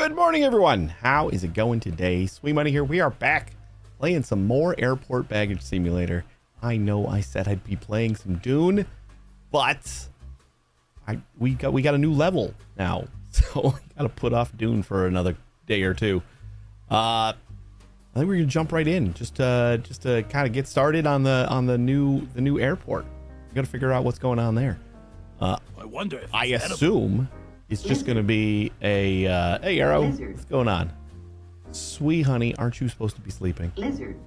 Good morning, everyone. How is it going today? Sweet Money here. We are back playing some more Airport Baggage Simulator. I know I said I'd be playing some Dune, but we got a new level now, so I gotta put off Dune for another day or two. I think we're gonna jump right in, just to kind of get started on the new airport. We gotta figure out what's going on there. I wonder if I assume it's just going to be a hey Arrow, Lizard. What's going on? Sweet honey, aren't you supposed to be sleeping? Lizard.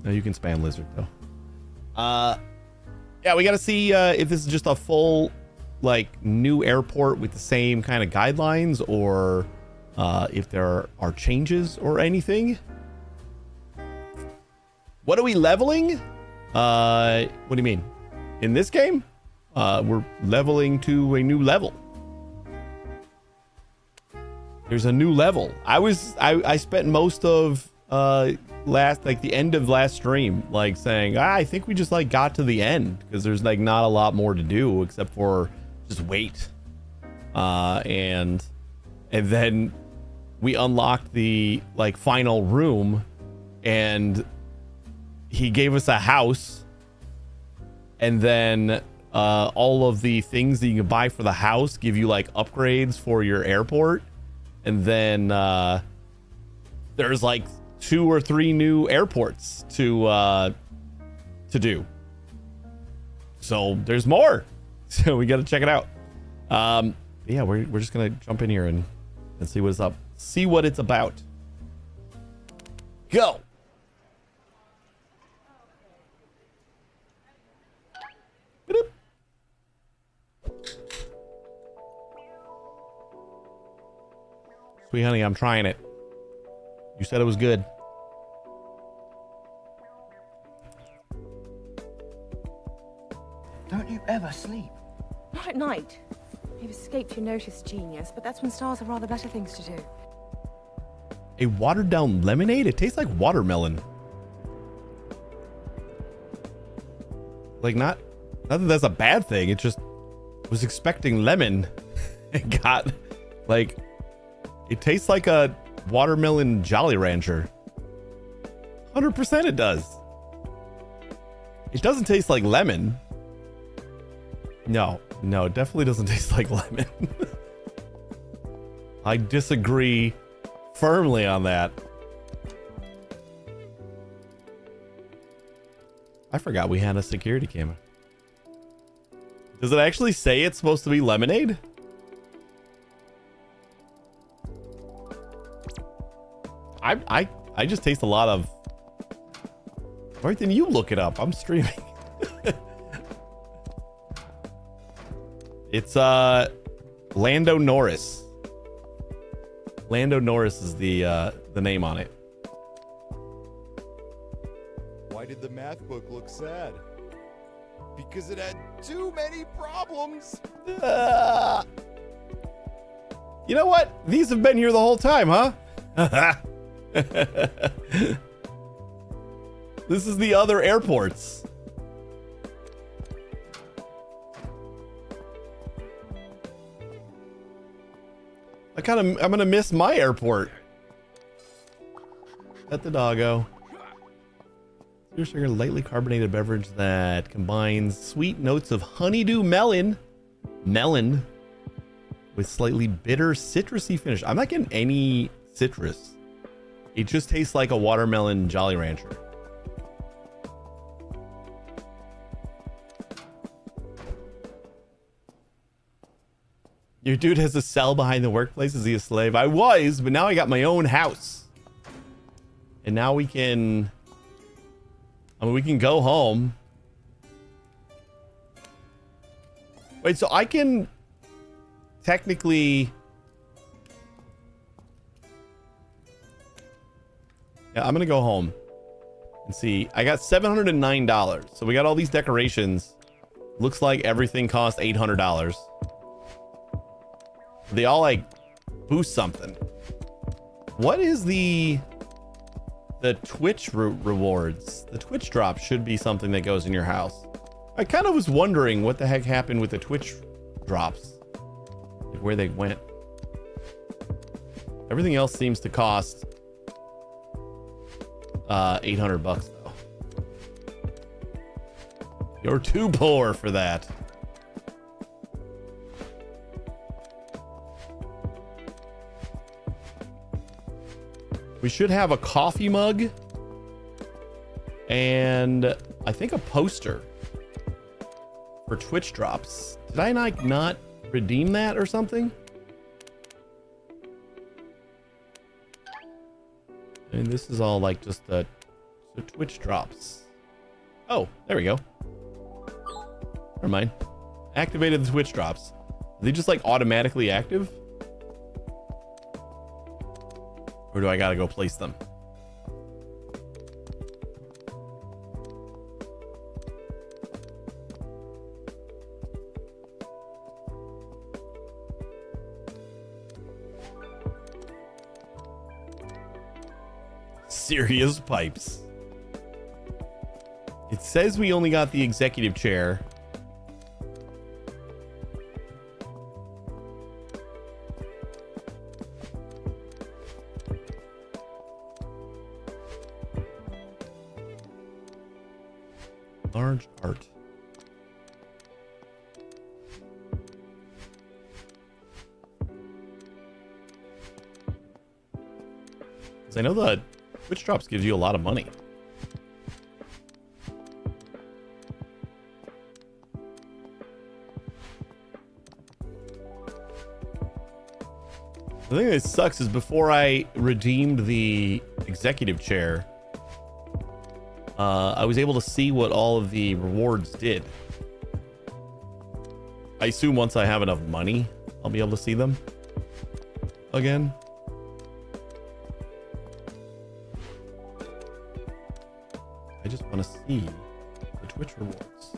No, you can spam lizard though. Yeah, we got to see if this is just a full like new airport with the same kind of guidelines, or if there are changes or anything. What are we leveling? What do you mean? In this game? We're leveling to a new level. There's a new level. I spent most of the end of last stream like saying I think we just like got to the end because there's like not a lot more to do except for just wait. And then we unlocked the like final room and he gave us a house, and then all of the things that you can buy for the house give you like upgrades for your airport. And then there's like 2 or 3 new airports to do. So there's more. So we got to check it out. Yeah, we're just gonna jump in here and see what's up. See what it's about. Go. Sweet honey, I'm trying it. You said it was good. Don't you ever sleep? Not at night. You've escaped your notice, genius, but that's when stars have rather better things to do. A watered down lemonade? It tastes like watermelon. Like not that that's a bad thing. It just was expecting lemon and got like it tastes like a watermelon Jolly Rancher. 100% it does. It doesn't taste like lemon. No, it definitely doesn't taste like lemon. I disagree firmly on that. I forgot we had a security camera. Does it actually say it's supposed to be lemonade? I just taste a lot of. Why didn't you look it up? I'm streaming. It's Lando Norris. Lando Norris is the name on it. Why did the math book look sad? Because it had too many problems. You know what? These have been here the whole time, huh? This is the other airports. I'm gonna miss my airport. At the doggo. Pure sugar, lightly carbonated beverage that combines sweet notes of honeydew melon with slightly bitter citrusy finish. I'm not getting any citrus. It just tastes like a watermelon Jolly Rancher. Your dude has a cell behind the workplace. Is he a slave? I was, but now I got my own house. And now we can go home. Wait, so I can technically. Yeah, I'm gonna go home and see. I got $709. So we got all these decorations. Looks like everything cost $800. They all like boost something. What is the Twitch rewards? The Twitch drop should be something that goes in your house. I kind of was wondering what the heck happened with the Twitch drops, like where they went. Everything else seems to cost 800 bucks though. You're too poor for that. We should have a coffee mug and I think a poster for Twitch drops. Did I not redeem that or something? I mean, this is all like just the Twitch drops. Oh, there we go. Never mind. Activated the Twitch drops. Are they just like automatically active? Or do I gotta go place them? Serious pipes. It says we only got the executive chair. Large art. Because I know the Twitch drops gives you a lot of money. The thing that sucks is before I redeemed the executive chair, I was able to see what all of the rewards did. I assume once I have enough money, I'll be able to see them again. I just want to see the Twitch rewards.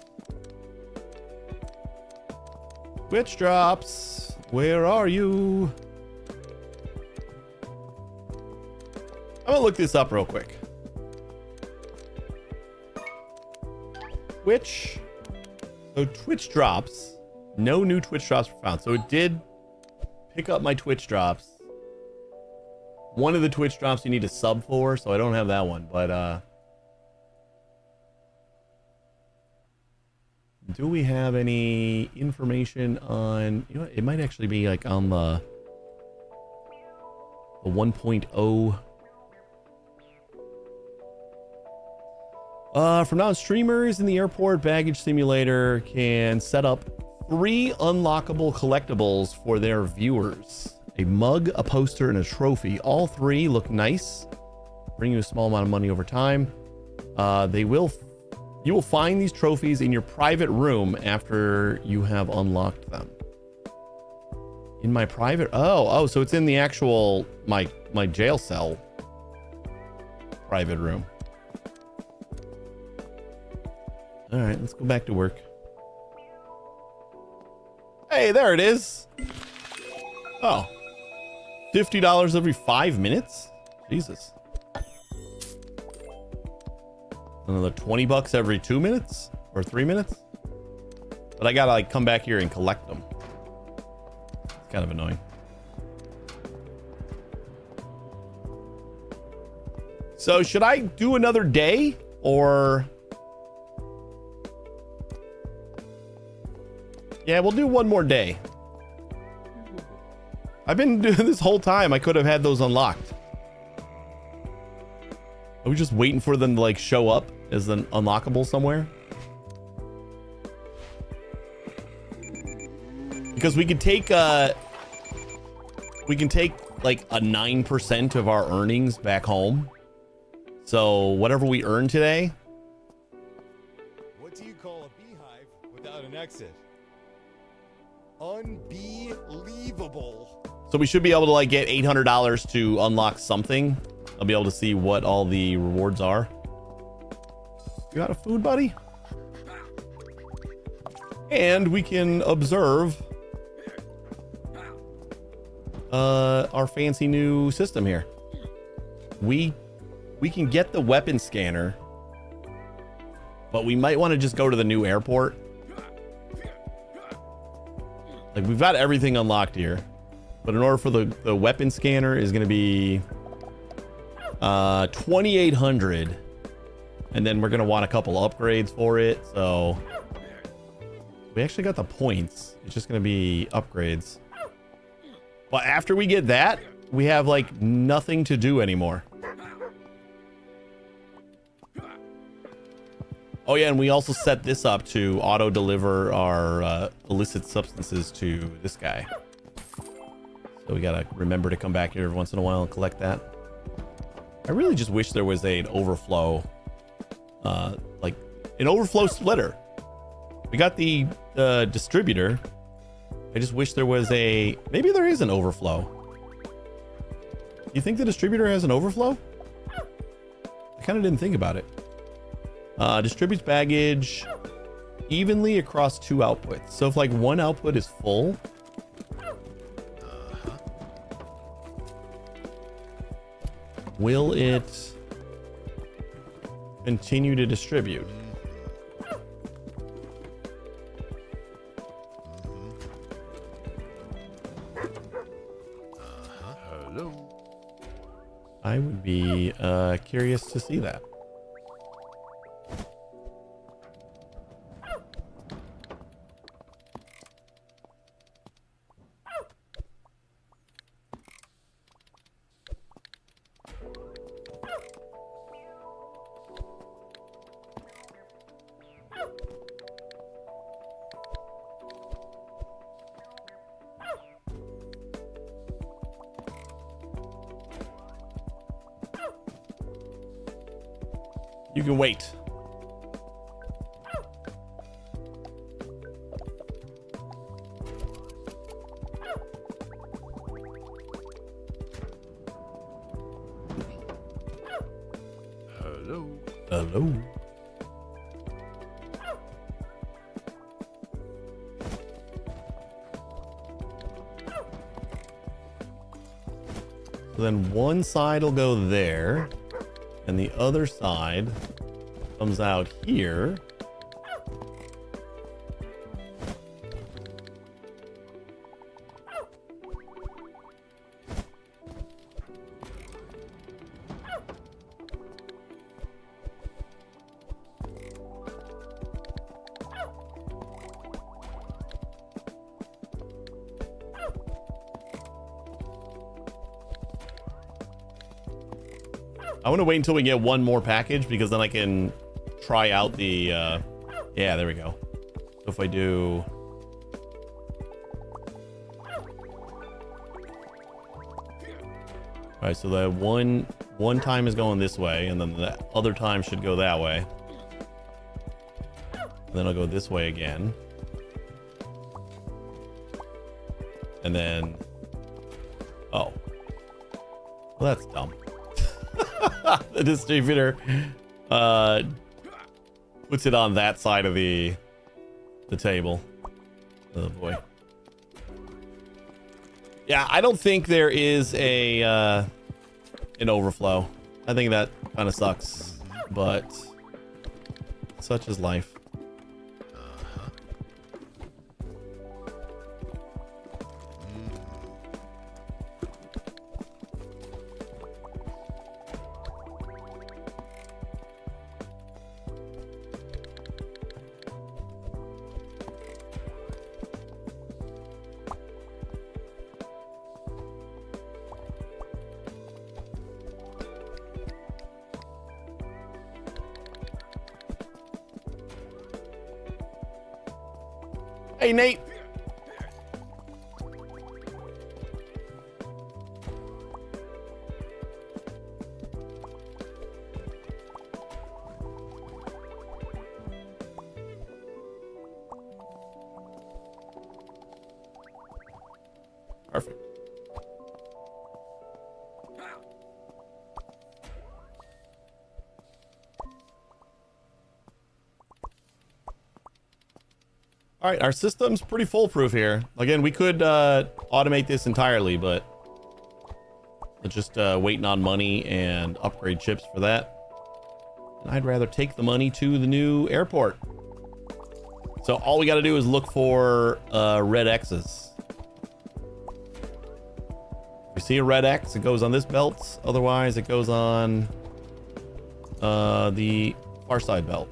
Twitch drops, where are you? I'm gonna look this up real quick. Twitch. So Twitch drops. No new Twitch drops were found. So it did pick up my Twitch drops. One of the Twitch drops you need a sub for, so I don't have that one. But do we have any information on, you know, it might actually be like on the 1.0. From now on, streamers in the airport baggage simulator can set up 3 unlockable collectibles for their viewers. A mug, a poster, and a trophy. All 3 look nice. Bring you a small amount of money over time. You will find these trophies in your private room after you have unlocked them. In my private, oh, so it's in the actual, my jail cell private room. All right, let's go back to work. Hey, there it is. Oh, $50 every 5 minutes? Jesus. Another 20 bucks every 2 minutes or 3 minutes? But I gotta like come back here and collect them. It's kind of annoying. So should I do another day or? Yeah, we'll do one more day. I've been doing this whole time. I could have had those unlocked. Are we just waiting for them to like show up as an unlockable somewhere? Because we can take like a 9% of our earnings back home. So whatever we earn today. What do you call a beehive without an exit? Unbelievable. So we should be able to like get $800 to unlock something. I'll be able to see what all the rewards are. You got a food, buddy? And we can observe our fancy new system here. We can get the weapon scanner, but we might want to just go to the new airport. Like we've got everything unlocked here. But in order for the weapon scanner is going to be 2,800. And then we're going to want a couple upgrades for it. So we actually got the points. It's just going to be upgrades. But after we get that, we have like nothing to do anymore. Oh yeah, and we also set this up to auto deliver our illicit substances to this guy. So we gotta remember to come back here every once in a while and collect that. I really just wish there was an overflow, like an overflow splitter. We got the distributor. I just wish there was maybe there is an overflow. You think the distributor has an overflow? I kind of didn't think about it. Distributes baggage evenly across 2 outputs. So if like one output is full, will it continue to distribute? Hello. I would be curious to see that. You can wait. Hello. Hello. So then one side will go there, and the other side comes out here. I want to wait until we get one more package because then I can try out the yeah, there we go. So if I do all right, so the one time is going this way, and then the other time should go that way, and then I'll go this way again, and then oh, well, that's dumb. The distributor puts it on that side of the table. Oh boy. Yeah, I don't think there is an overflow. I think that kind of sucks, but such is life. Hey, Nate. Perfect. All right, our system's pretty foolproof here. Again, we could automate this entirely, but we're just waiting on money and upgrade chips for that. And I'd rather take the money to the new airport. So all we got to do is look for red X's. You see a red X, it goes on this belt. Otherwise, it goes on the far side belt.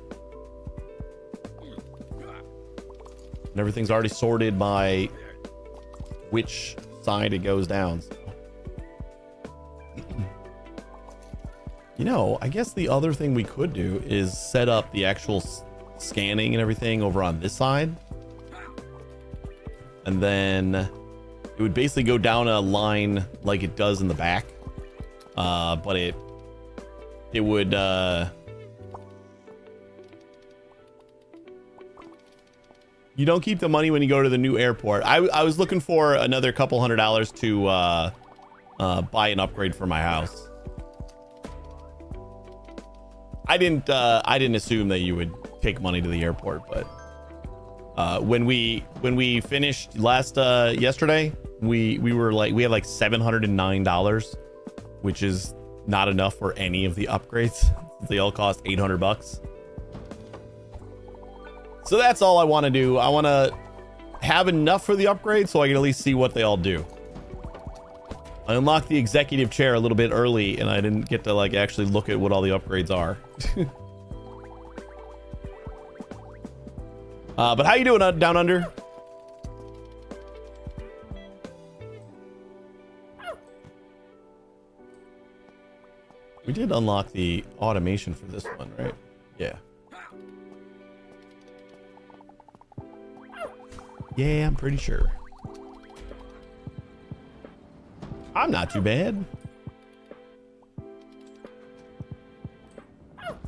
And everything's already sorted by which side it goes down. So. You know, I guess the other thing we could do is set up the actual scanning and everything over on this side. And then it would basically go down a line like it does in the back. But it would you don't keep the money when you go to the new airport. I was looking for another couple $100 to buy an upgrade for my house. I didn't assume that you would take money to the airport, but when we finished last yesterday, we were like, we had like $709, which is not enough for any of the upgrades. They all cost $800. So that's all I want to do. I want to have enough for the upgrade so I can at least see what they all do. I unlocked the executive chair a little bit early and I didn't get to like actually look at what all the upgrades are. But how you doing down under? We did unlock the automation for this one, right? Yeah. Yeah, I'm pretty sure. I'm not too bad.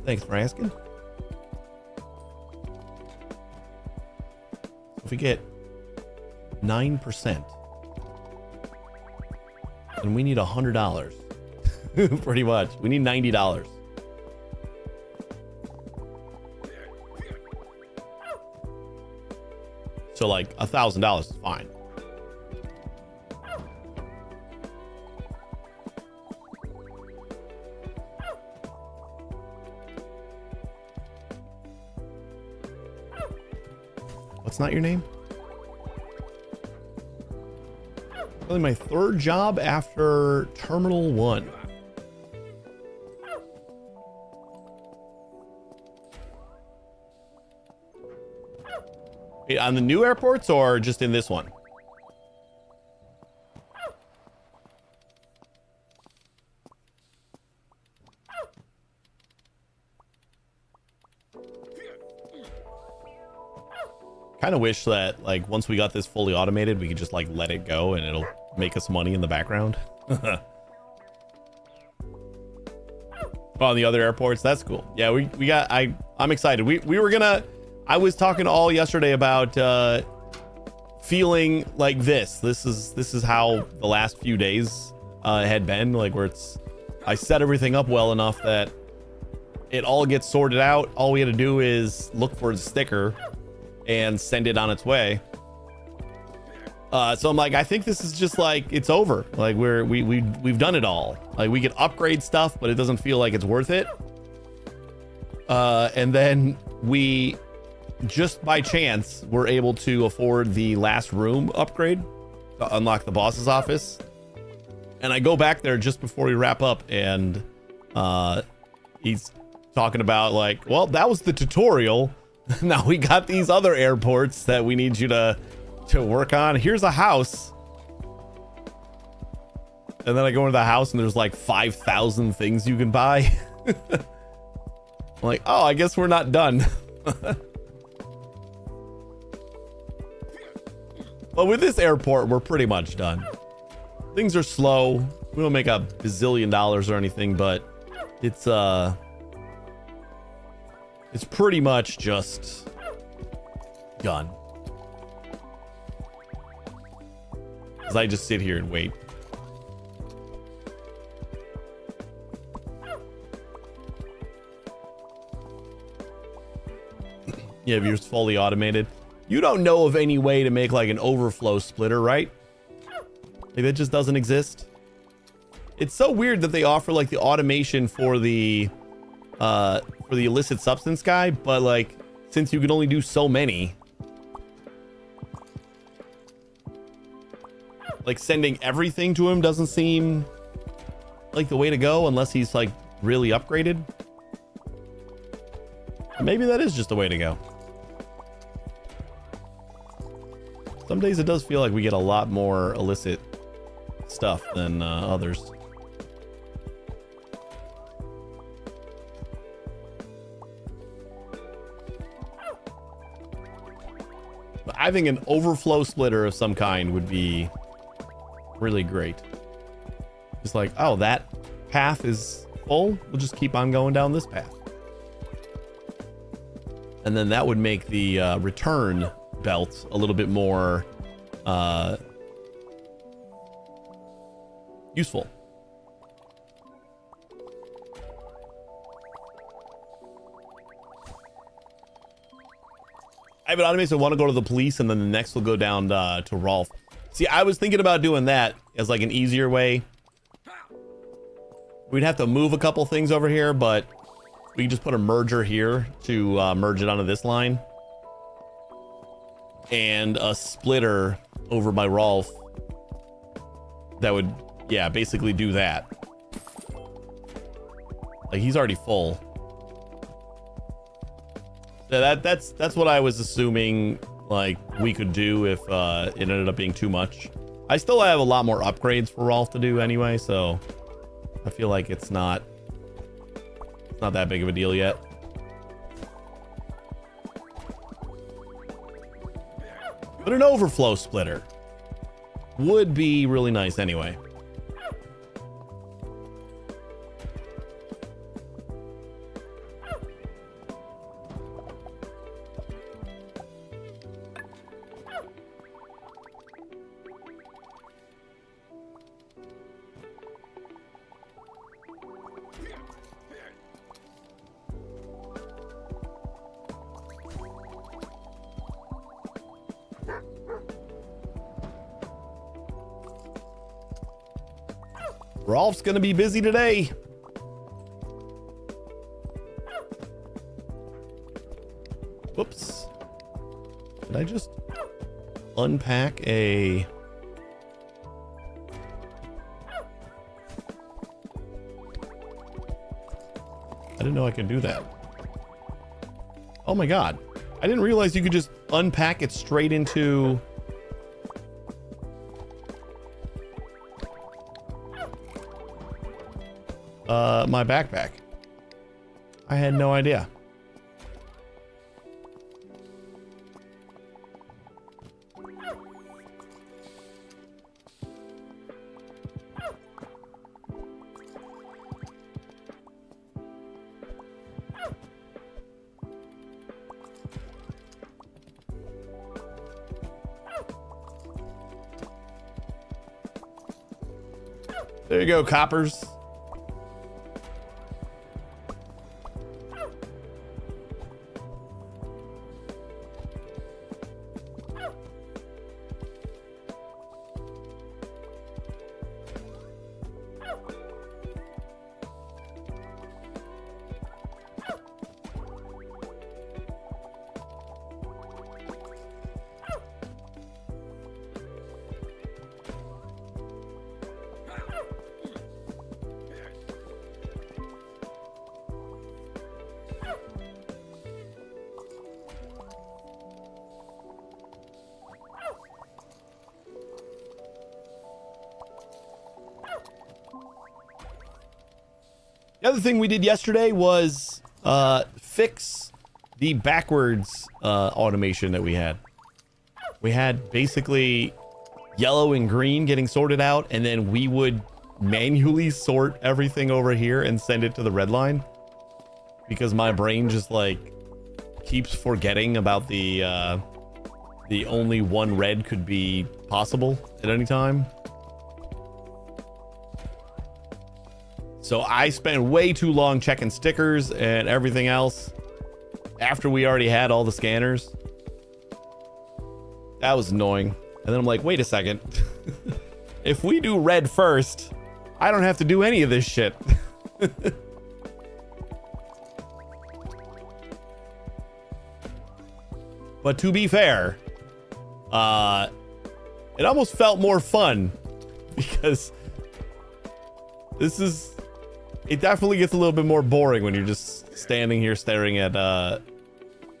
Thanks for asking. If we get 9%, then we need $100. Pretty much. We need $90. So like $1,000 is fine. What's not your name? Really my third job after Terminal 1. On the new airports or just in this one? Kind of wish that like once we got this fully automated, we could just like let it go and it'll make us money in the background. On the other airports, that's cool. Yeah, we got. I'm excited. We were gonna. I was talking all yesterday about feeling like this. This is how the last few days had been. Like where it's, I set everything up well enough that it all gets sorted out. All we had to do is look for the sticker and send it on its way. So I'm like, I think this is just like it's over. Like we've done it all. Like we can upgrade stuff, but it doesn't feel like it's worth it. And then we just by chance were able to afford the last room upgrade to unlock the boss's office. And I go back there just before we wrap up, and he's talking about like, well, that was the tutorial. Now we got these other airports that we need you to work on. Here's a house. And then I go into the house and there's like 5,000 things you can buy. I'm like, oh, I guess we're not done. But with this airport, we're pretty much done. Things are slow. We don't make a bazillion dollars or anything, but it's pretty much just done. As I just sit here and wait. Yeah, if you're fully automated. You don't know of any way to make like an overflow splitter, right? Like that just doesn't exist. It's so weird that they offer like the automation for the illicit substance guy, but like since you can only do so many, like sending everything to him doesn't seem like the way to go unless he's like really upgraded. Maybe that is just the way to go. Some days it does feel like we get a lot more illicit stuff than others. But I think an overflow splitter of some kind would be really great. It's like, oh, that path is full. We'll just keep on going down this path. And then that would make the return belt a little bit more useful. I have an automate, so I want to go to the police, and then the next will go down to Rolf. See, I was thinking about doing that as like an easier way. We'd have to move a couple things over here, but we can just put a merger here to merge it onto this line. And a splitter over by Rolf that would, yeah, basically do that. Like, he's already full. So that's what I was assuming, like, we could do if it ended up being too much. I still have a lot more upgrades for Rolf to do anyway, so I feel like it's not that big of a deal yet. But an overflow splitter would be really nice anyway. Rolf's gonna be busy today. Whoops. Did I just unpack a... I didn't know I could do that. Oh my god. I didn't realize you could just unpack it straight into... my backpack. I had no idea. There you go, coppers. The other thing we did yesterday was fix the backwards automation that we had. We had basically yellow and green getting sorted out, and then we would manually sort everything over here and send it to the red line because my brain just like keeps forgetting about the only one red could be possible at any time. So I spent way too long checking stickers and everything else after we already had all the scanners. That was annoying. And then I'm like, wait a second. If we do red first, I don't have to do any of this shit. But to be fair, It almost felt more fun because it definitely gets a little bit more boring when you're just standing here staring at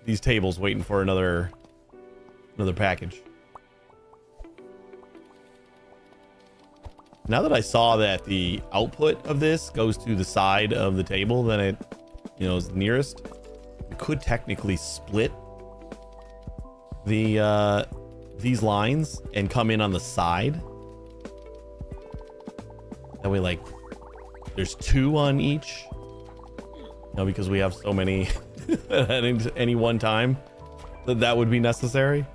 these tables waiting for another package. Now that I saw that the output of this goes to the side of the table that it, is nearest, we could technically split these lines and come in on the side. That way, like, there's 2 on each. Because we have so many at any one time that would be necessary.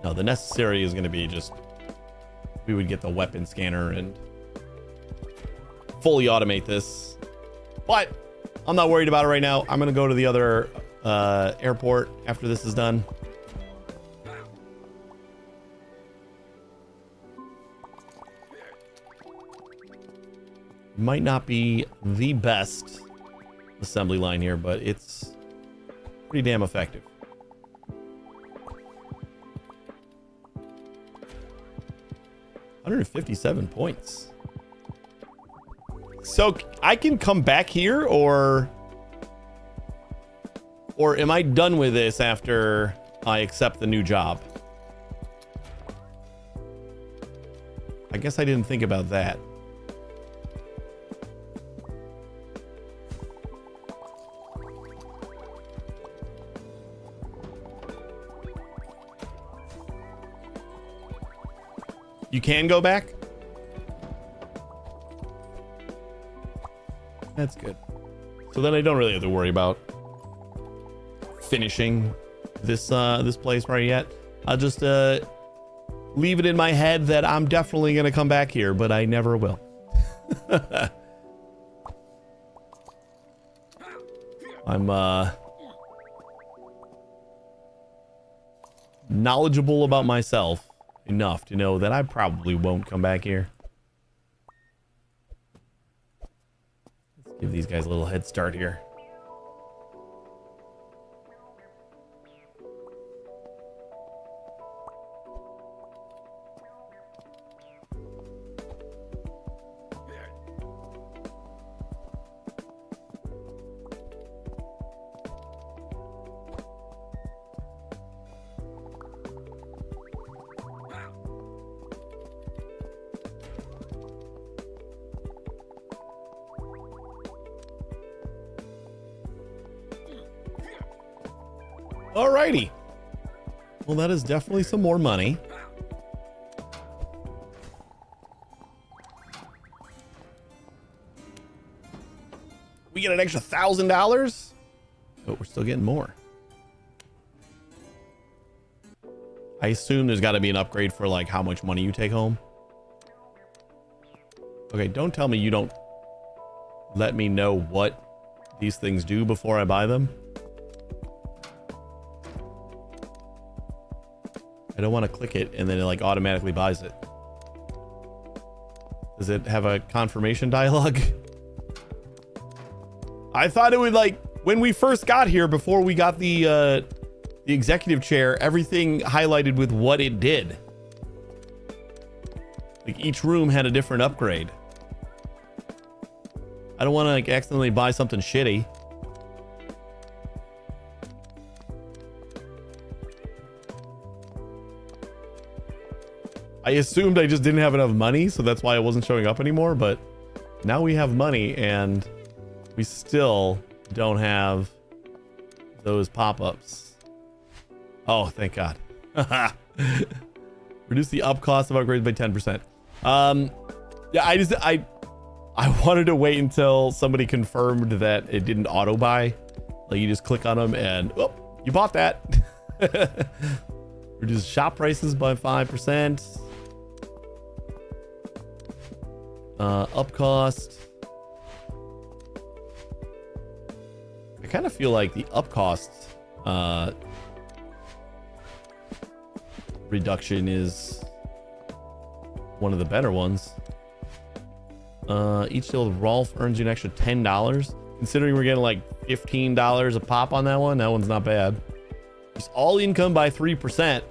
No, the necessary is going to be just we would get the weapon scanner and fully automate this. But I'm not worried about it right now. I'm going to go to the other airport after this is done. Might not be the best assembly line here, but it's pretty damn effective. $157 points. So I can come back here, or am I done with this after I accept the new job? I guess I didn't think about that. You can go back? That's good. So then I don't really have to worry about finishing this place right yet. I'll just leave it in my head that I'm definitely gonna come back here, but I never will. I'm knowledgeable about myself enough to know that I probably won't come back here. Let's give these guys a little head start here. Alrighty. Well, that is definitely some more money. We get an extra $1,000. But we're still getting more. I assume there's got to be an upgrade for like how much money you take home. Okay, don't tell me you don't let me know what these things do before I buy them. I don't want to click it and then it like automatically buys it. Does it have a confirmation dialogue? I thought it would, like, when we first got here, before we got the executive chair, everything highlighted with what it did. Like each room had a different upgrade. I don't want to like accidentally buy something shitty. I assumed I just didn't have enough money, so that's why it wasn't showing up anymore, but now we have money and we still don't have those pop-ups. Oh, thank God. Reduce the up cost of upgrades by 10%. Yeah, I wanted to wait until somebody confirmed that it didn't auto buy. Like you just click on them and, oh, you bought that. Reduce shop prices by 5%. Up cost. I kind of feel like the up cost reduction is one of the better ones. Each deal with Rolf earns you an extra $10. Considering we're getting like $15 a pop on that one, that one's not bad. Just all income by 3%.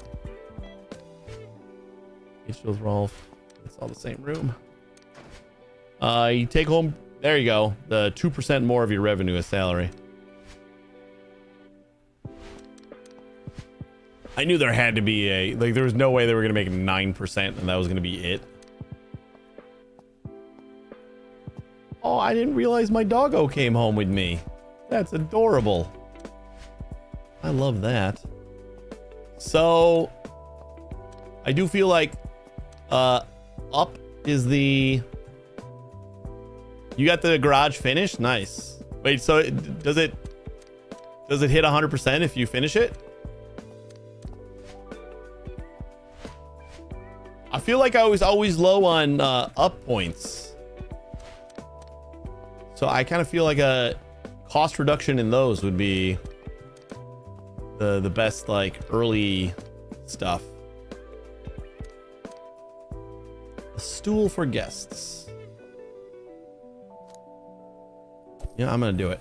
H2's Rolf. It's all the same room. You take home, there you go, the 2% more of your revenue as salary. I knew there had to be a, like, there was no way they were going to make 9% and that was going to be it. Oh, I didn't realize my doggo came home with me. That's adorable. I love that. So, I do feel like, up is the... You got the garage finished? Nice. Wait, so does it hit 100% if you finish it? I feel like I was always low on up points. So I kind of feel like a cost reduction in those would be the best, like, early stuff. A stool for guests. Yeah, I'm gonna do it.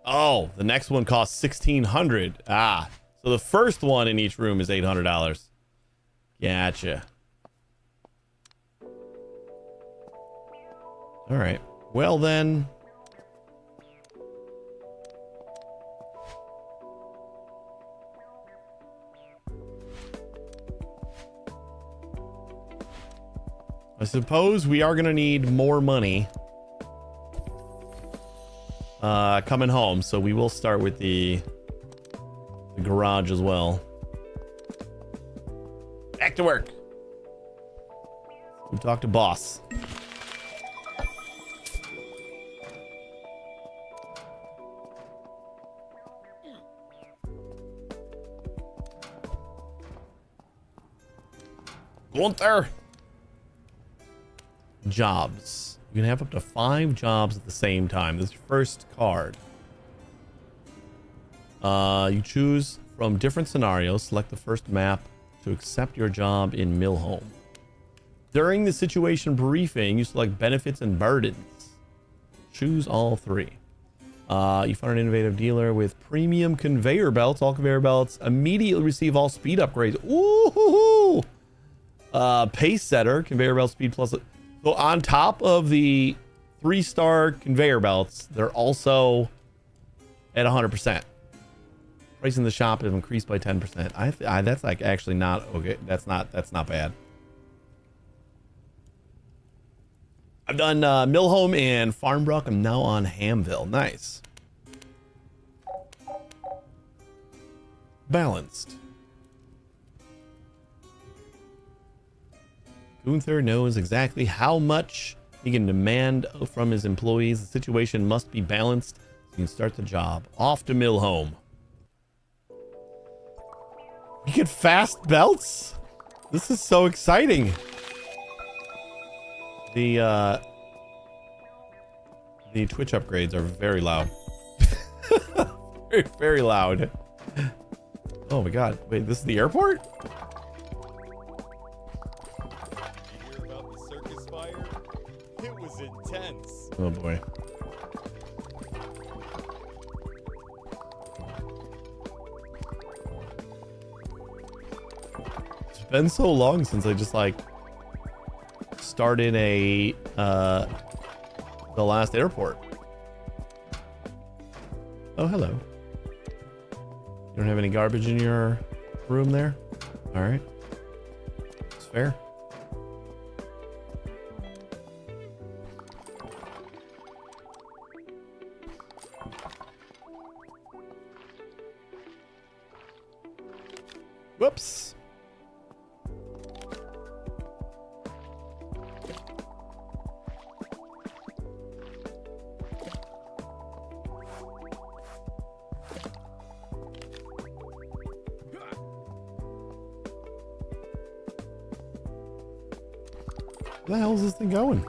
Oh, the next one costs $1,600. Ah, so the first one in each room is $800. Gotcha. All right. Well then. I suppose we are going to need more money coming home, so we will start with the garage as well. Back to work. We'll talk to boss. Gunther. Jobs. You can have up to 5 jobs at the same time. This is your first card. You choose from different scenarios. Select the first map to accept your job in Millhome. During the situation briefing, you select benefits and burdens. Choose all 3. You find an innovative dealer with premium conveyor belts. All conveyor belts immediately receive all speed upgrades. Ooh! Pace setter, conveyor belt speed plus. So on top of the 3-star conveyor belts, they're also at 100%. Price in the shop have increased by 10%. That's like actually not okay. That's not bad. I've done Millhome and Farmbrook. I'm now on Hamville. Nice. Balanced. Gunther knows exactly how much he can demand from his employees. The situation must be balanced so you can start the job. Off to Millhome. You get fast belts? This is so exciting. The Twitch upgrades are very loud. very, very loud. Oh my god. Wait, this is the airport? Intense. Oh boy. It's been so long since I just like started the last airport. Oh, hello. You don't have any garbage in your room there? All right. It's fair. Whoops. Where the hell is this thing going?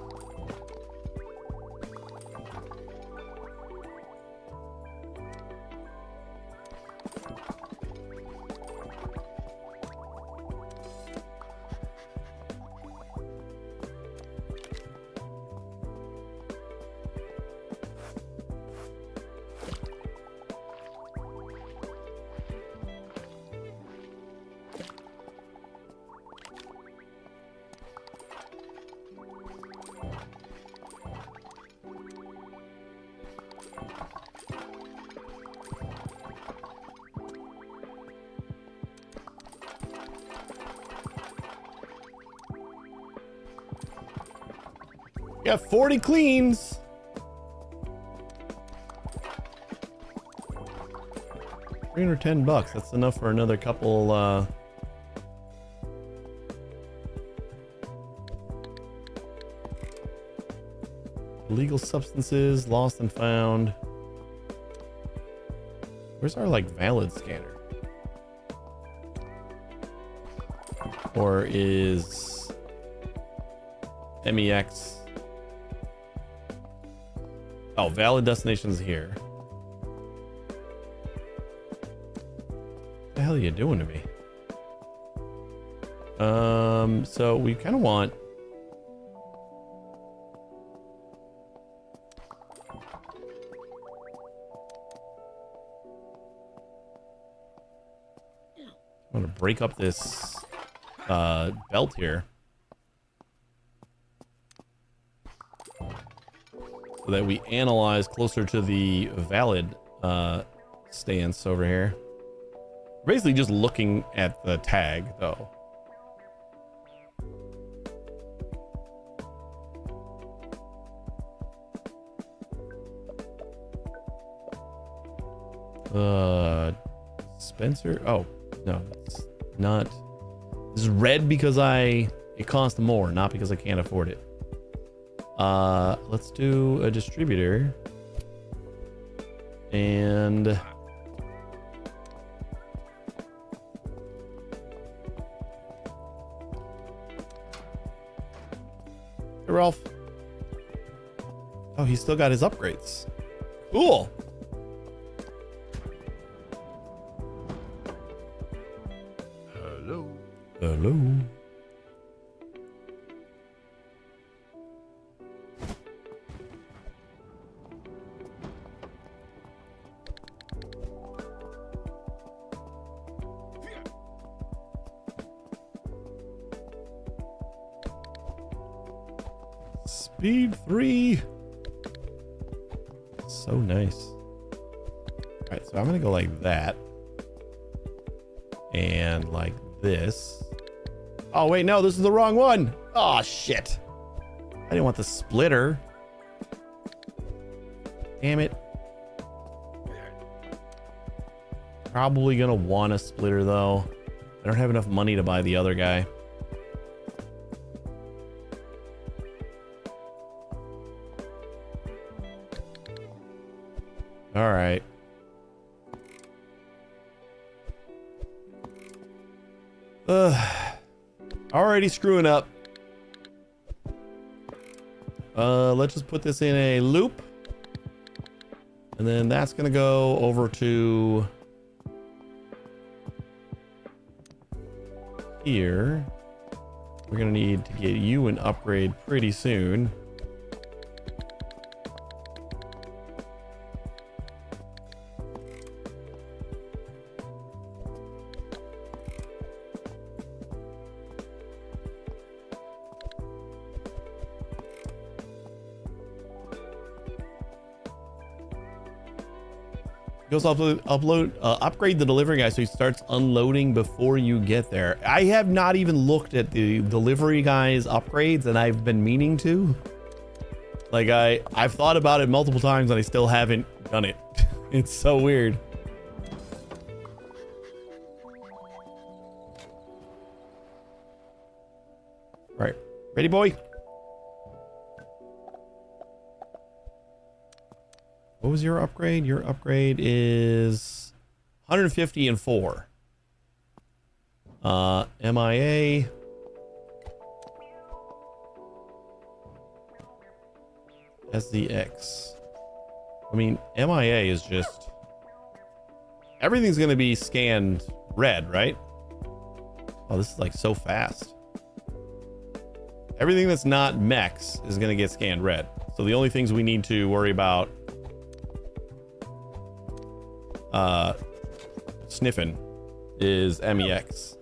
Got 40 cleans. $310. That's enough for another couple. Illegal substances lost and found. Where's our like valid scanner? Or is MEX? Oh, valid destinations here. What the hell are you doing to me? So we kind of want. I'm gonna break up this belt here so that we analyze closer to the valid stance over here. Basically just looking at the tag though. Spencer. Oh no, it's not. This is red because it costs more, not because I can't afford it. Let's do a distributor. And hey, Ralph. Oh, he's still got his upgrades. Cool. Hello. Speed 3. So nice. All right, so I'm gonna go like that. And like this. Oh, wait, no, this is the wrong one. Oh, shit. I didn't want the splitter. Damn it. Probably gonna want a splitter, though. I don't have enough money to buy the other guy. All right. Already screwing up. Let's just put this in a loop. And then that's gonna go over to here. We're gonna need to get you an upgrade pretty soon. Goes upgrade the delivery guy so he starts unloading before you get there. I have not even looked at the delivery guy's upgrades, and I've been meaning to. Like I've thought about it multiple times and I still haven't done it. It's so weird. All right, ready, boy? What was your upgrade? Your upgrade is 150 and 4. MIA. SZX. I mean, MIA is just... Everything's going to be scanned red, right? Oh, this is like so fast. Everything that's not mechs is going to get scanned red. So the only things we need to worry about sniffing is MEX.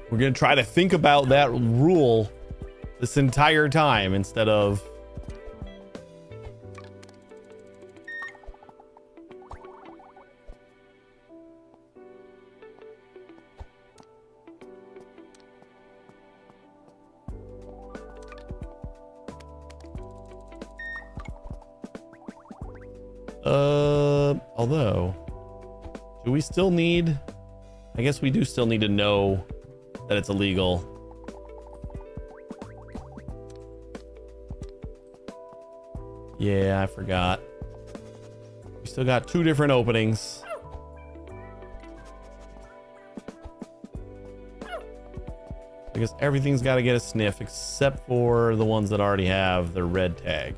We're gonna try to think about that rule this entire time instead of... Although, do we still need... I guess we do still need to know that it's illegal. Yeah, I forgot. We still got 2 different openings. I guess everything's got to get a sniff except for the ones that already have their red tag.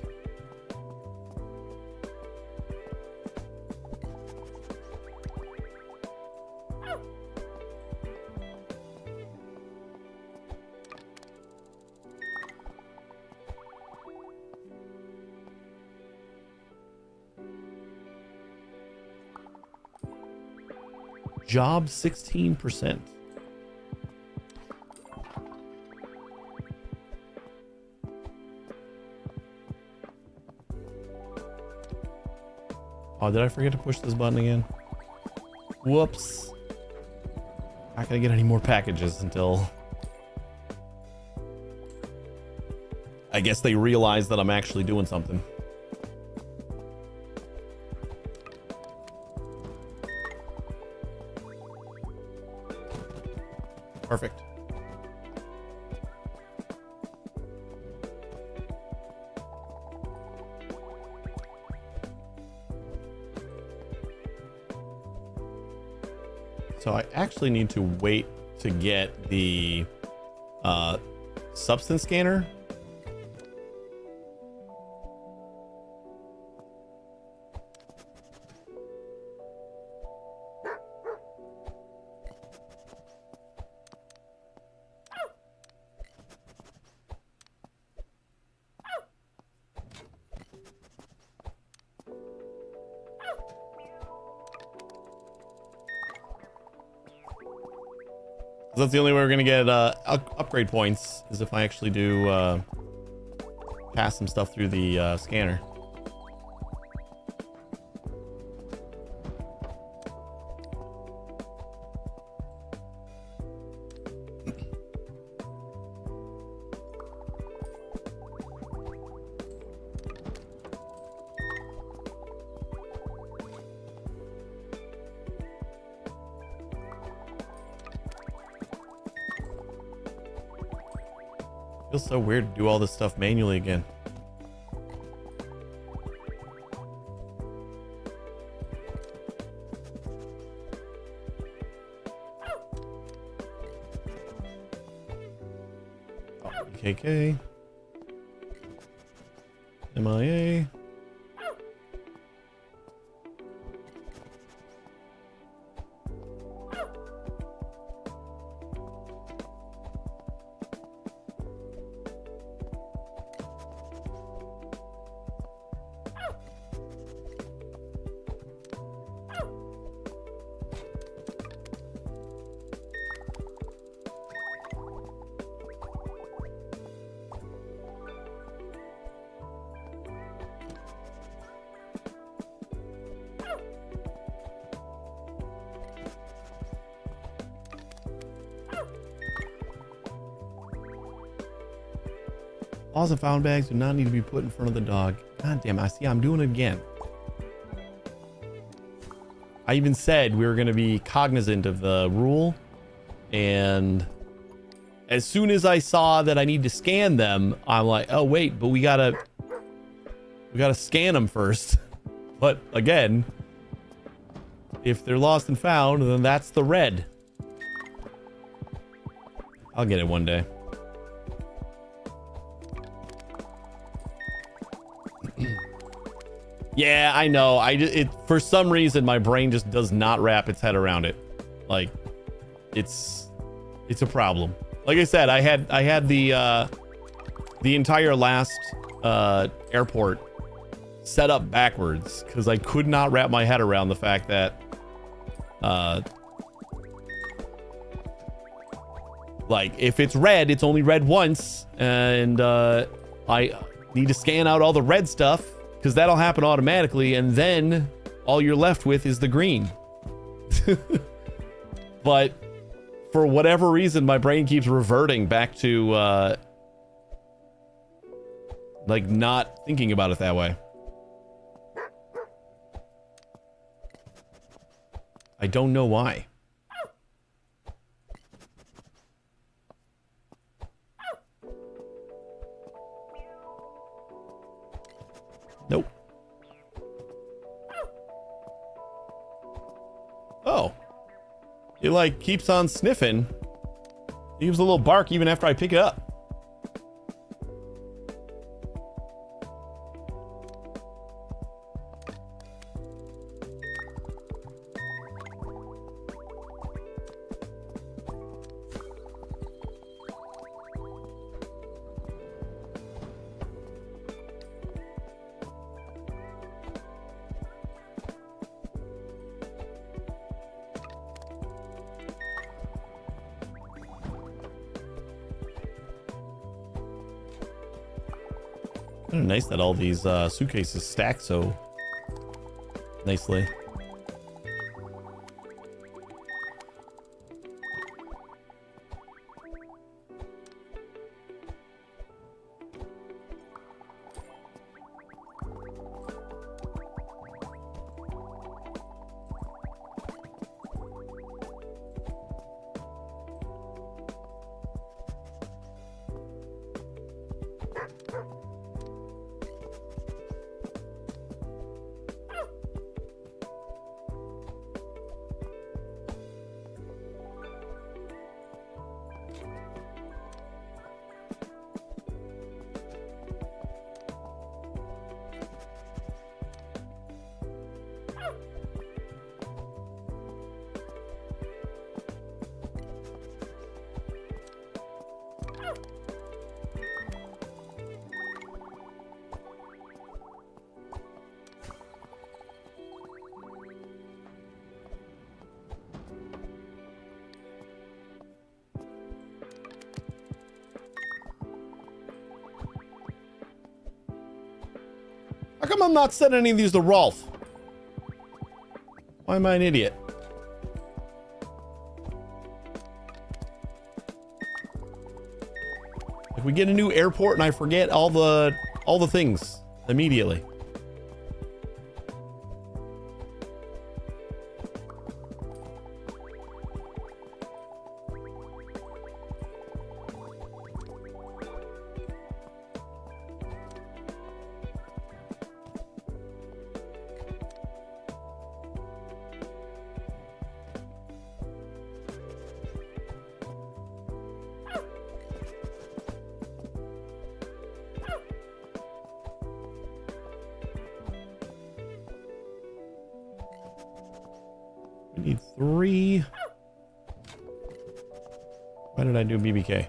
Job 16%. Oh, did I forget to push this button again? Whoops. Not gonna get any more packages until... I guess they realize that I'm actually doing something. Perfect. So I actually need to wait to get the substance scanner. That's the only way we're gonna get upgrade points is if I actually do pass some stuff through the scanner. Feels so weird to do all this stuff manually again. Oh, KK. MIA. Lost and found bags do not need to be put in front of the dog. God damn, I see I'm doing it again. I even said we were going to be cognizant of the rule, and as soon as I saw that I need to scan them, I'm like, oh wait, but we gotta scan them first. But again, if they're lost and found, then that's the red. I'll get it one day. Yeah, I know. For some reason my brain just does not wrap its head around it. Like, it's a problem. Like I said, I had the entire last airport set up backwards because I could not wrap my head around the fact that Like, if it's red, it's only red once, and I need to scan out all the red stuff, because that'll happen automatically, and then all you're left with is the green. But for whatever reason, my brain keeps reverting back to like not thinking about it that way. I don't know why. Nope. Oh. It like keeps on sniffing. It gives a little bark even after I pick it up. Nice that all these suitcases stack so nicely. How come I'm not sending any of these to Rolf? Why am I an idiot? If we get a new airport and I forget all the things immediately. We need 3. Why did I do BBK?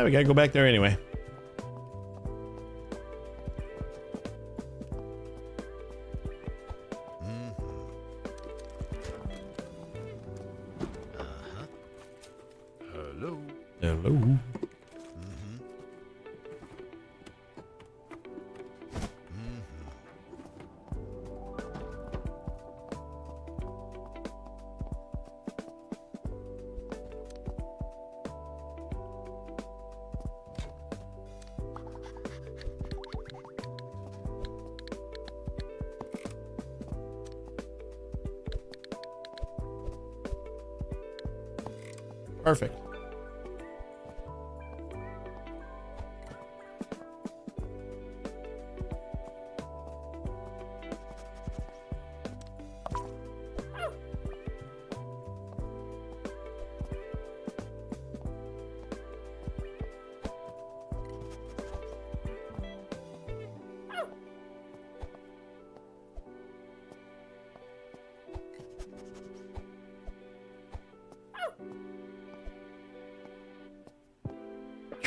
We gotta go back there anyway. Hello. Hello. Perfect.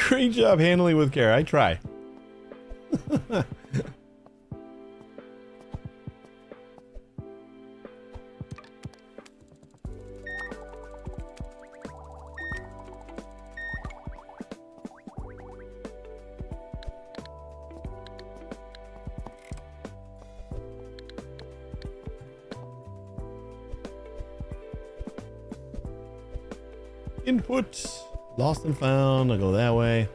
Great job handling with care. I try. Input. Lost and found. I'll go that way.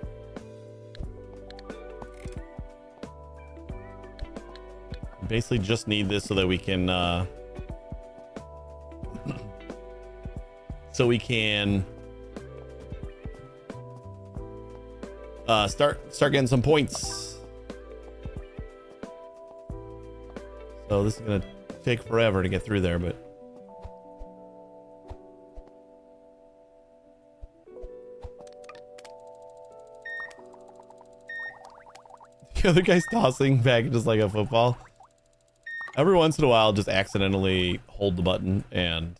Basically just need this so that we can start getting some points. So this is gonna take forever to get through there, but the other guy's tossing packages like a football. Every once in a while, just accidentally hold the button and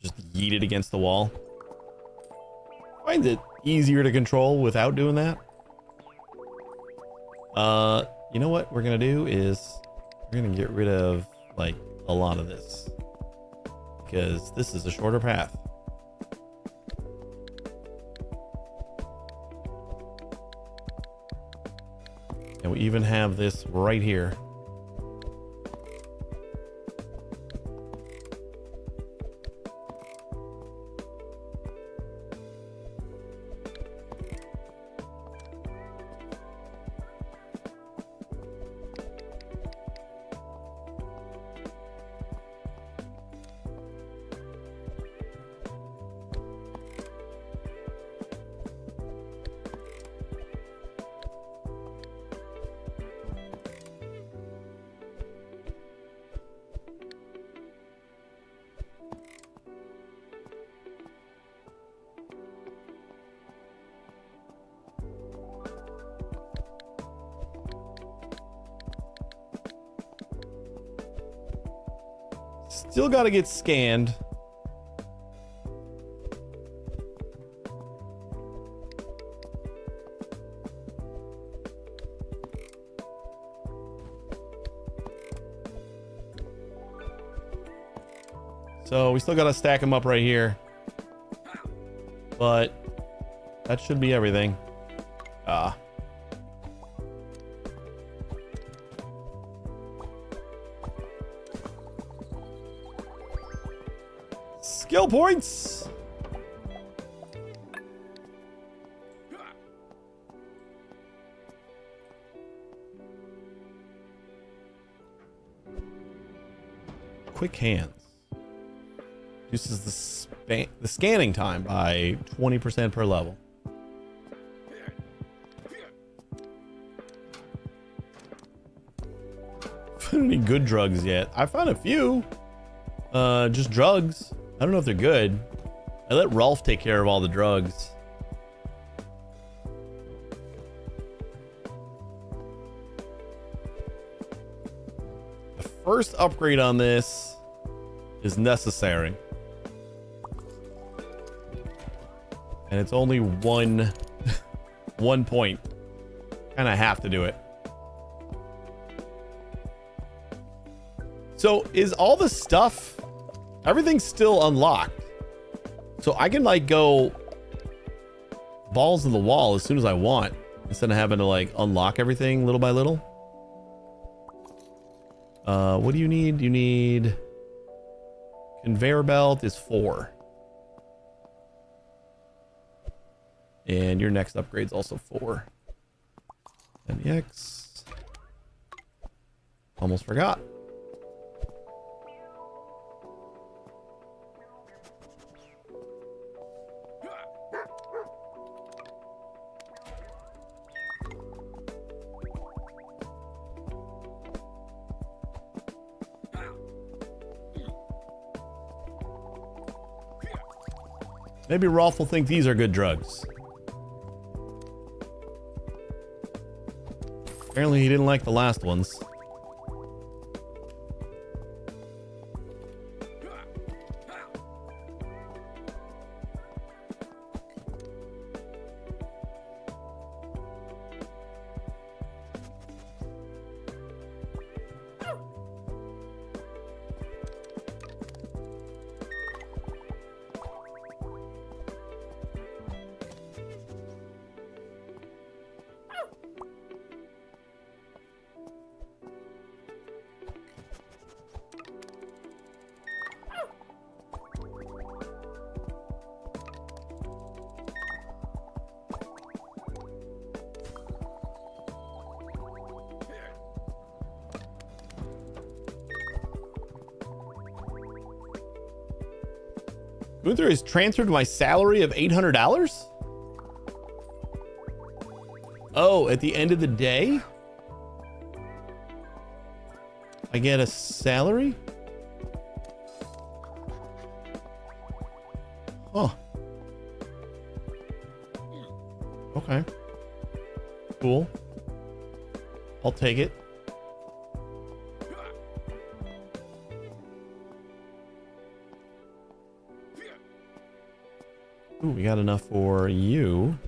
just yeet it against the wall. Find it easier to control without doing that. You know what we're gonna do is we're gonna get rid of like a lot of this because this is a shorter path. And we even have this right here. Still got to get scanned. So we still got to stack them up right here. But that should be everything. Skill points. Quick hands. Reduces the scanning time by 20% per level. Found any good drugs yet? I found a few. Just drugs. I don't know if they're good. I let Rolf take care of all the drugs. The first upgrade on this is necessary. And it's only one point. Kind of have to do it. So is all the stuff... Everything's still unlocked. So I can like go balls to the wall as soon as I want instead of having to like unlock everything little by little. What do you need? You need conveyor belt is 4. And your next upgrade's also 4. NEX. Almost forgot. Maybe Rolf will think these are good drugs. Apparently he didn't like the last ones. Gunther has transferred my salary of $800? Oh, at the end of the day? I get a salary? Oh. Okay. Cool. I'll take it. Ooh, we got enough for you.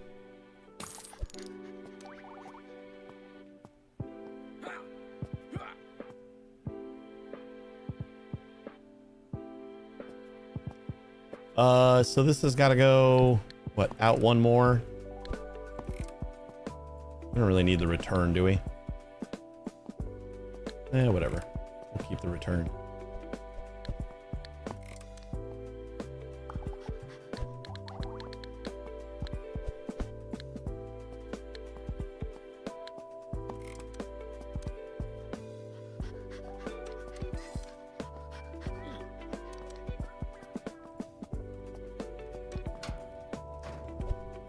So this has got to go, what, out one more? We don't really need the return, do we? Whatever. We'll keep the return.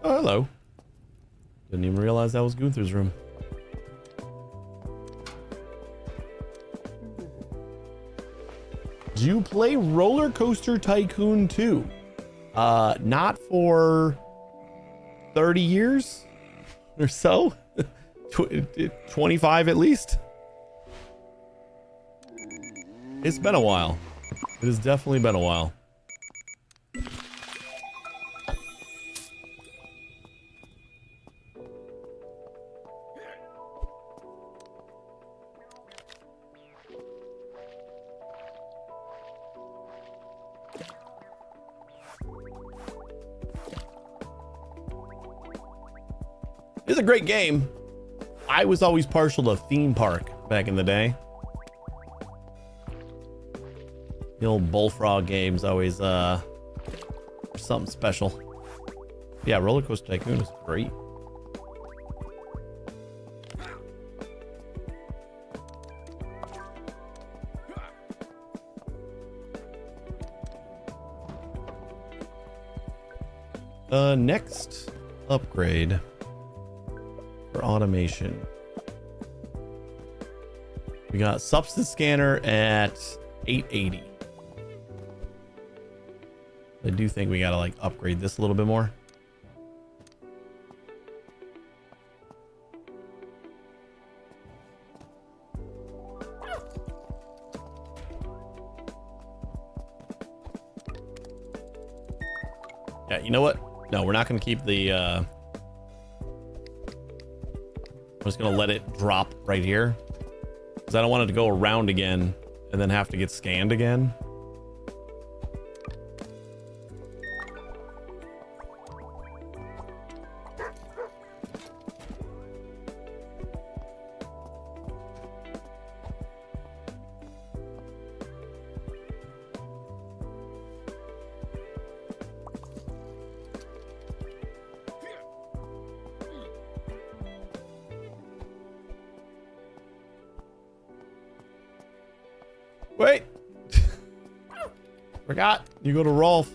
Oh, hello. Didn't even realize that was Gunther's room. Do you play Roller Coaster Tycoon 2? Not for 30 years or so. 25 at least. It's been a while. It has definitely been a while. It's a great game. I was always partial to Theme Park back in the day. The old Bullfrog games always something special. Yeah, Roller Coaster Tycoon is great. Next upgrade for automation. We got substance scanner at 880. I do think we gotta like upgrade this a little bit more. Yeah, you know what? No, we're not gonna keep the I'm just gonna let it drop right here because I don't want it to go around again and then have to get scanned again. Wait. Forgot. You go to Rolf.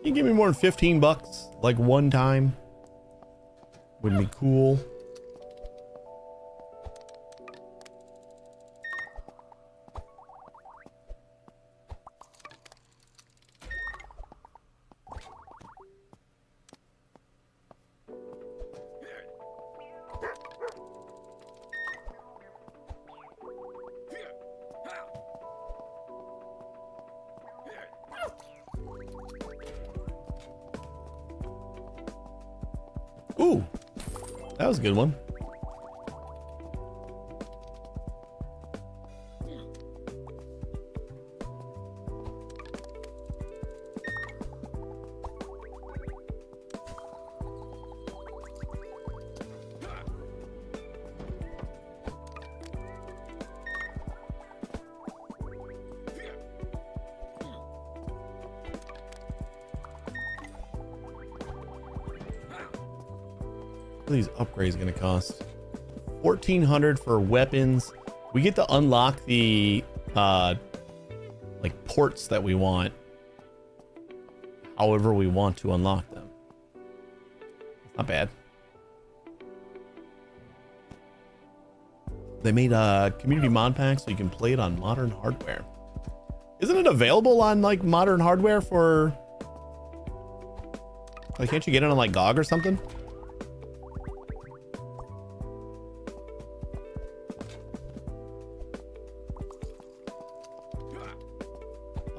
You give me more than 15 bucks like one time? Would be cool. Ooh, that was a good one. What are these upgrades gonna cost? 1,400 for weapons. We get to unlock the like ports that we want, however we want to unlock them. Not bad. They made a community mod pack so you can play it on modern hardware. Isn't it available on like modern hardware for like, can't you get it on like GOG or something?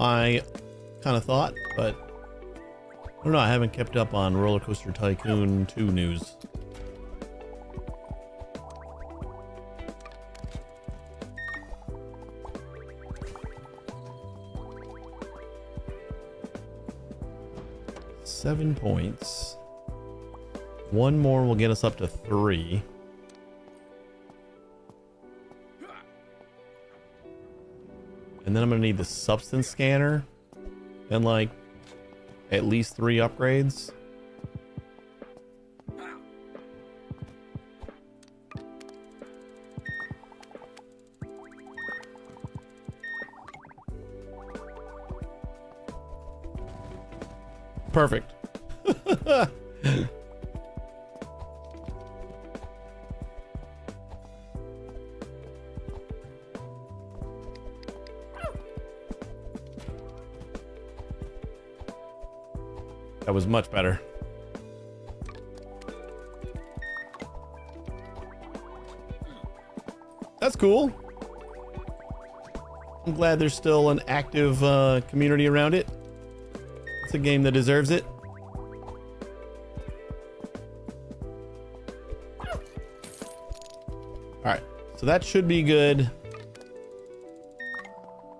I kind of thought, but I don't know. I haven't kept up on Roller Coaster Tycoon 2 news. Seven points. One more will get us up to 3. And then I'm gonna need the substance scanner and like at least 3 upgrades. Perfect. That was much better. That's cool. I'm glad there's still an active community around it. It's a game that deserves it. All right, so that should be good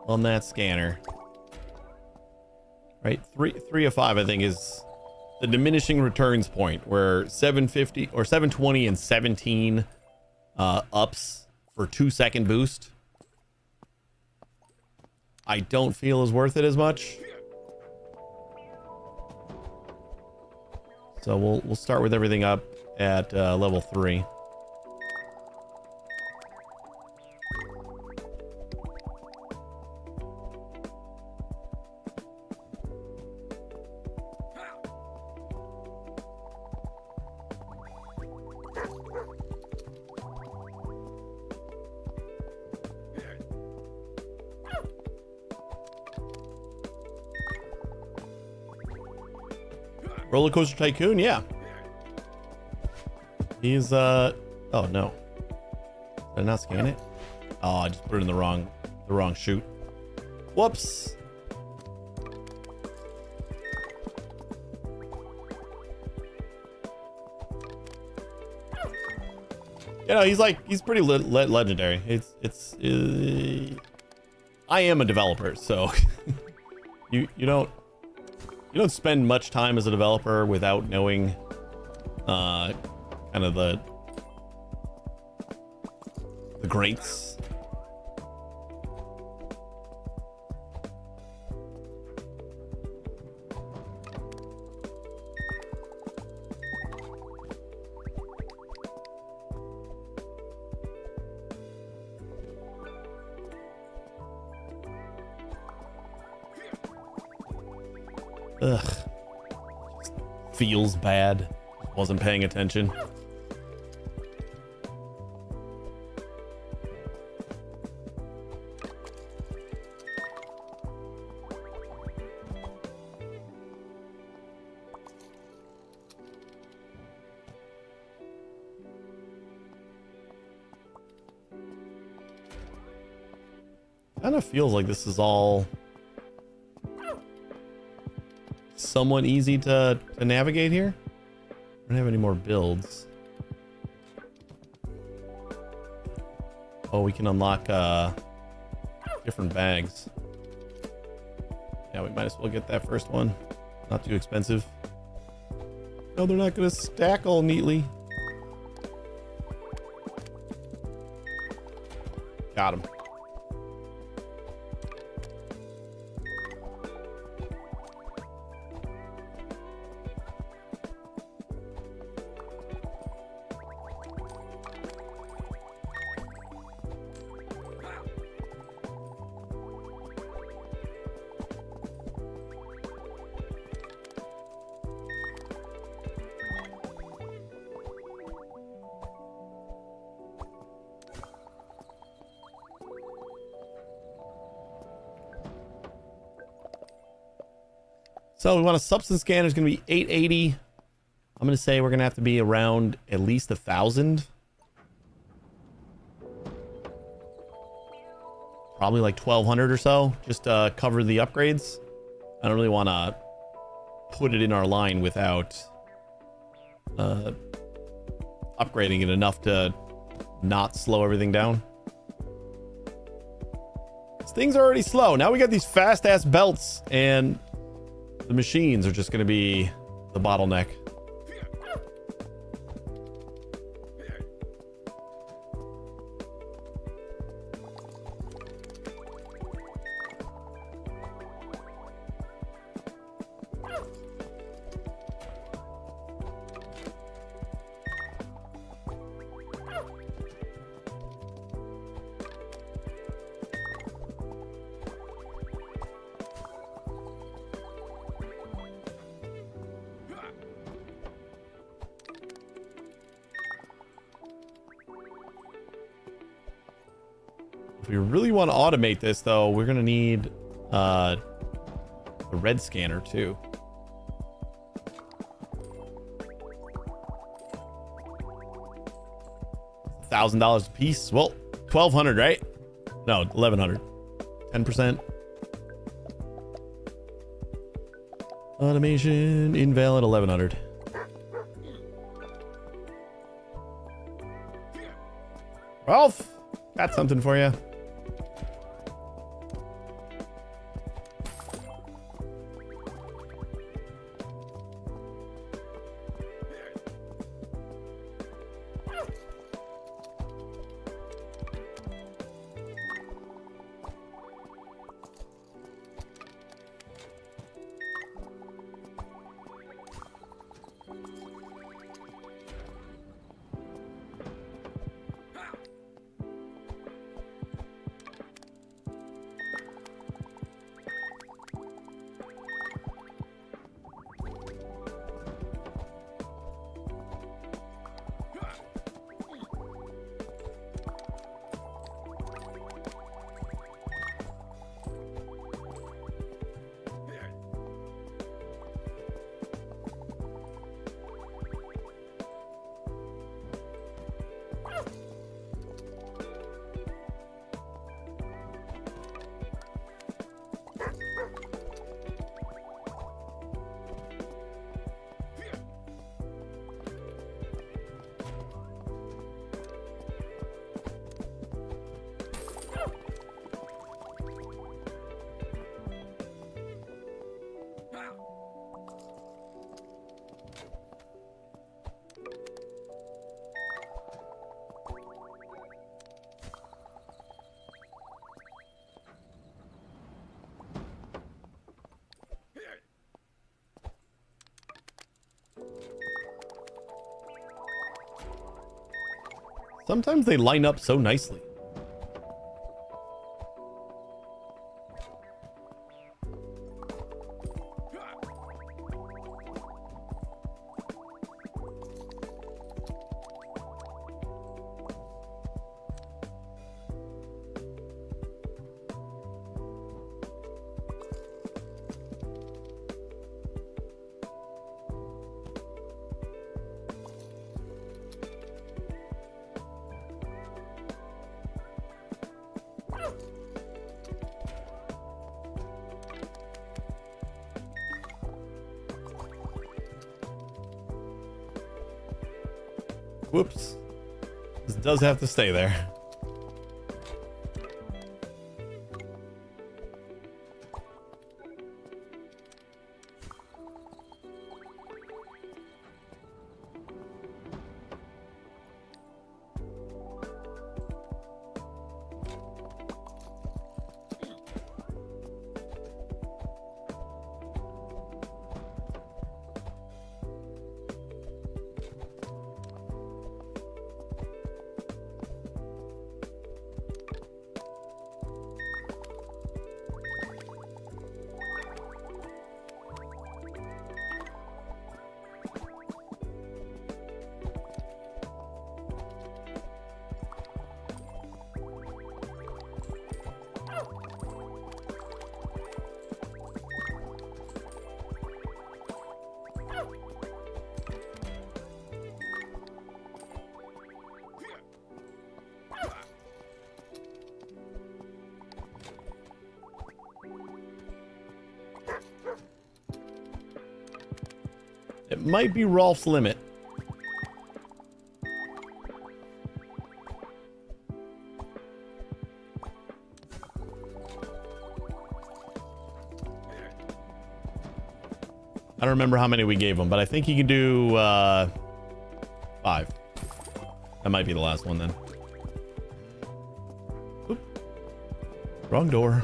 on that scanner. Right, 3 of 5 I think is the diminishing returns point, where 750 or 720 and 17 ups for 2-second boost I don't feel is worth it as much. So we'll start with everything up at level 3. Roller Coaster Tycoon, yeah. He's oh no. Did I not scan it? Oh, I just put it in the wrong chute. Whoops. You know, he's pretty legendary. I am a developer, so you don't spend much time as a developer without knowing kind of the greats. Ugh. feels bad. Wasn't paying attention. Kind of feels like this is all somewhat easy to navigate here. I don't have any more builds. Oh, we can unlock different bags. Yeah, we might as well get that first one. Not too expensive. No, they're not going to stack all neatly. Got him. So we want a substance scanner is going to be 880. I'm going to say we're going to have to be around at least 1,000. Probably like 1,200 or so, just to cover the upgrades. I don't really want to put it in our line without upgrading it enough to not slow everything down. Things are already slow. Now we got these fast ass belts, and the machines are just going to be the bottleneck. If we really want to automate this, though, we're going to need a red scanner, too. $1,000 a piece. Well, 1,200, right? No, 1,100. 10%. Automation invalid. 1,100. Ralph, got something for you. Sometimes they line up so nicely. Whoops. This does have to stay there. It might be Rolf's limit. I don't remember how many we gave him, but I think he can do 5. That might be the last one then. Oop. Wrong door.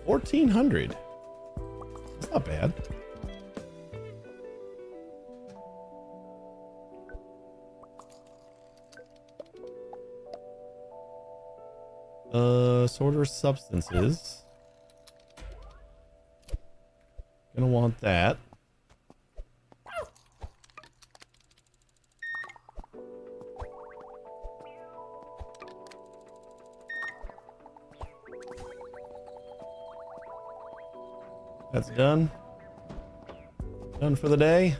$1,400. That's not bad. Sorter substances. Gonna want that. That's done. Done for the day.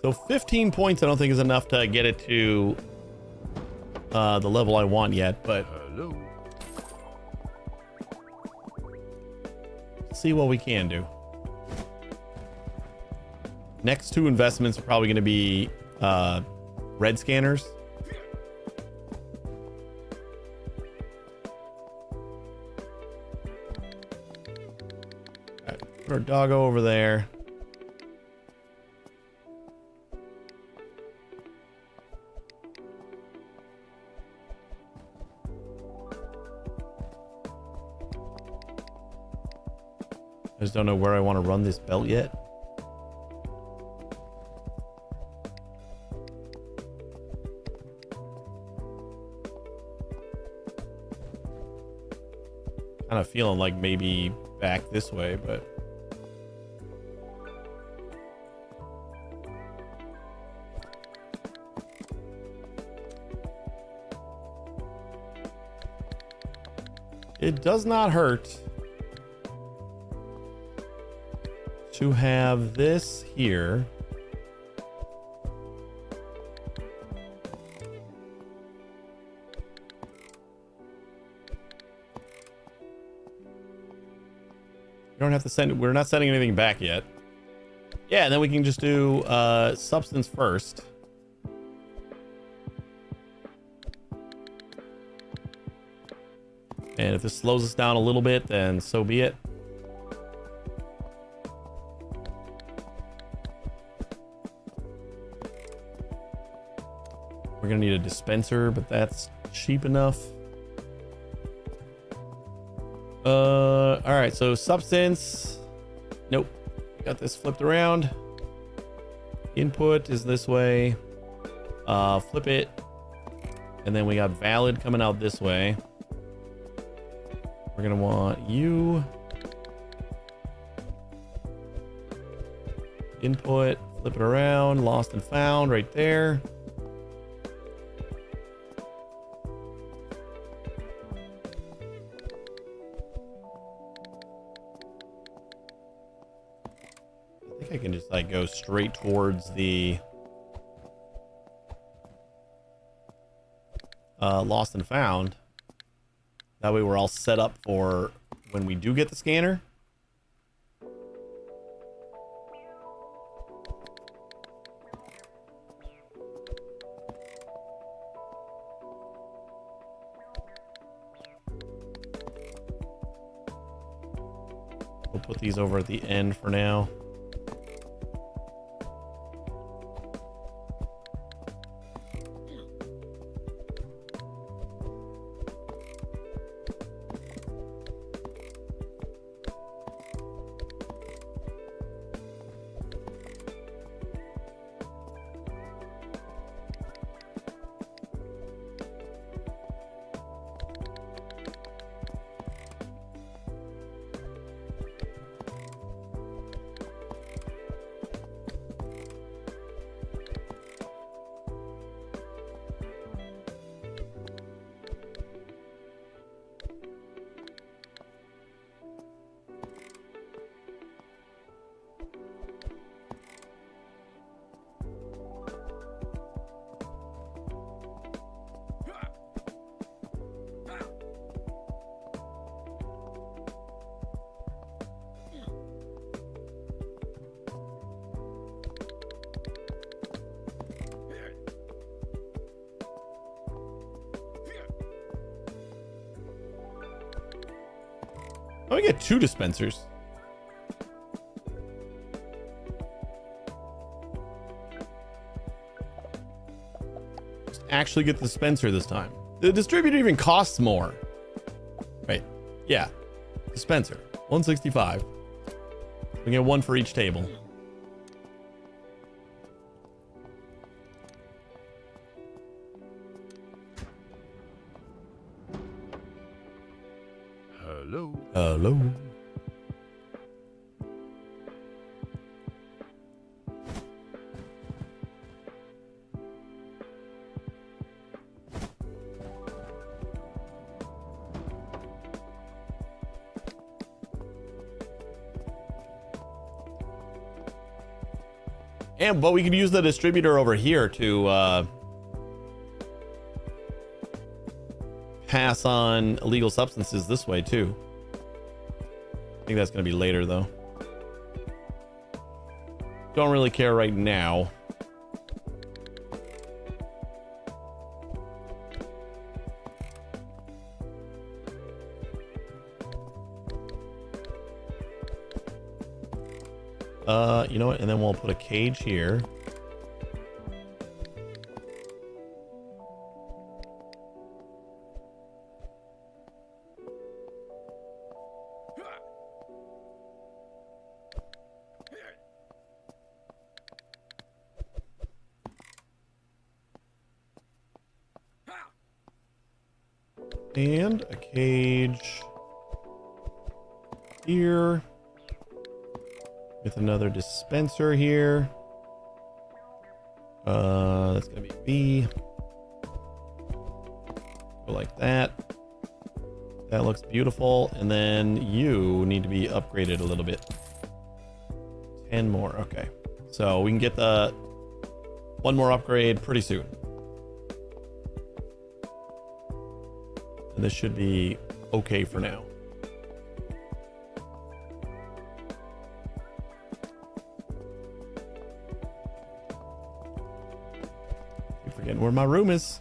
So 15 points I don't think is enough to get it to the level I want yet, but Hello. see what we can do. Next 2 investments are probably going to be red scanners. All right, put our doggo over there. I just don't know where I want to run this belt yet. Kind of feeling like maybe back this way, but it does not hurt to have this here. You don't have to send, we're not sending anything back yet. Yeah, and then we can just do substance first. And if this slows us down a little bit, then so be it. We're gonna need a dispenser, but that's cheap enough. All right, so substance. Nope, got this flipped around. Input is this way. Flip it, and then we got valid coming out this way. We're gonna want you Input, flip it around, lost and found right there. I think I can just like go straight towards the lost and found. That way we're all set up for when we do get the scanner. We'll put these over at the end for now. Oh, we get 2 dispensers. Just actually get the dispenser this time. The distributor even costs more. Right. Yeah. Dispenser. 165. We get 1 for each table. Hello. Hello. And but we could use the distributor over here to pass on illegal substances this way too. I think that's going to be later though. Don't really care right now. You know what? And then we'll put a cage here. And a cage here with another dispenser here. That's gonna be B. Go like that. That looks beautiful. And then you need to be upgraded a little bit. 10 more. Okay. So we can get the 1 more upgrade pretty soon. And this should be okay for now. Keep forgetting where my room is.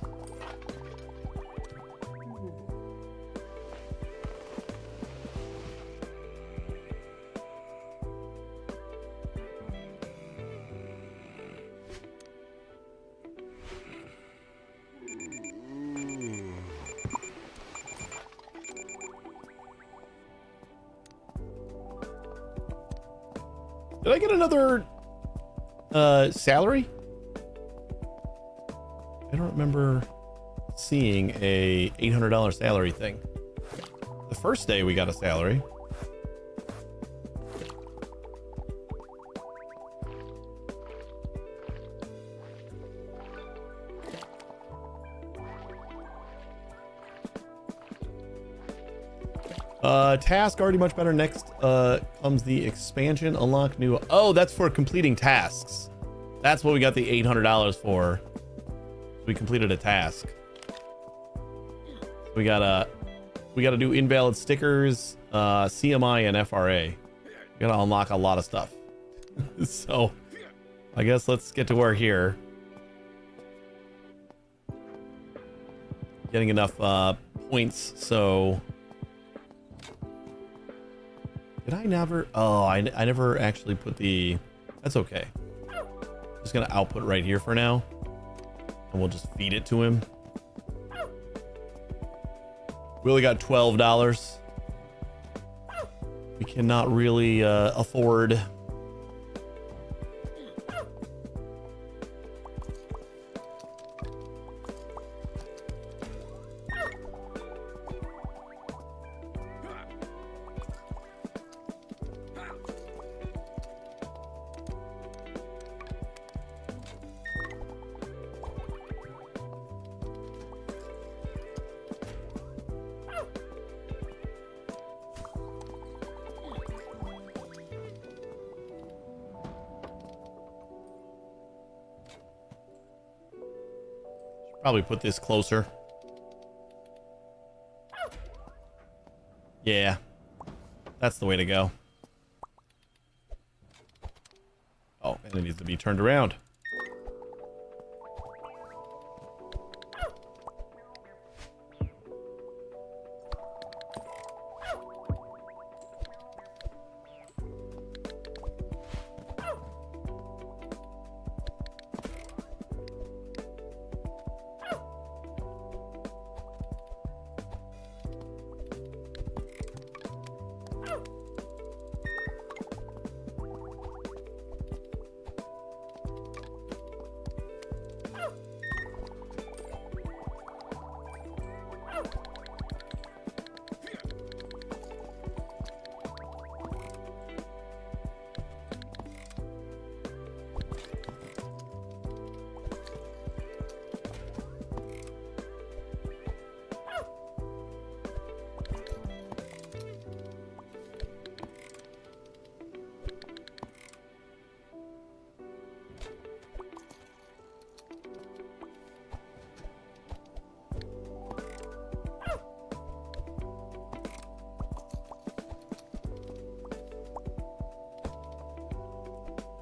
Did I get another salary? I don't remember seeing a $800 salary thing. The first day we got a salary. Task already much better. Next comes the expansion. Unlock new. Oh, that's for completing tasks. That's what we got the $800 for. We completed a task. We gotta do invalid stickers, CMI, and FRA. We gotta unlock a lot of stuff. So, I guess let's get to work here. Getting enough points, so. Did I never? Oh, I never actually put the. That's okay. Just gonna output right here for now, and we'll just feed it to him. We only got $12. We cannot really afford. Probably put this closer. Yeah, that's the way to go. Oh, and it needs to be turned around.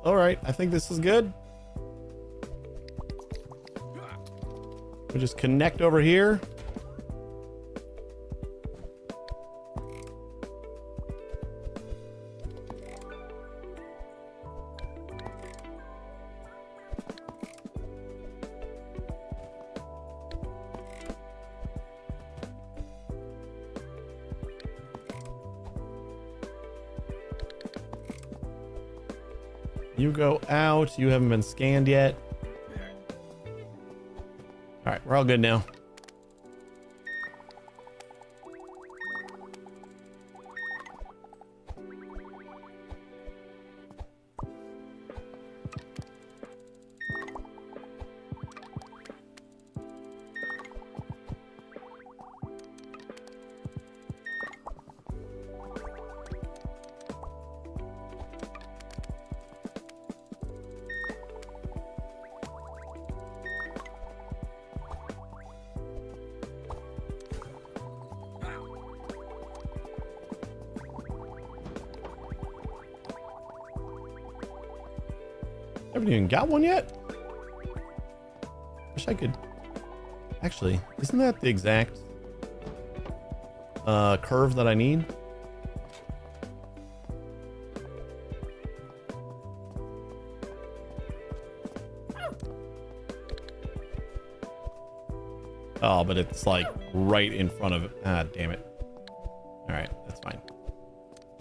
All right, I think this is good. We just connect over here. You go out. You haven't been scanned yet. All right, we're all good now. Haven't even got one yet? Wish I could. Actually, isn't that the exact curve that I need? Oh, but it's like right in front of it. Ah, damn it. All right, that's fine.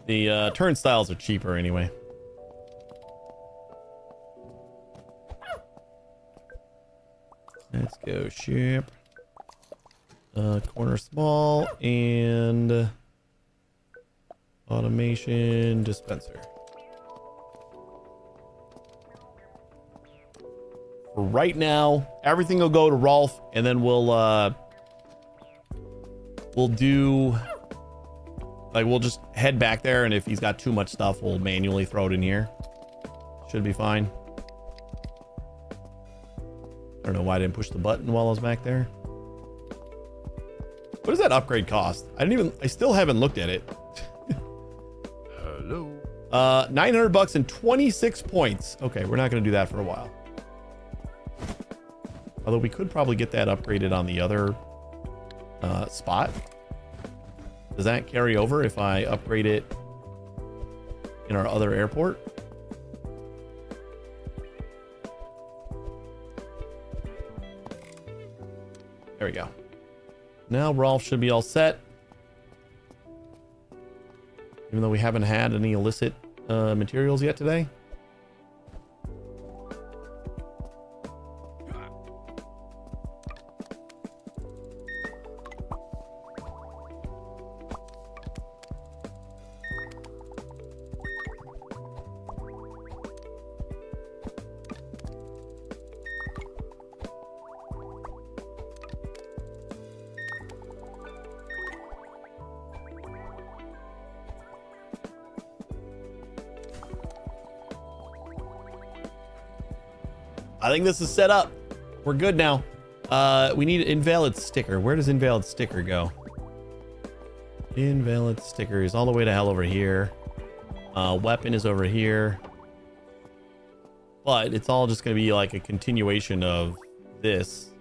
The turnstiles are cheaper anyway. Let's go ship. Corner small and automation dispenser. For right now, everything will go to Rolf, and then we'll do Like, we'll just head back there, and if he's got too much stuff, we'll manually throw it in here. Should be fine. I don't know why I didn't push the button while I was back there. What does that upgrade cost? I still haven't looked at it. Hello. 900 bucks and 26 points. Okay, we're not going to do that for a while. Although we could probably get that upgraded on the other spot. Does that carry over if I upgrade it in our other airport? There we go. Now Rolf should be all set. Even though we haven't had any illicit materials yet today. I think this is set up. We're good now. We need an invalid sticker. Where does invalid sticker go? Invalid sticker is all the way to hell over here. Weapon is over here. But it's all just going to be like a continuation of this.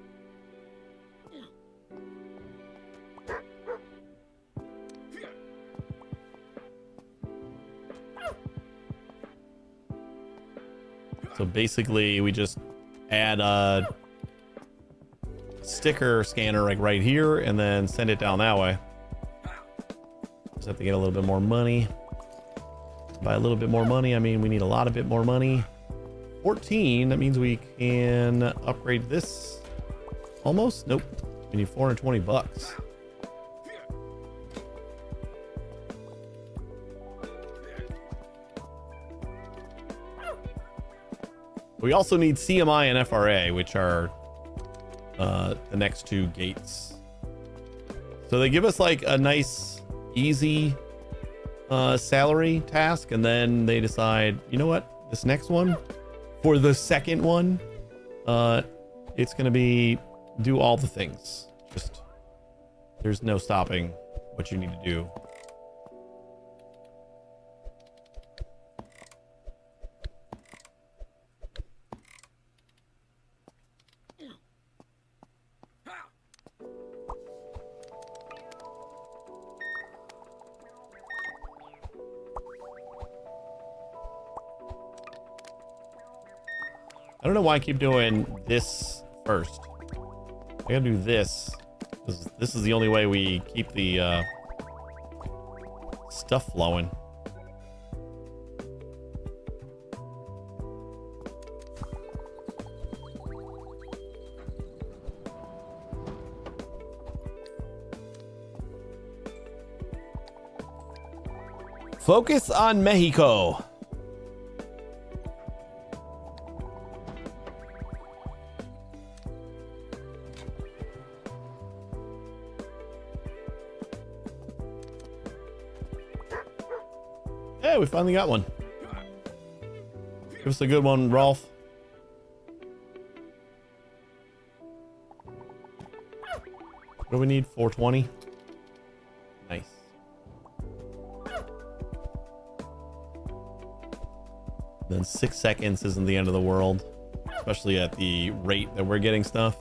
So basically we just add a sticker scanner like right here and then send it down that way. Just have to get a little bit more money. By a little bit more money, I mean we need a lot of bit more money. 14, that means we can upgrade this almost. Nope, we need 420 bucks. We also need CMI and FRA, which are the next two gates. So they give us like a nice, easy salary task, and then they decide, you know what, this next one, for the second one, it's going to be do all the things. Just, there's no stopping what you need to do. I don't know why I keep doing this first. I gotta do this. This is the only way we keep the stuff flowing. Focus on Mexico. Hey, we finally got one. Give us a good one, Rolf. What do we need? 420? Nice. Then 6 seconds isn't the end of the world, especially at the rate that we're getting stuff.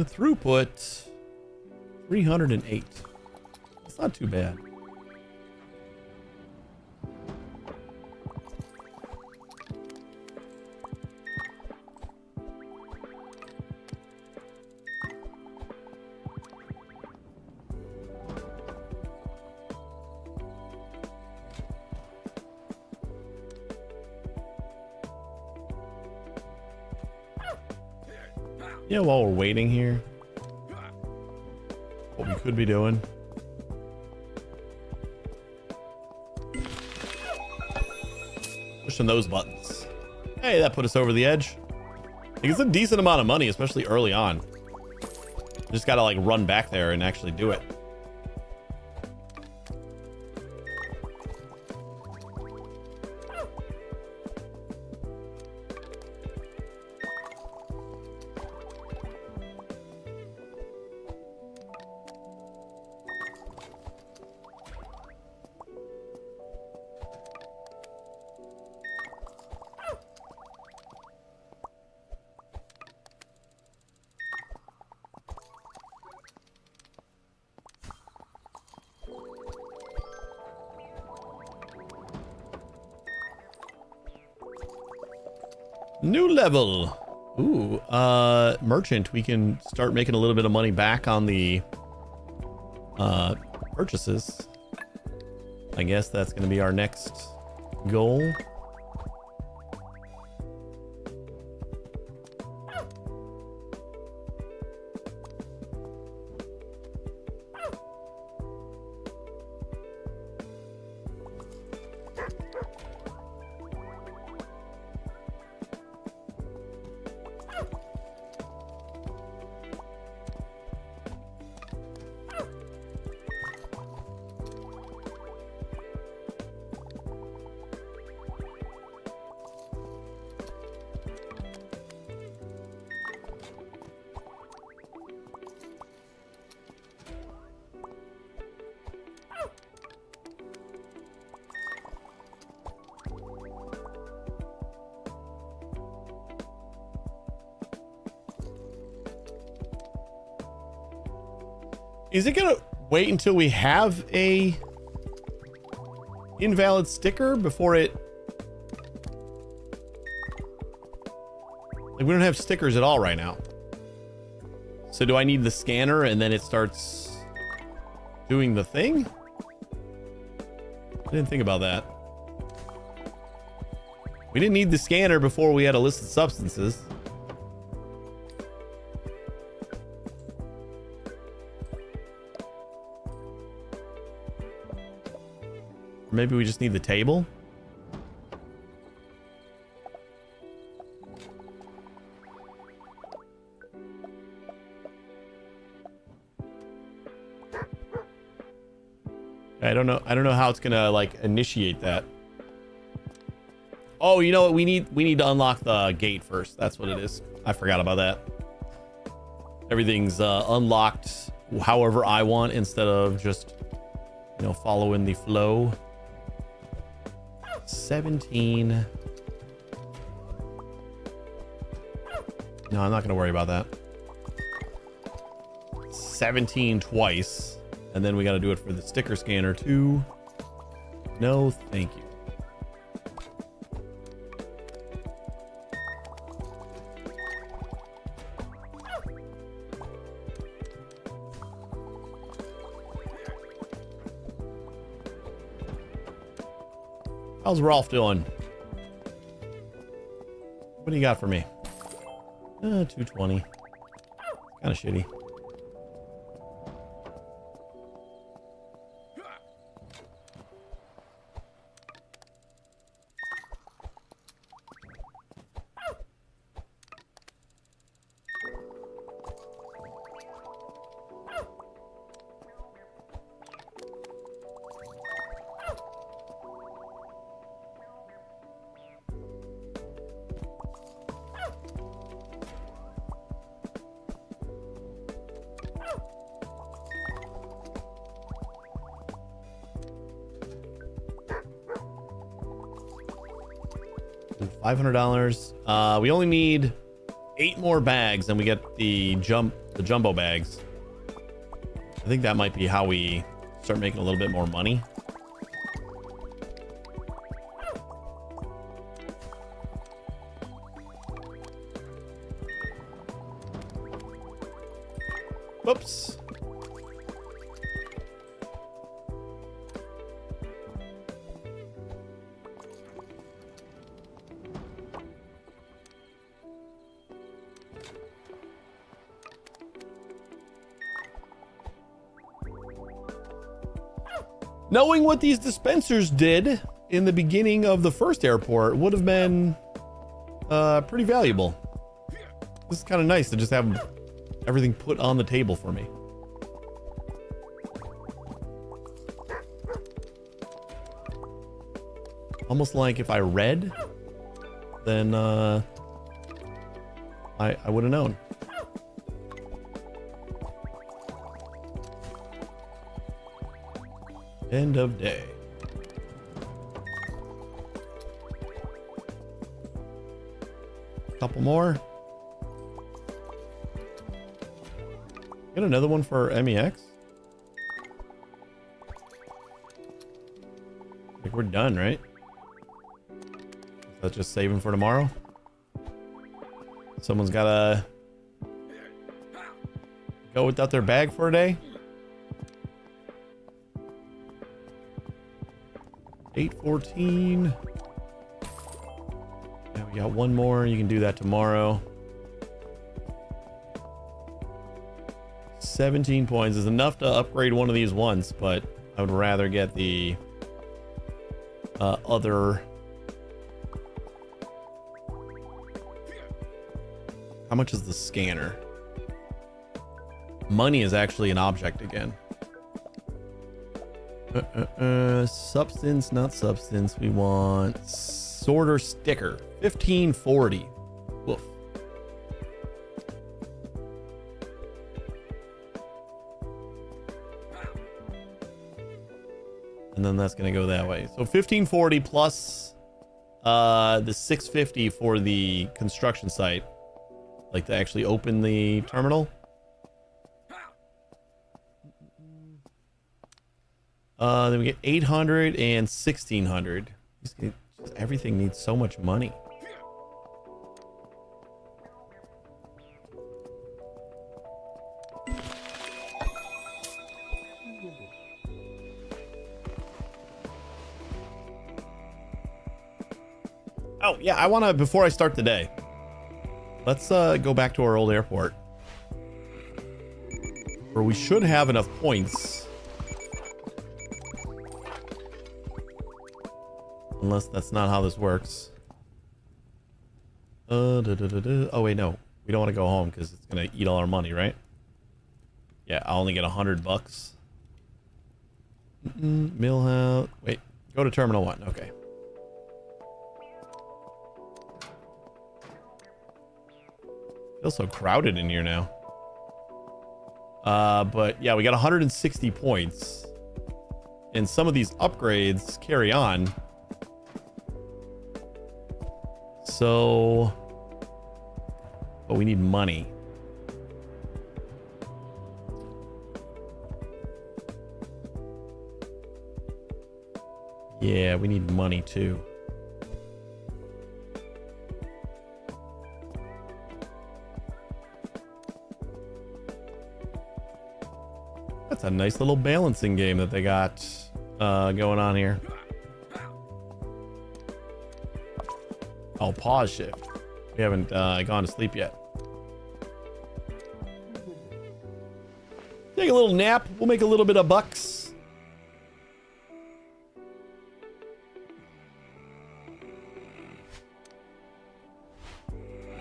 Throughput 308. It's not too bad. Yeah, while we're waiting here, what we could be doing. Pushing those buttons. Hey, that put us over the edge. I think it's a decent amount of money, especially early on. Just gotta like run back there and actually do it. New level. Ooh, merchant. We can start making a little bit of money back on the purchases. I guess that's going to be our next goal. Is it gonna wait until we have a invalid sticker before it? Like, we don't have stickers at all right now. So do I need the scanner and then it starts doing the thing? I didn't think about that. We didn't need the scanner before we had a list of substances. Or maybe we just need the table. I don't know how it's gonna like initiate that. Oh, you know what? We need to unlock the gate first. That's what it is. I forgot about that. Everything's unlocked however I want instead of just, you know, following the flow. 17. No, I'm not gonna worry about that. 17 twice. And then we got to do it for the sticker scanner too. No, thank you. How's Rolf doing? What do you got for me? 220. Kind of shitty. $500. We only need 8 more bags and we get the jumbo bags. I think that might be how we start making a little bit more money. Whoops. Knowing what these dispensers did in the beginning of the first airport would have been pretty valuable. This is kind of nice to just have everything put on the table for me. Almost like if I read, then I would have known. End of day. Couple more. Get another one for MEX. I think we're done, right? Let's just save them for tomorrow. Someone's gotta go without their bag for a day. 8:14. Yeah, we got one more. You can do that tomorrow. 17 points is enough to upgrade one of these once, but I would rather get the other. How much is the scanner? Money is actually an object again. Substance, not substance. We want sorter sticker. 1540. Woof. And then that's gonna go that way. So 1540 plus the 650 for the construction site. Like to actually open the terminal. Then we get 800 and 1600. Everything needs so much money. Oh yeah, I want to, before I start the day, let's go back to our old airport, where we should have enough points. Unless that's not how this works. Oh wait, no. We don't want to go home because it's going to eat all our money, right? Yeah, I'll only get $100. Millhouse. Wait, go to Terminal 1. Okay. Feels so crowded in here now. But yeah, we got 160 points. And some of these upgrades carry on. So, but we need money. Yeah, we need money too. That's a nice little balancing game that they got going on here. Oh, pause shift. We haven't gone to sleep yet. Take a little nap. We'll make a little bit of bucks.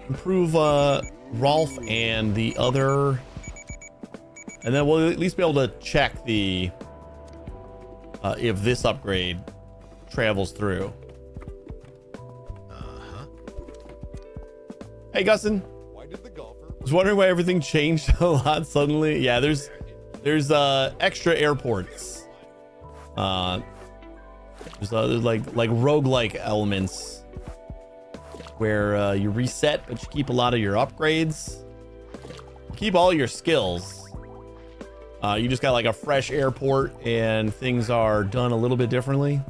Improve Rolf and the other. And then we'll at least be able to check the if this upgrade travels through. Hey, Gustin. Why did the golfer? I was wondering why everything changed a lot suddenly. Yeah, there's extra airports. There's like roguelike elements where you reset, but you keep a lot of your upgrades. You keep all your skills. You just got like a fresh airport and things are done a little bit differently.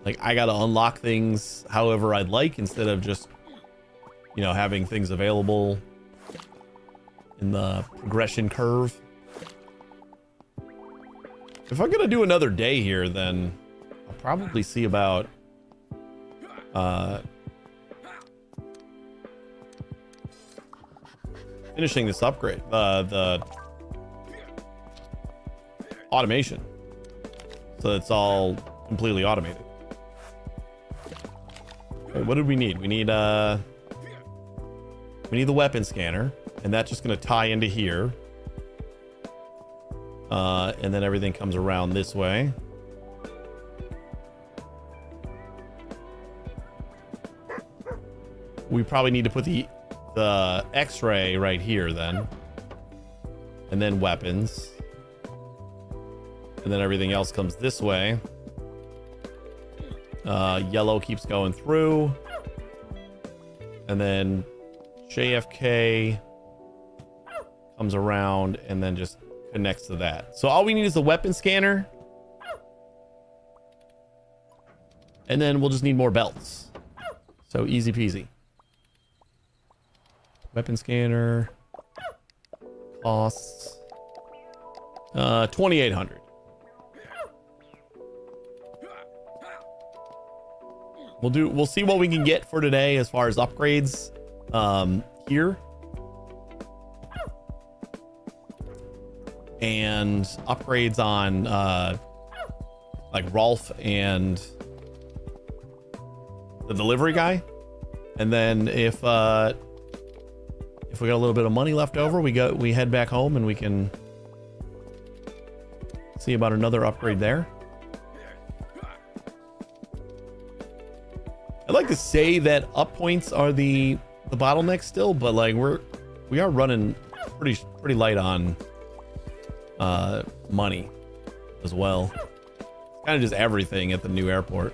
Like I gotta unlock things however I'd like instead of just, you know, having things available in the progression curve. If I'm gonna do another day here, then I'll probably see about finishing this upgrade. automation. So it's all completely automated. Okay, what did we need? We need the weapon scanner, and that's just gonna tie into here. And then everything comes around this way. We probably need to put the X-ray right here then. And then weapons. And then everything else comes this way. Yellow keeps going through. And then JFK comes around and then just connects to that. So all we need is the weapon scanner. And then we'll just need more belts. So easy peasy. Weapon scanner costs 2,800. We'll see what we can get for today as far as upgrades here. And upgrades on like Rolf and the delivery guy. And then if we got a little bit of money left over, we head back home and we can see about another upgrade there. I'd like to say that up points are the bottleneck still, but like we are running pretty light on money as well. It's kind of just everything at the new airport.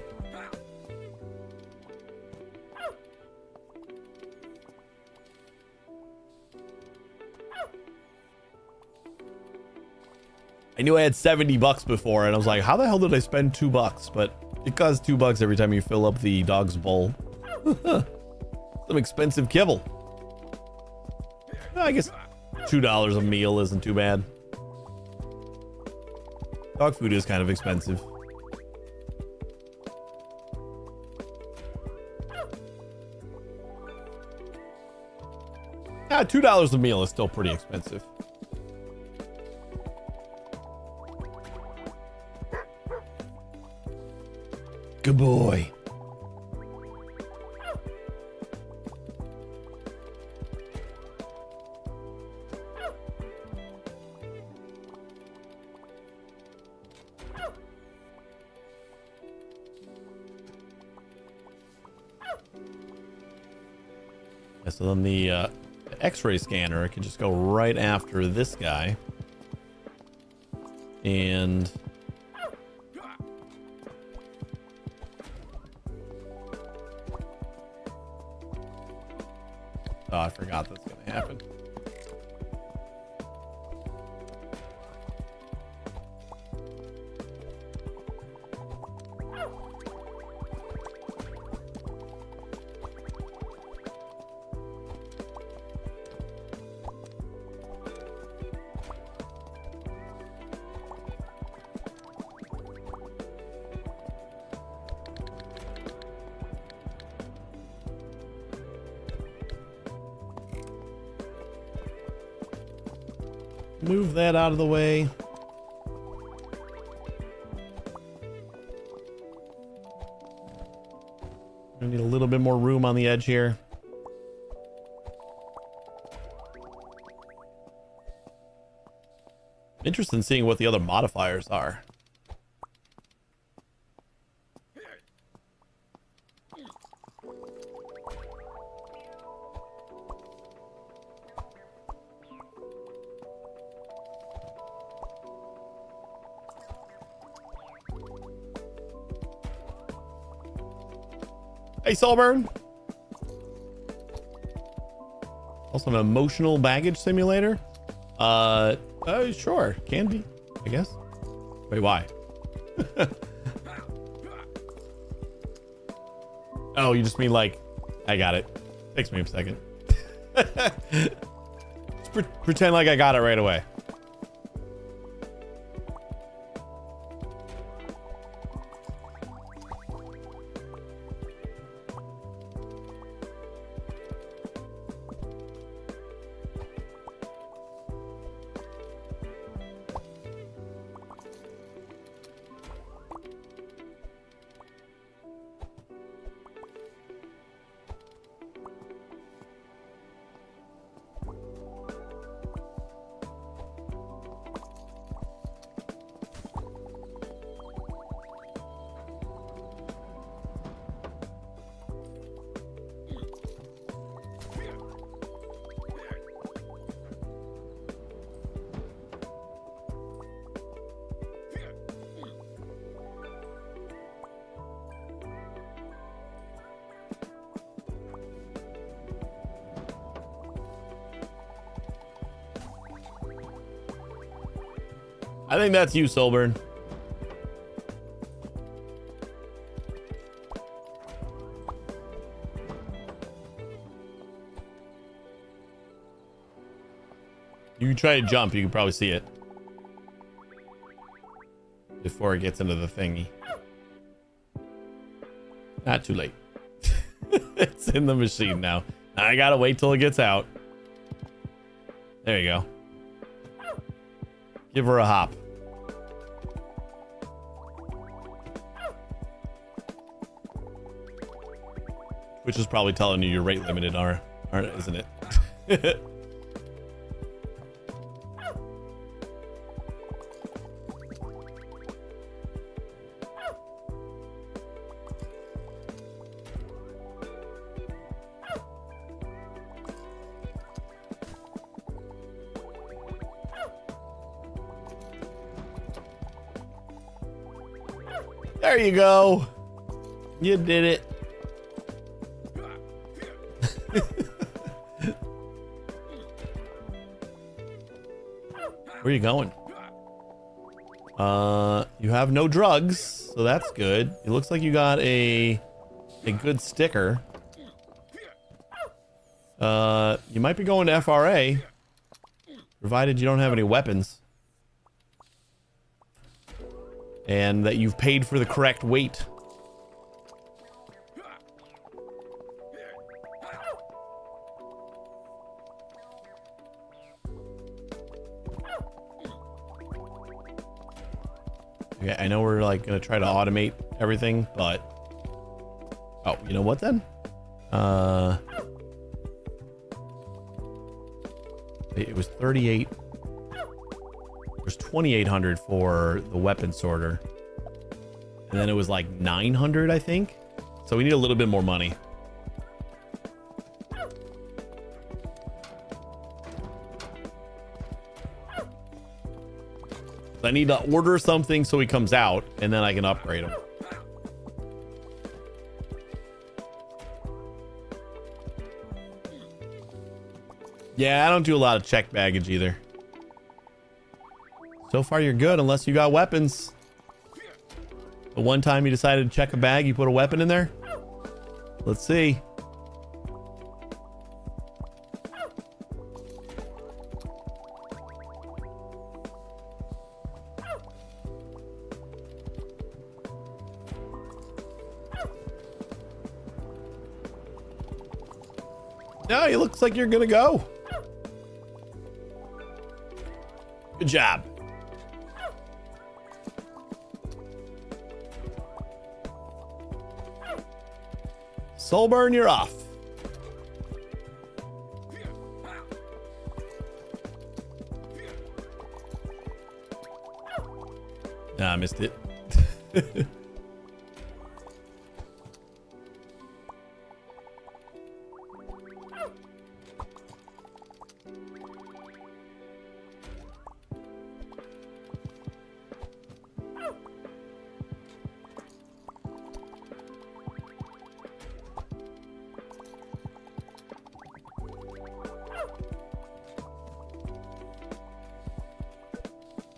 I knew I had $70 before, and I was like, how the hell did I spend $2? But it costs $2 every time you fill up the dog's bowl. Some expensive kibble. I guess $2 a meal isn't too bad. Dog food is kind of expensive. Yeah, $2 a meal is still pretty expensive. Good boy. Yeah, so then the X-ray scanner can just go right after this guy. And oh, I forgot that's going to happen. Move that out of the way. I need a little bit more room on the edge here. Interested in seeing what the other modifiers are. Hey, Salburn. Also an emotional baggage simulator. Sure, can be, I guess. Wait, why? Oh, you just mean like, I got it. Takes me a second. Just pretend like I got it right away. I think that's you, Solburn. You can try to jump. You can probably see it before it gets into the thingy. Not too late. It's in the machine now. I gotta wait till it gets out. There you go. Give her a hop. Which is probably telling you you're rate limited, isn't it? There you go. You did it. Where are you going? You have no drugs, so that's good. It looks like you got a good sticker. You might be going to FRA, provided you don't have any weapons. And that you've paid for the correct weight. Okay, I know we're like gonna try to automate everything, but oh, you know what then? It was 38. There's 2,800 for the weapon sorter, and then it was like 900, I think. So we need a little bit more money. I need to order something so he comes out, and then I can upgrade him. Yeah, I don't do a lot of checked baggage either. So far, you're good, unless you got weapons. The one time you decided to check a bag, you put a weapon in there? Let's see. No, it looks like you're gonna go. Good job. Soulburn, you're off. Nah, I missed it.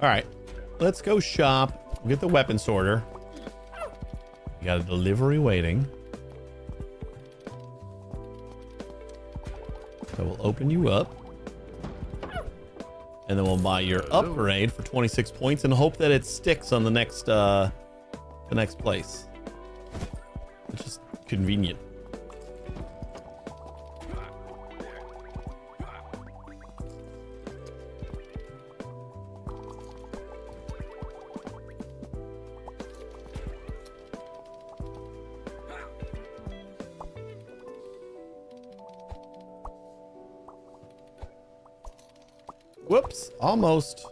All right, let's go shop. We'll get the weapon sorter. We got a delivery waiting. So we'll open you up. And then we'll buy your upgrade for 26 points and hope that it sticks on the next place. It's just convenient. Whoops, almost.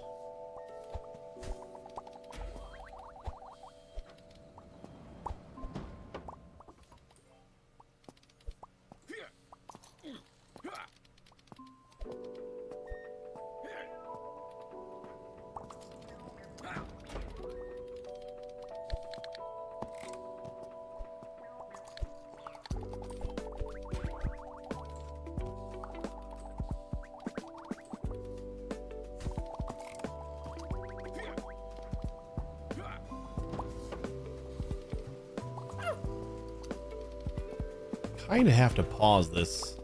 trying to have to pause this.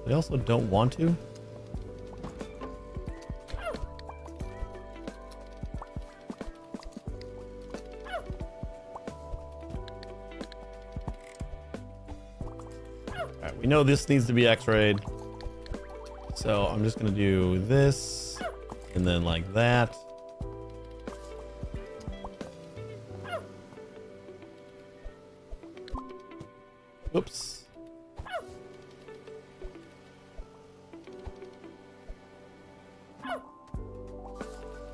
I also don't want to. Alright, we know this needs to be x-rayed. So I'm just gonna do this and then like that. Oops.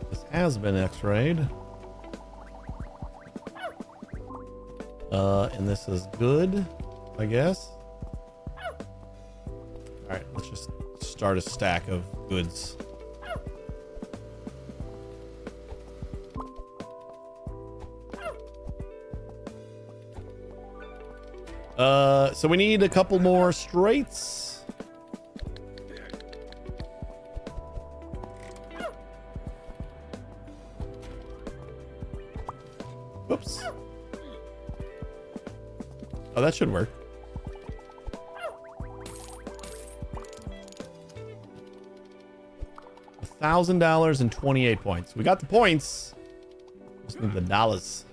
This has been x-rayed. And this is good, I guess. Alright, let's just start a stack of goods. So we need a couple more straights. Whoops. Oh, that should work. $1,000 and 28 points. We got the points. Just need the dollars.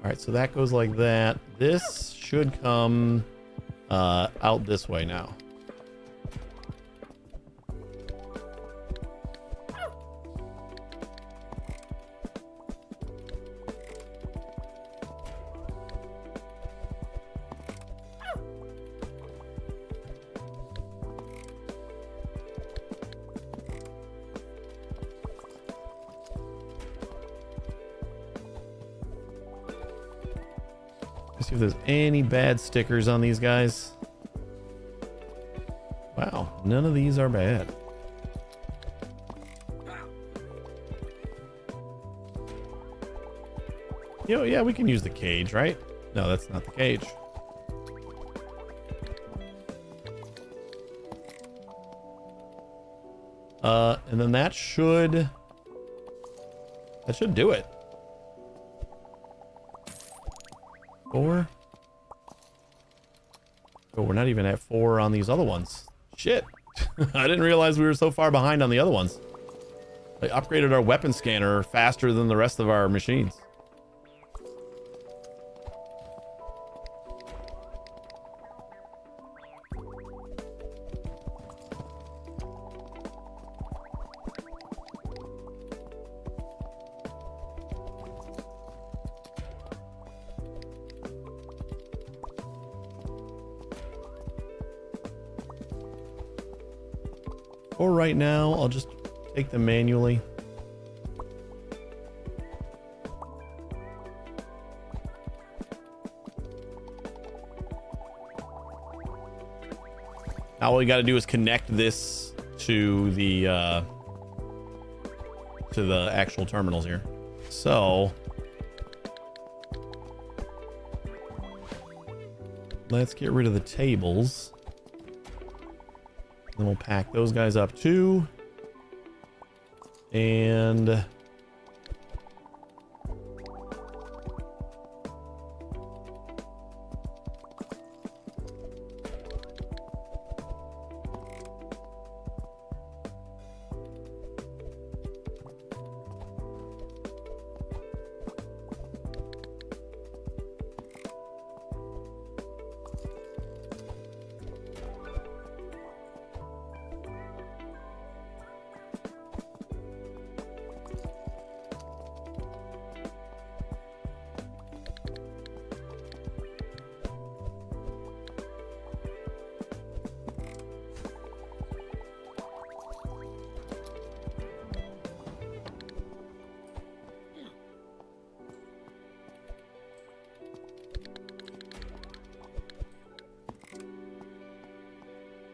All right, so that goes like that. This should come out this way now. See if there's any bad stickers on these guys. Wow, none of these are bad. Yo, yeah, we can use the cage, right? No, that's not the cage. And then that should do it. 4. Oh, we're not even at 4 on these other ones. Shit. I didn't realize we were so far behind on the other ones. They upgraded our weapon scanner faster than the rest of our machines. For right now, I'll just take them manually. Now all we got to do is connect this to the actual terminals here. So let's get rid of the tables. Then we'll pack those guys up too. And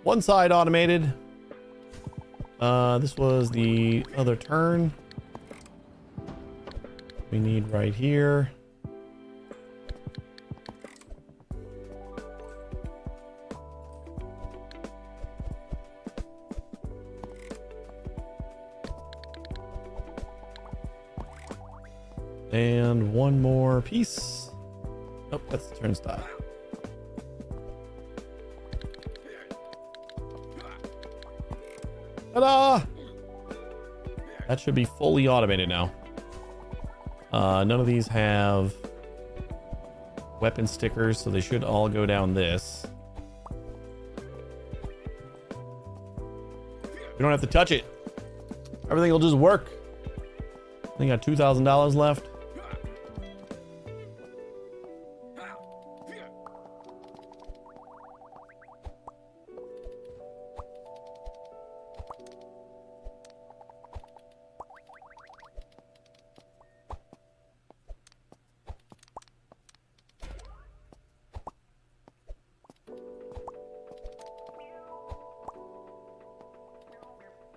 one side automated. This was the other turn. We need right here. And one more piece. Nope, that's the turnstile. Ta-da! That should be fully automated now. None of these have weapon stickers, so they should all go down this. We don't have to touch it. Everything will just work. I think I got $2,000 left.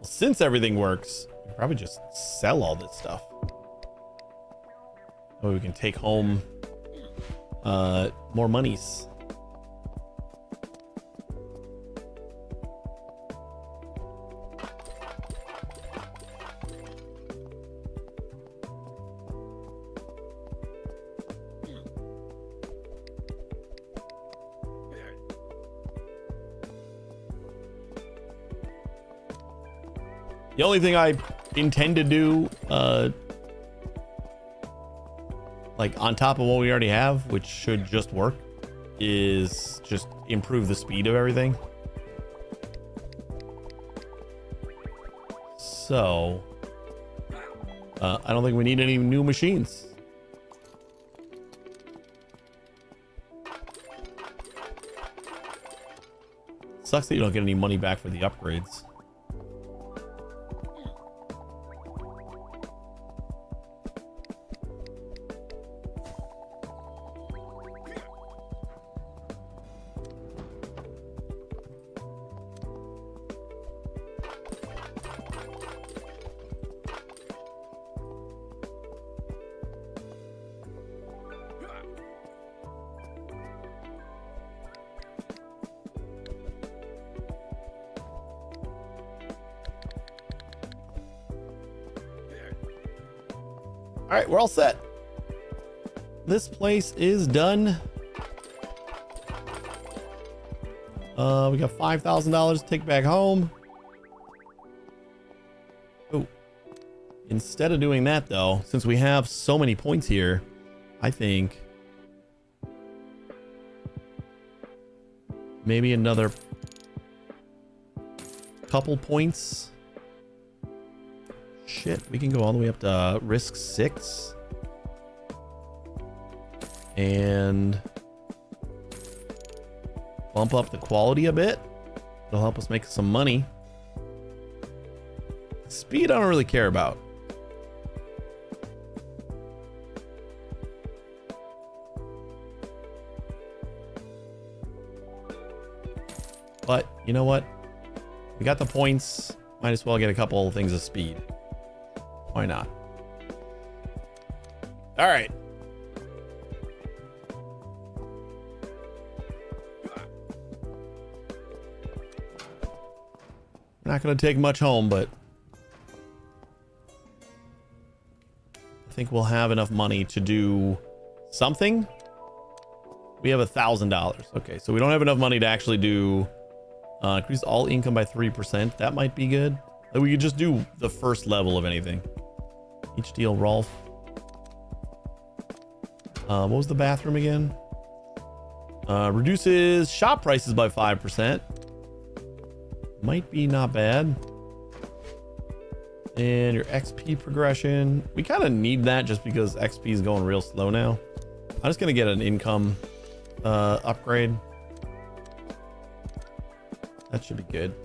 Since everything works, we probably just sell all this stuff. Oh, we can take home more monies. The only thing I intend to do, like on top of what we already have, which should just work, is just improve the speed of everything. So, I don't think we need any new machines. Sucks that you don't get any money back for the upgrades. All right, we're all set. This place is done. We got $5,000 to take back home. Oh, instead of doing that though, since we have so many points here, I think maybe another couple points. Shit, we can go all the way up to risk 6 and bump up the quality a bit. It'll help us make some money. Speed I don't really care about. But you know what? We got the points. Might as well get a couple things of speed. Why not? All right. Not going to take much home, but I think we'll have enough money to do something. We have $1,000. Okay, so we don't have enough money to actually do increase all income by 3%. That might be good. Like we could just do the first level of anything. Each deal, Rolf. What was the bathroom again? Reduces shop prices by 5%. Might be not bad. And your XP progression. We kind of need that just because XP is going real slow now. I'm just going to get an income upgrade. That should be good.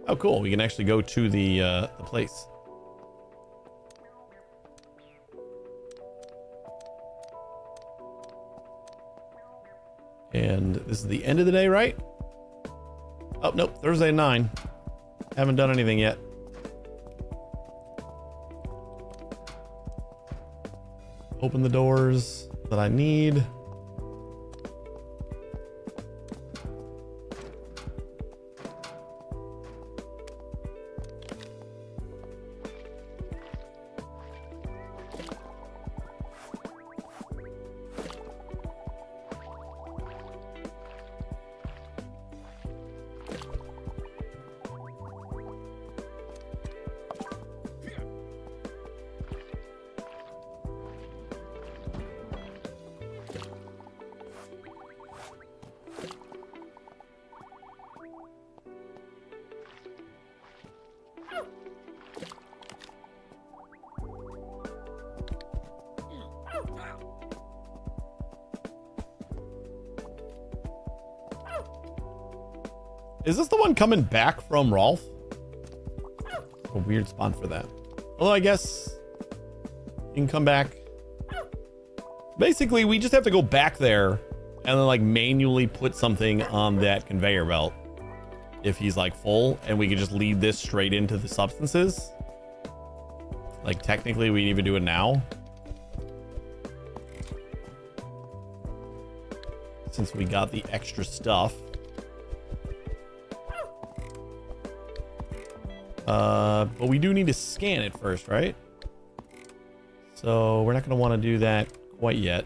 Oh, cool. We can actually go to the place. And this is the end of the day, right? Oh, nope. Thursday at 9. Haven't done anything yet. Open the doors that I need. Is this the one coming back from Rolf? A weird spawn for that. Although I guess you can come back. Basically, we just have to go back there and then like manually put something on that conveyor belt if he's like full, and we can just lead this straight into the substances. Like technically we even do it now, since we got the extra stuff. But we do need to scan it first, right? So we're not going to want to do that quite yet.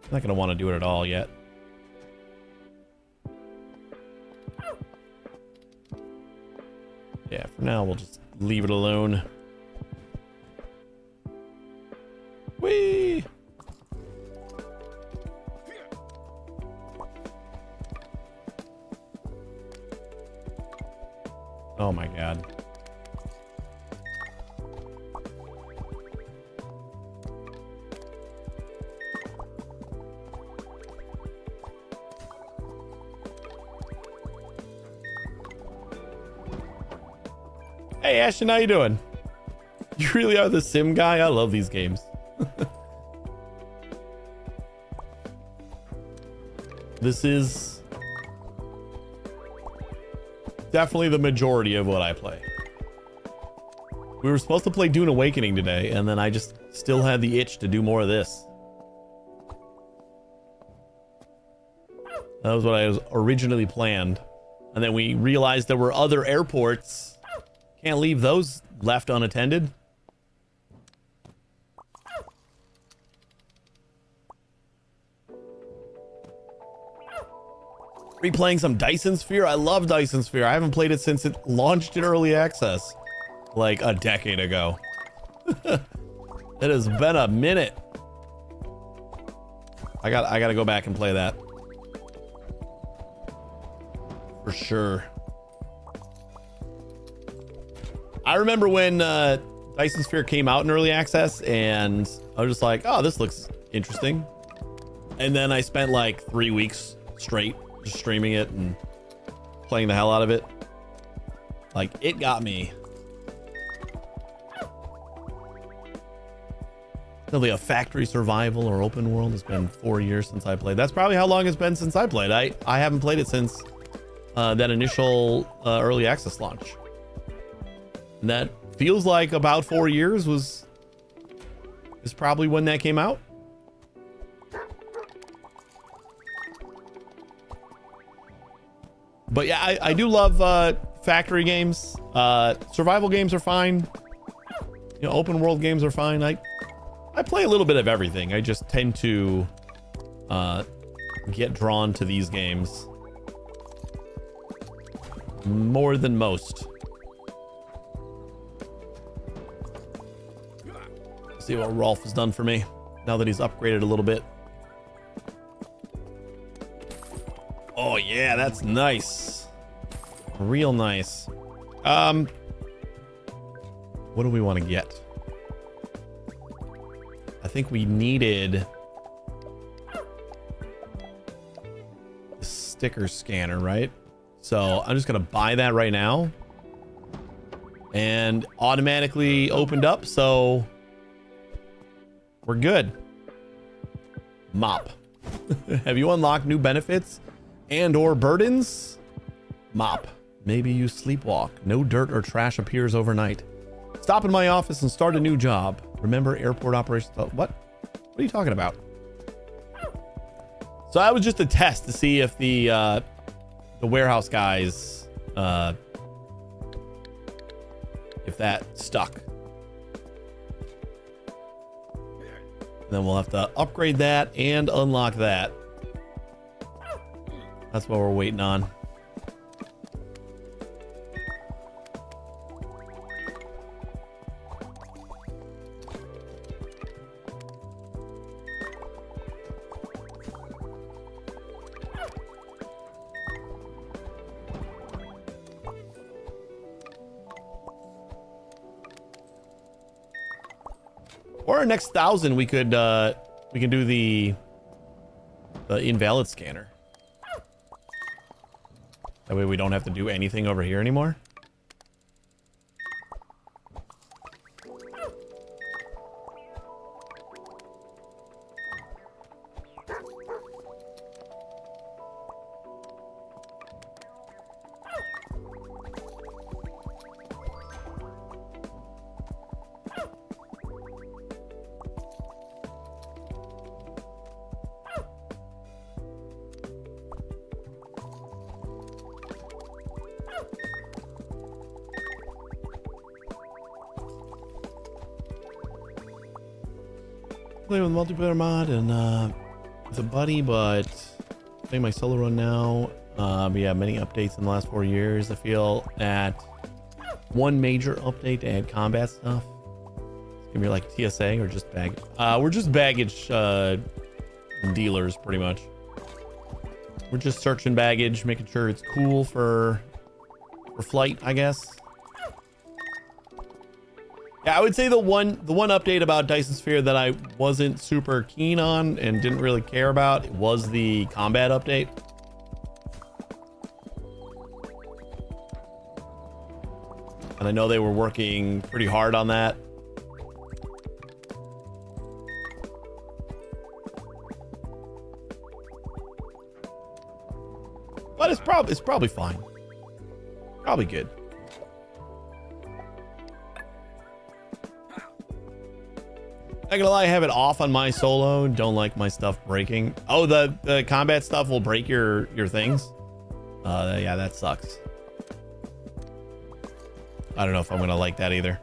I'm not going to want to do it at all yet. Yeah, for now we'll just leave it alone. Whee! Oh my god. Hey Ashton, how you doing? You really are the sim guy? I love these games. This is definitely the majority of what I play. We were supposed to play Dune Awakening today, and then I just still had the itch to do more of this. That was what I was originally planned. And then we realized there were other airports. Can't leave those left unattended. Replaying some Dyson Sphere. I love Dyson Sphere. I haven't played it since it launched in early access like a decade ago. It has been a minute. I gotta go back and play that for sure. I remember when Dyson Sphere came out in early access, and I was just like, oh, this looks interesting. And then I spent like 3 weeks straight just streaming it and playing the hell out of it. Like, it got me. Probably a factory survival or open world. It's been 4 years since I played. That's probably how long it's been since I played. I haven't played it since that initial early access launch. And that feels like about 4 years is probably when that came out. But yeah, I do love factory games. Survival games are fine. You know, open world games are fine. I play a little bit of everything. I just tend to get drawn to these games more than most. See what Rolf has done for me now that he's upgraded a little bit. Oh yeah, that's nice. Real nice. What do we want to get? I think we needed the sticker scanner, right? So I'm just gonna buy that right now, and automatically opened up, so we're good. Mop. Have you unlocked new benefits and or burdens? Mop. Maybe you sleepwalk. No dirt or trash appears overnight. Stop in my office and start a new job. Remember airport operations. Oh, what? What are you talking about? So that was just a test to see if the warehouse guys, if that stuck. Then we'll have to upgrade that and unlock that. That's what we're waiting on. Or our next 1,000, we can do the invalid scanner. That way we don't have to do anything over here anymore. Play with multiplayer mod and with a buddy, but playing my solo run now. But yeah, many updates in the last 4 years. I feel at one major update to add combat stuff. It's gonna be like TSA or just baggage. We're just baggage dealers, pretty much. We're just searching baggage, making sure it's cool for flight, I guess. Yeah, I would say the one update about Dyson Sphere that I wasn't super keen on and didn't really care about was the combat update. And I know they were working pretty hard on that. But it's probably fine. Probably good. Not gonna lie, I have it off on my solo. Don't like my stuff breaking. Oh, the combat stuff will break your things. Yeah, that sucks. I don't know if I'm gonna like that either.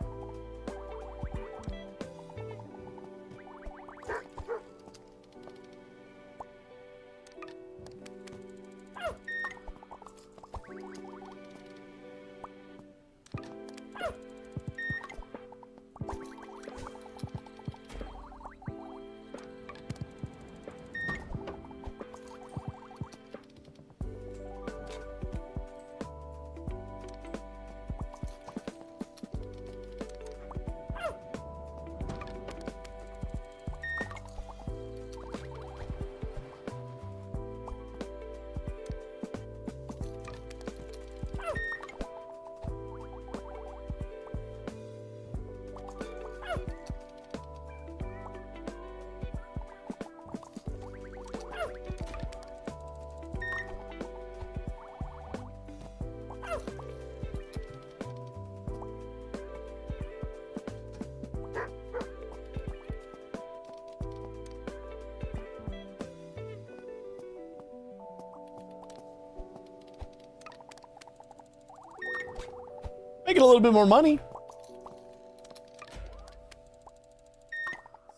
Making a little bit more money.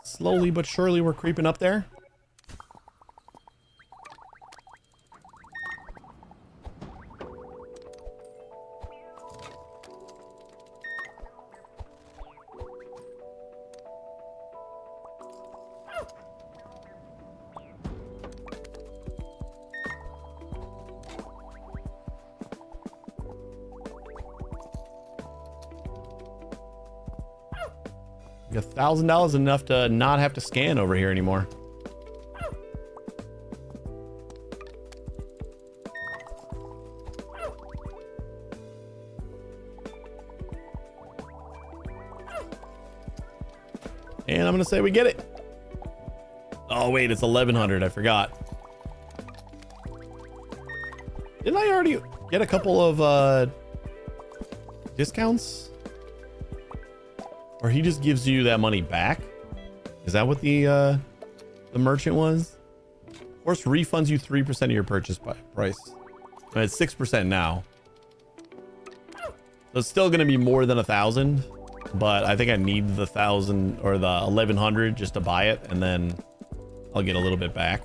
Slowly but surely we're creeping up there. $1,000 enough to not have to scan over here anymore. And I'm gonna say we get it. Oh wait, it's 1,100. I forgot. Didn't I already get a couple of discounts? Or he just gives you that money back? Is that what the merchant was? Of course, refunds you 3% of your purchase price. It's 6% now. So it's still going to be more than 1,000, but I think I need the 1,000 or the 1,100 just to buy it, and then I'll get a little bit back.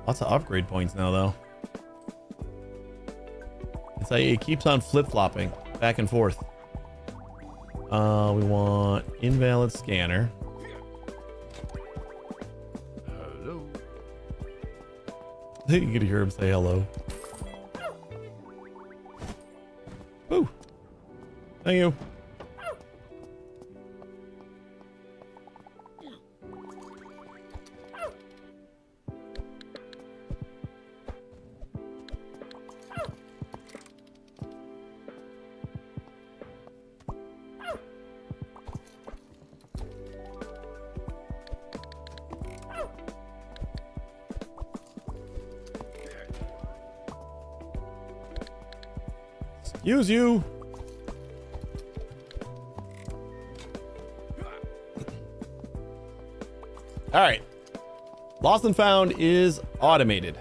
Lots of upgrade points now, though. It's like it keeps on flip-flopping back and forth. We want invalid scanner. Hello. You can hear him say hello. Woo. Thank you. Use you. All right. Lost and found is automated.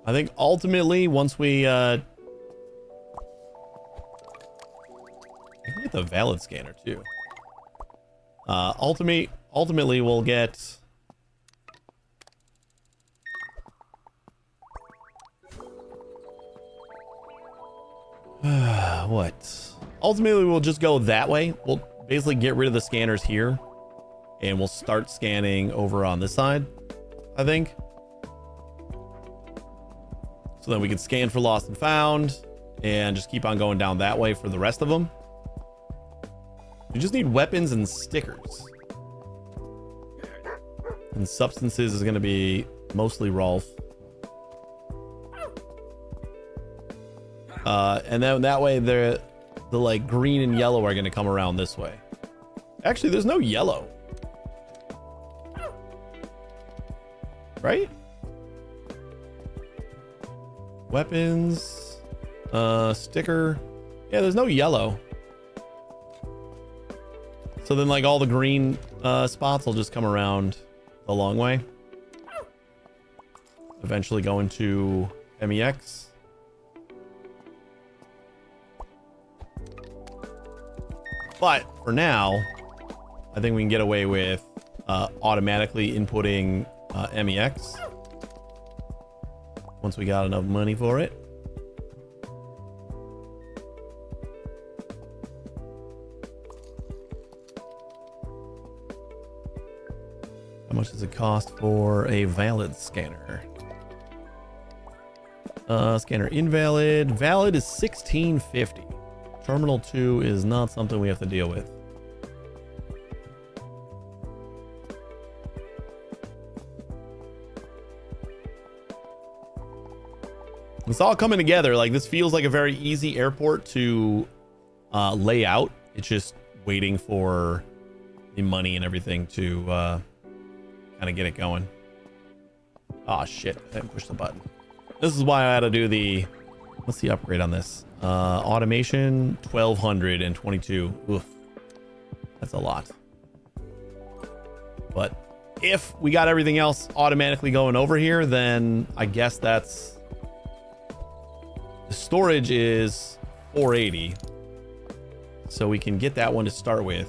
I think ultimately, once we I can get the valid scanner too. Ultimately we'll get what? Ultimately we'll just go that way. We'll basically get rid of the scanners here and we'll start scanning over on this side, I think. So then we can scan for lost and found and just keep on going down that way for the rest of them. We just need weapons and stickers. And substances is going to be mostly Rolf. And then that way the like green and yellow are going to come around this way. Actually, there's no yellow. Right? Weapons, sticker. Yeah, there's no yellow. So then like all the green spots will just come around the long way. Eventually go into MEX. But for now, I think we can get away with automatically inputting MEX. Once we got enough money for it. How much does it cost for a valid scanner? Scanner invalid. Valid is $16.50. Terminal 2 is not something we have to deal with. It's all coming together. Like, this feels like a very easy airport to lay out. It's just waiting for the money and everything to kind of get it going. Oh shit, I didn't push the button. This is why I had to do the, what's the upgrade on this? Automation 1222. Oof, that's a lot. But if we got everything else automatically going over here, then I guess that's, the storage is 480, so we can get that one to start with.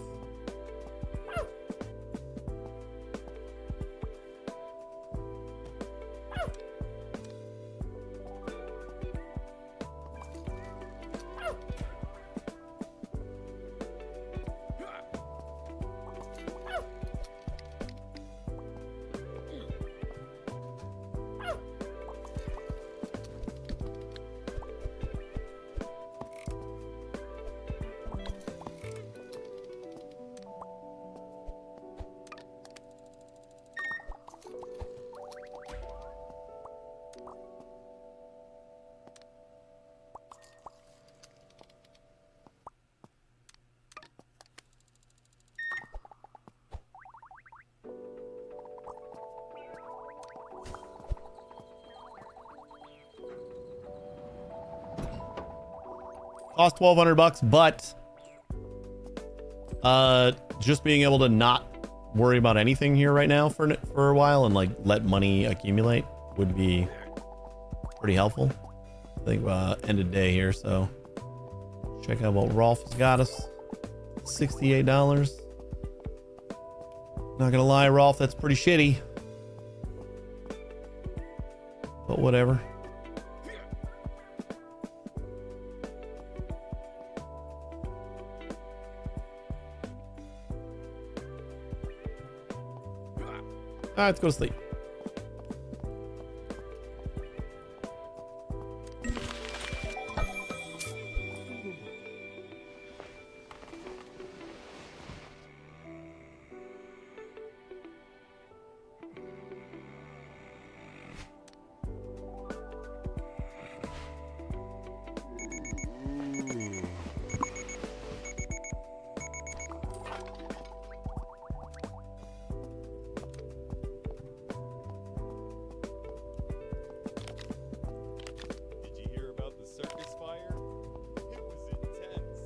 Cost $1,200, but just being able to not worry about anything here right now for a while and like let money accumulate would be pretty helpful. I think end of day here, so Check out what Rolf has got us. $68. Not gonna lie, Rolf, that's pretty shitty. But whatever. Alright, let's go to sleep. Did you hear about the circus fire? It was intense.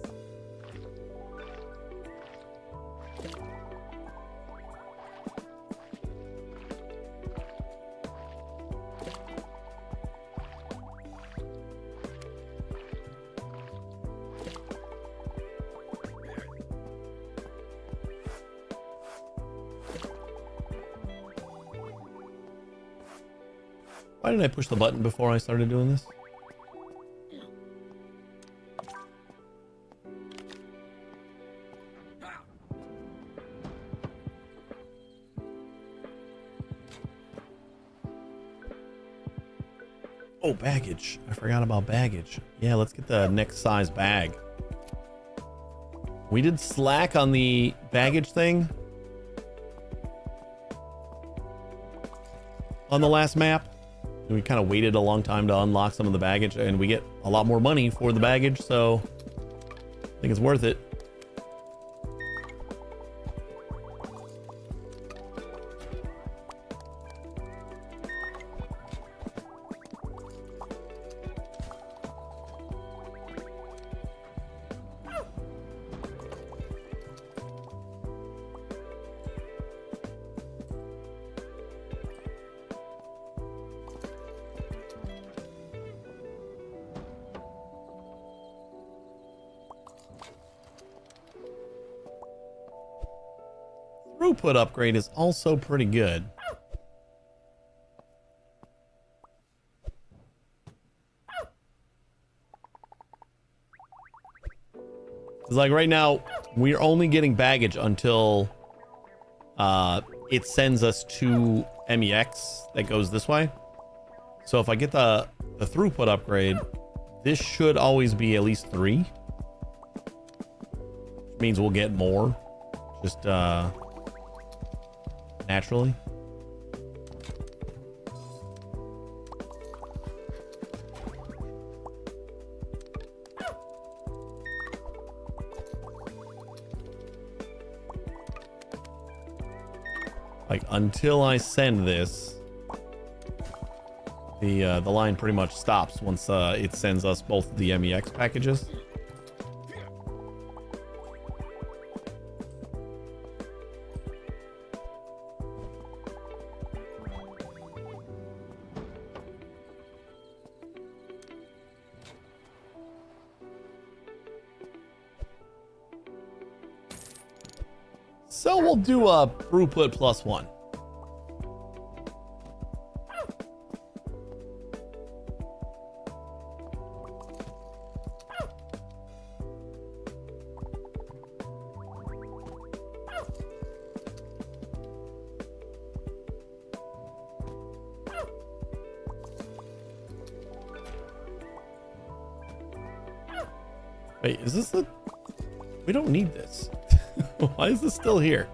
Why didn't I push the button before I started doing this? Oh, baggage. I forgot about baggage. Yeah, let's get the next size bag. We did slack on the baggage thing on the last map. And we kind of waited a long time to unlock some of the baggage, and we get a lot more money for the baggage, so I think it's worth it. Throughput upgrade is also pretty good. It's like right now, we're only getting baggage until it sends us to MEX that goes this way. So if I get the throughput upgrade, this should always be at least 3. Which means we'll get more. Just naturally. Like until I send this, the line pretty much stops once it sends us both the MEX packages. So we'll do a throughput +1. Wait, is this the... We don't need this. Why is this still here?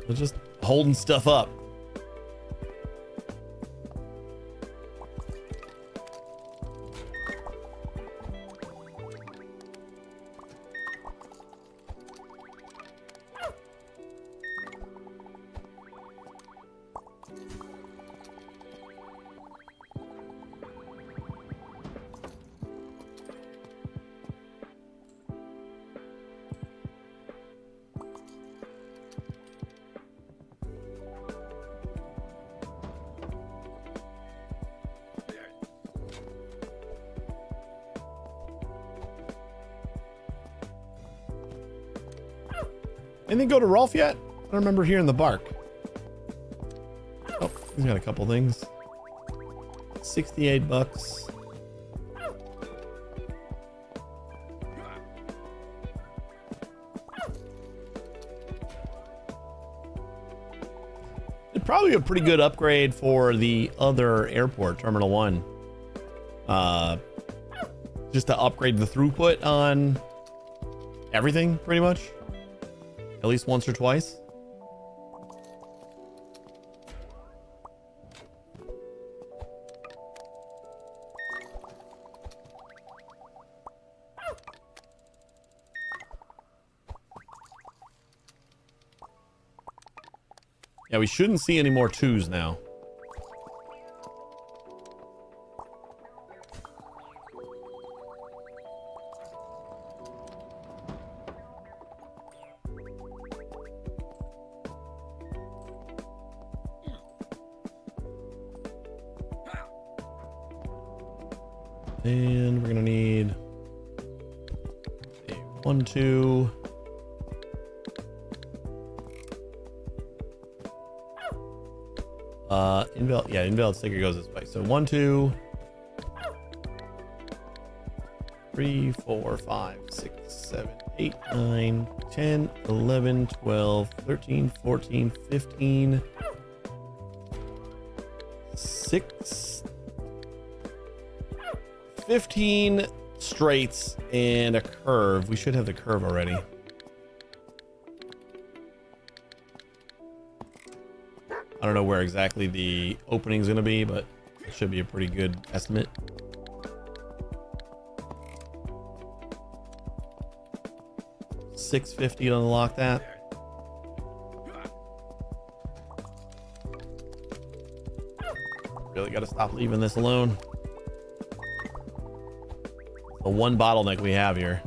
We're just holding stuff up. Anything go to Rolf yet? I don't remember hearing the bark. Oh, he's got a couple things. 68 bucks. It'd probably be a pretty good upgrade for the other airport, Terminal 1. Just to upgrade the throughput on everything, pretty much. At least once or twice. Yeah, we shouldn't see any more 2s now. And we're gonna need a 1, 2. Invalid sticker goes this way. So 1, 2, 3, 4, 5, 6, 7, 8, 9, 10, 11, 12, 13, 14, 15, 15 straights and a curve. We should have the curve already. I don't know where exactly the opening is going to be, but it should be a pretty good estimate. $650 to unlock that. Really got to stop leaving this alone. The one bottleneck we have here.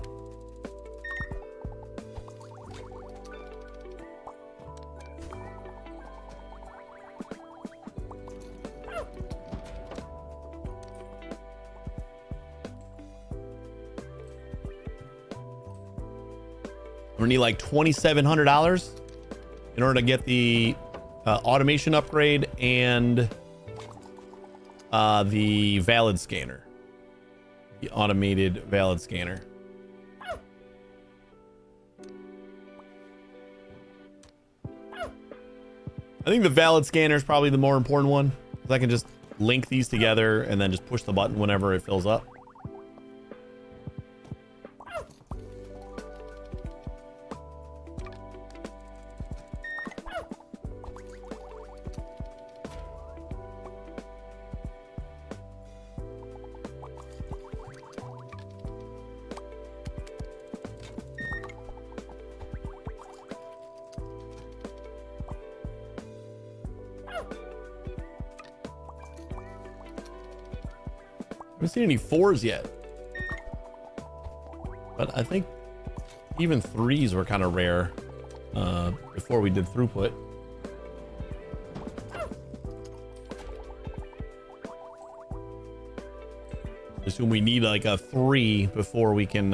We need like $2,700 in order to get the automation upgrade and the valid scanner, the automated valid scanner. I think the valid scanner is probably the more important one, because I can just link these together and then just push the button whenever it fills up. I haven't seen any 4s yet, but I think even 3s were kind of rare before we did throughput. Assume we need like a 3 before we can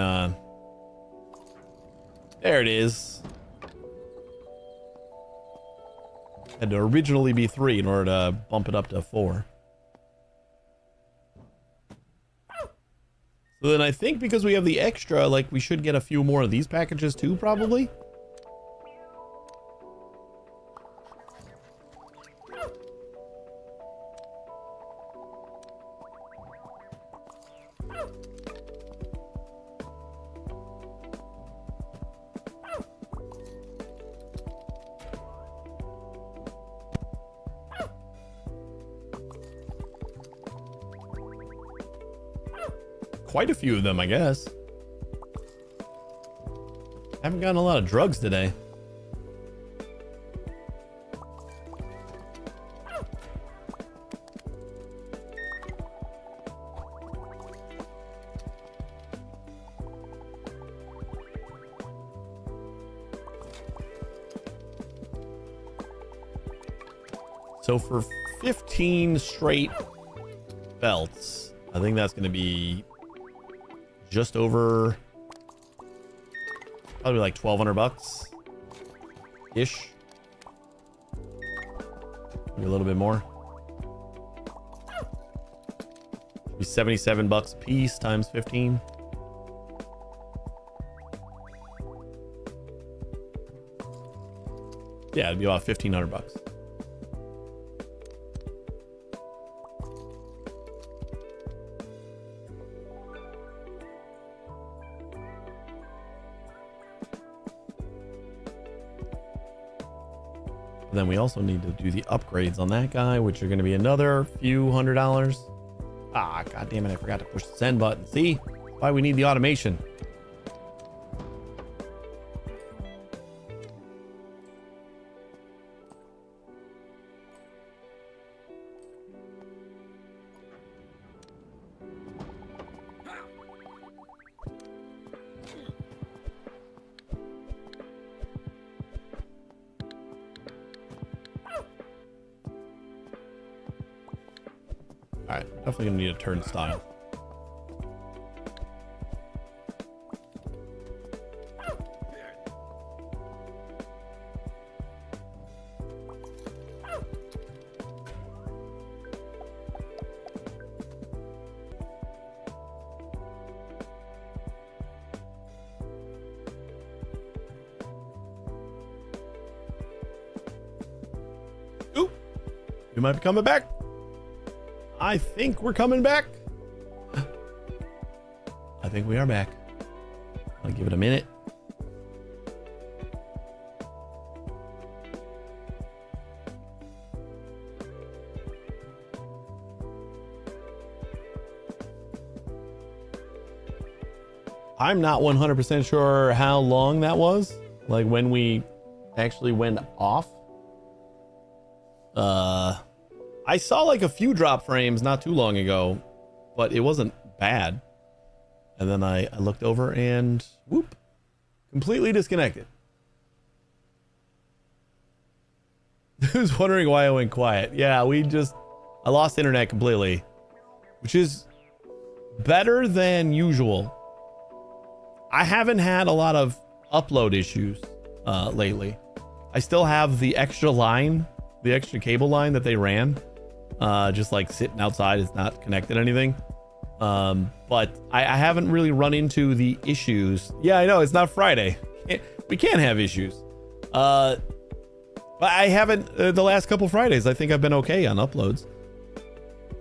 there it is. Had to originally be 3 in order to bump it up to 4. So then I think because we have the extra, like, we should get a few more of these packages too, probably. Quite a few of them, I guess. Haven't gotten a lot of drugs today. So for 15 straight belts, I think that's going to be just over probably like $1,200. ish. Maybe a little bit more. Be $77 a piece times 15. Yeah, it'd be about $1,500. Then we also need to do the upgrades on that guy, which are going to be another few $100. Ah, god damn it, I forgot to push the send button. See? Why we need the automation. Alright, definitely gonna need a turnstile. Ooh, you might be coming back. I think we're coming back. I think we are back. I'll give it a minute. I'm not 100% sure how long that was. Like when we actually went off. I saw like a few drop frames not too long ago, but it wasn't bad. And then I looked over and whoop, completely disconnected. I was wondering why I went quiet. Yeah, I lost internet completely, which is better than usual. I haven't had a lot of upload issues lately. I still have the extra line, the extra cable line that they ran. Just like sitting outside, it's not connected to anything. But I haven't really run into the issues. Yeah, I know it's not Friday. We can't have issues. But I haven't the last couple Fridays. I think I've been okay on uploads.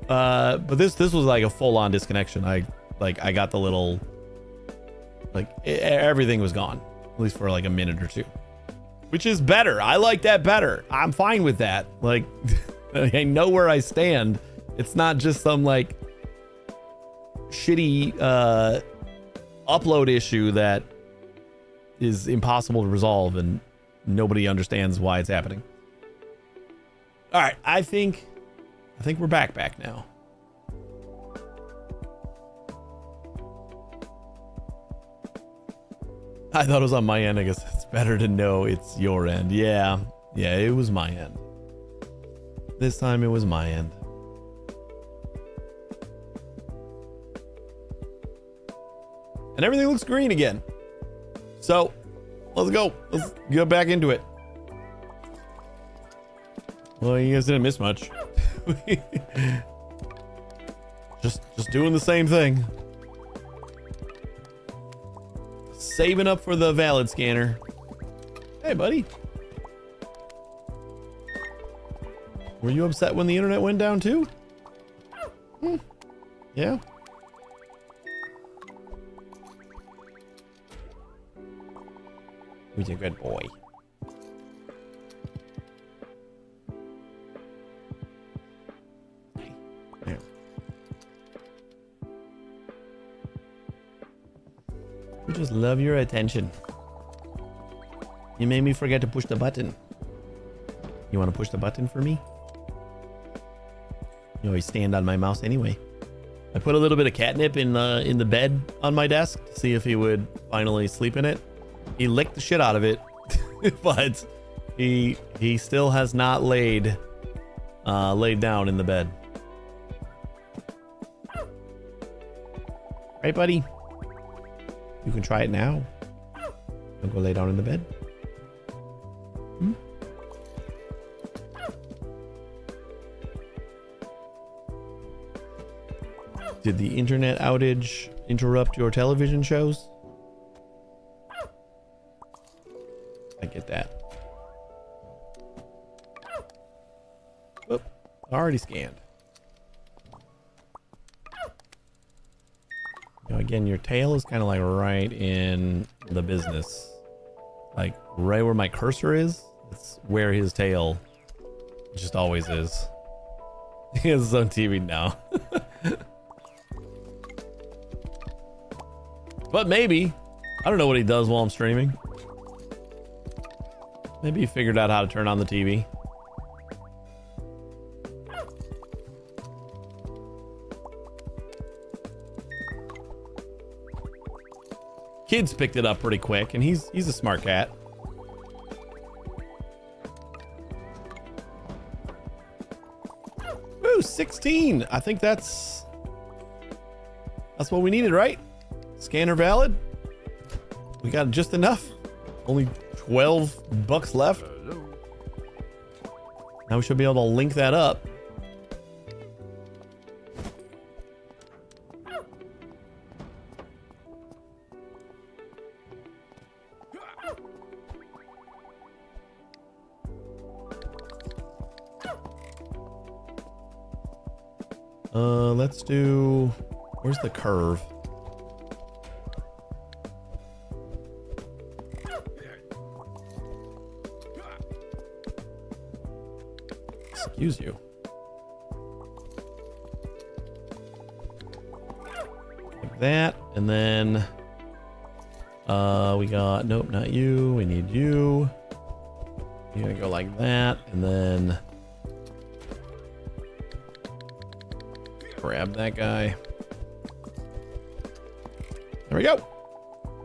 But this was like a full-on disconnection. I got the little everything was gone, at least for like a minute or two, which is better. I like that better. I'm fine with that. Like. I know where I stand. It's not just some like shitty upload issue that is impossible to resolve and nobody understands why it's happening. All right, I think we're back now. I thought it was on my end. I guess it's better to know it's your end. Yeah, it was my end. This time it was my end. And everything looks green again. So, let's go. Let's get back into it. Well, you guys didn't miss much. just doing the same thing. Saving up for the valid scanner. Hey, buddy. Were you upset when the internet went down too? Yeah. Who's a good boy? There. We just love your attention. You made me forget to push the button. You want to push the button for me? You always stand on my mouse anyway. I put a little bit of catnip in the bed on my desk to see if he would finally sleep in it. He licked the shit out of it, but he still has not laid down in the bed. Right, buddy? You can try it now. Don't go lay down in the bed. Did the internet outage interrupt your television shows? I get that. Oop, already scanned. You know, again, your tail is kind of like right in the business. Like right where my cursor is, it's where his tail just always is. He has his own TV now. But maybe, I don't know what he does while I'm streaming. Maybe he figured out how to turn on the TV. Kids picked it up pretty quick, and he's a smart cat. Ooh, 16. I think that's what we needed, right? Scanner valid. We got just enough. Only 12 bucks left. Now we should be able to link that up. Let's do, where's the curve? Excuse you. Like that, and then we got, nope, not you, we need you. You're gonna go like that, and then grab that guy. There we go.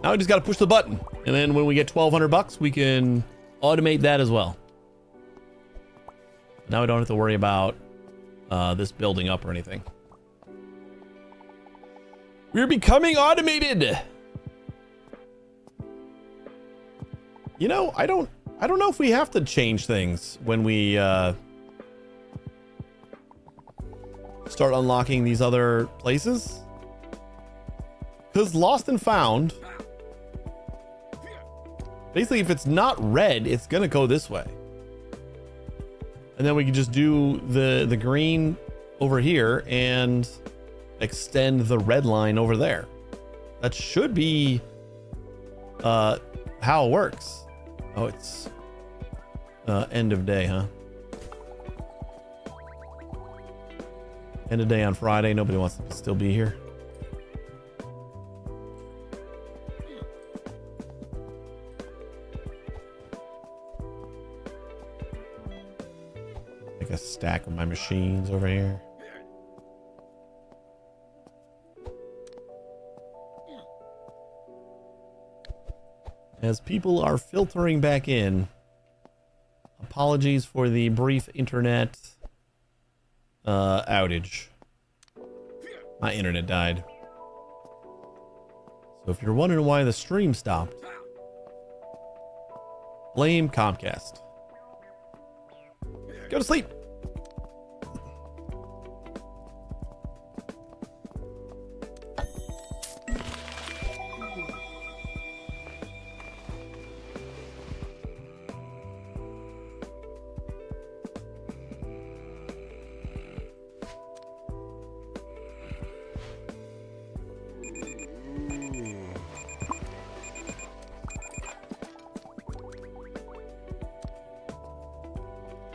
Now we just got to push the button, and then when we get 1,200 bucks, we can automate that as well. Now we don't have to worry about this building up or anything. We're becoming automated. You know, I don't know if we have to change things when we start unlocking these other places. Because Lost and Found, basically if it's not red, it's gonna go this way. And then we can just do the green over here and extend the red line over there. That should be how it works. Oh, it's end of day, huh? End of day on Friday. Nobody wants to still be here. Like a stack of my machines over here. As people are filtering back in, apologies for the brief internet outage. My internet died. So if you're wondering why the stream stopped, blame Comcast. Go to sleep.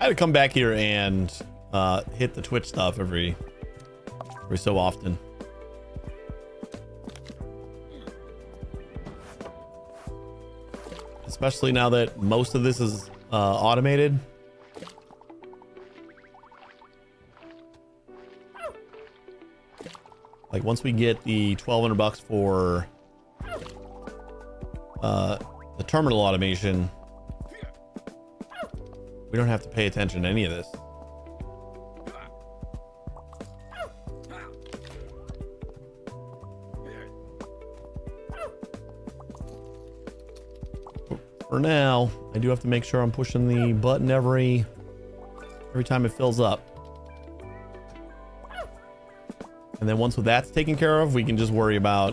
I had to come back here and hit the Twitch stuff every so often. Especially now that most of this is automated. Like once we get the 1,200 bucks for the terminal automation, we don't have to pay attention to any of this. For now, I do have to make sure I'm pushing the button every time it fills up. And And then once that's taken care of, we can just worry about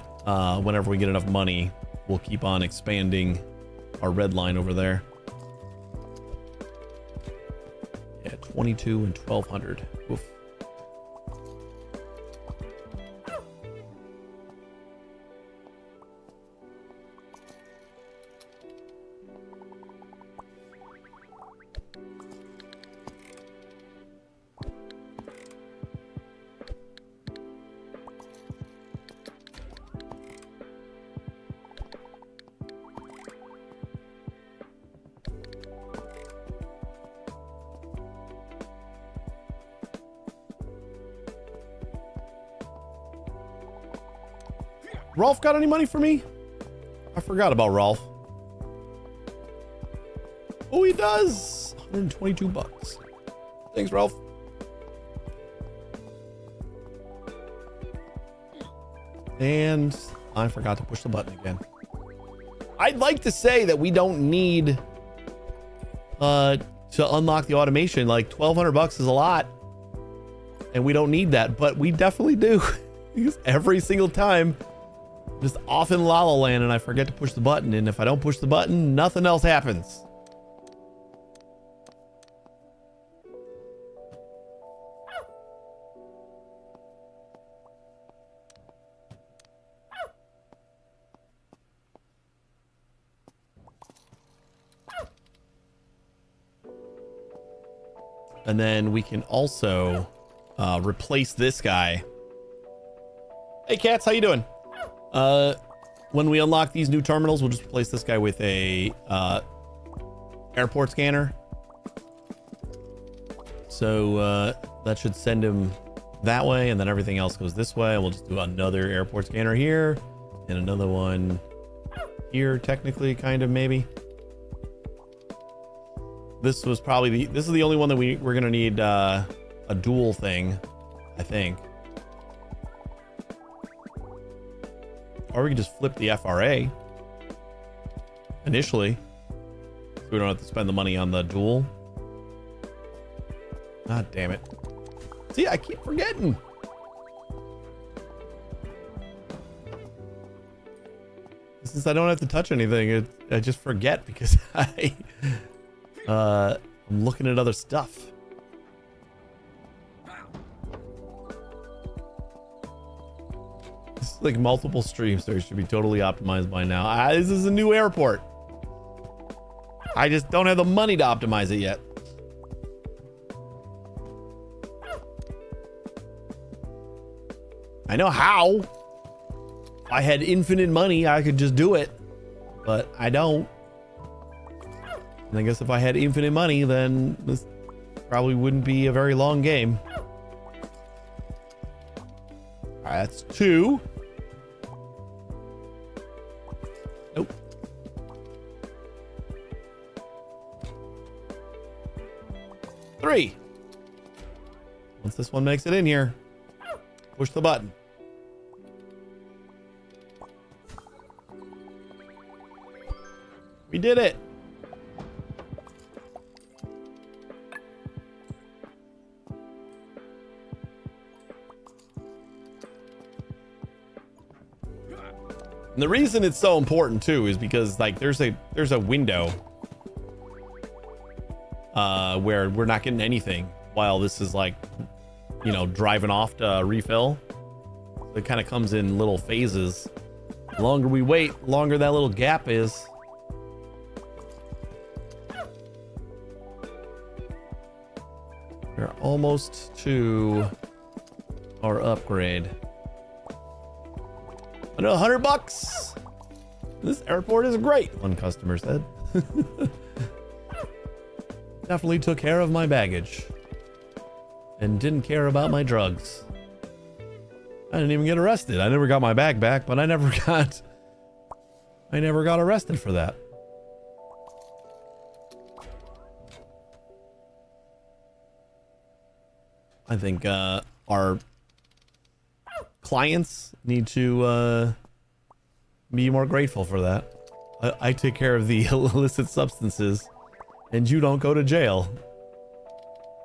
whenever we get enough money, we'll keep on expanding our red line over there. Yeah, 22 and 1200. Oof. Rolf got any money for me? I forgot about Rolf. Oh, he does. 122 bucks. Thanks, Rolf. And I forgot to push the button again. I'd like to say that we don't need to unlock the automation. Like 1,200 bucks is a lot, and we don't need that, but we definitely do. Because every single time, just off in La La Land, and I forget to push the button, and if I don't push the button, nothing else happens. And then we can also replace this guy. Hey, Cats, how you doing? When we unlock these new terminals, we'll just replace this guy with a airport scanner. So that should send him that way, and then everything else goes this way. And we'll just do another airport scanner here, and another one here, technically, kind of, maybe. This was probably this is the only one that we're gonna need a dual thing, I think. Or we can just flip the FRA initially, so we don't have to spend the money on the dual. God damn it. See, I keep forgetting. Since I don't have to touch anything, I just forget because I'm looking at other stuff. This is like multiple streams, so it should be totally optimized by now. This is a new airport. I just don't have the money to optimize it yet. I know how. If I had infinite money, I could just do it, but I don't. And I guess if I had infinite money, then this probably wouldn't be a very long game. All right, that's 2. Nope. 3. Once this one makes it in here, push the button. We did it. And the reason it's so important too is because like there's a window where we're not getting anything while this is like, you know, driving off to refill. It kind of comes in little phases. The longer we wait, the longer that little gap is. We're almost to our upgrade. Another 100 bucks. This airport is great, one customer said. Definitely took care of my baggage and didn't care about my drugs. I didn't even get arrested. I never got my bag back, but I never got arrested for that. I think our clients need to be more grateful for that. I take care of the illicit substances and you don't go to jail.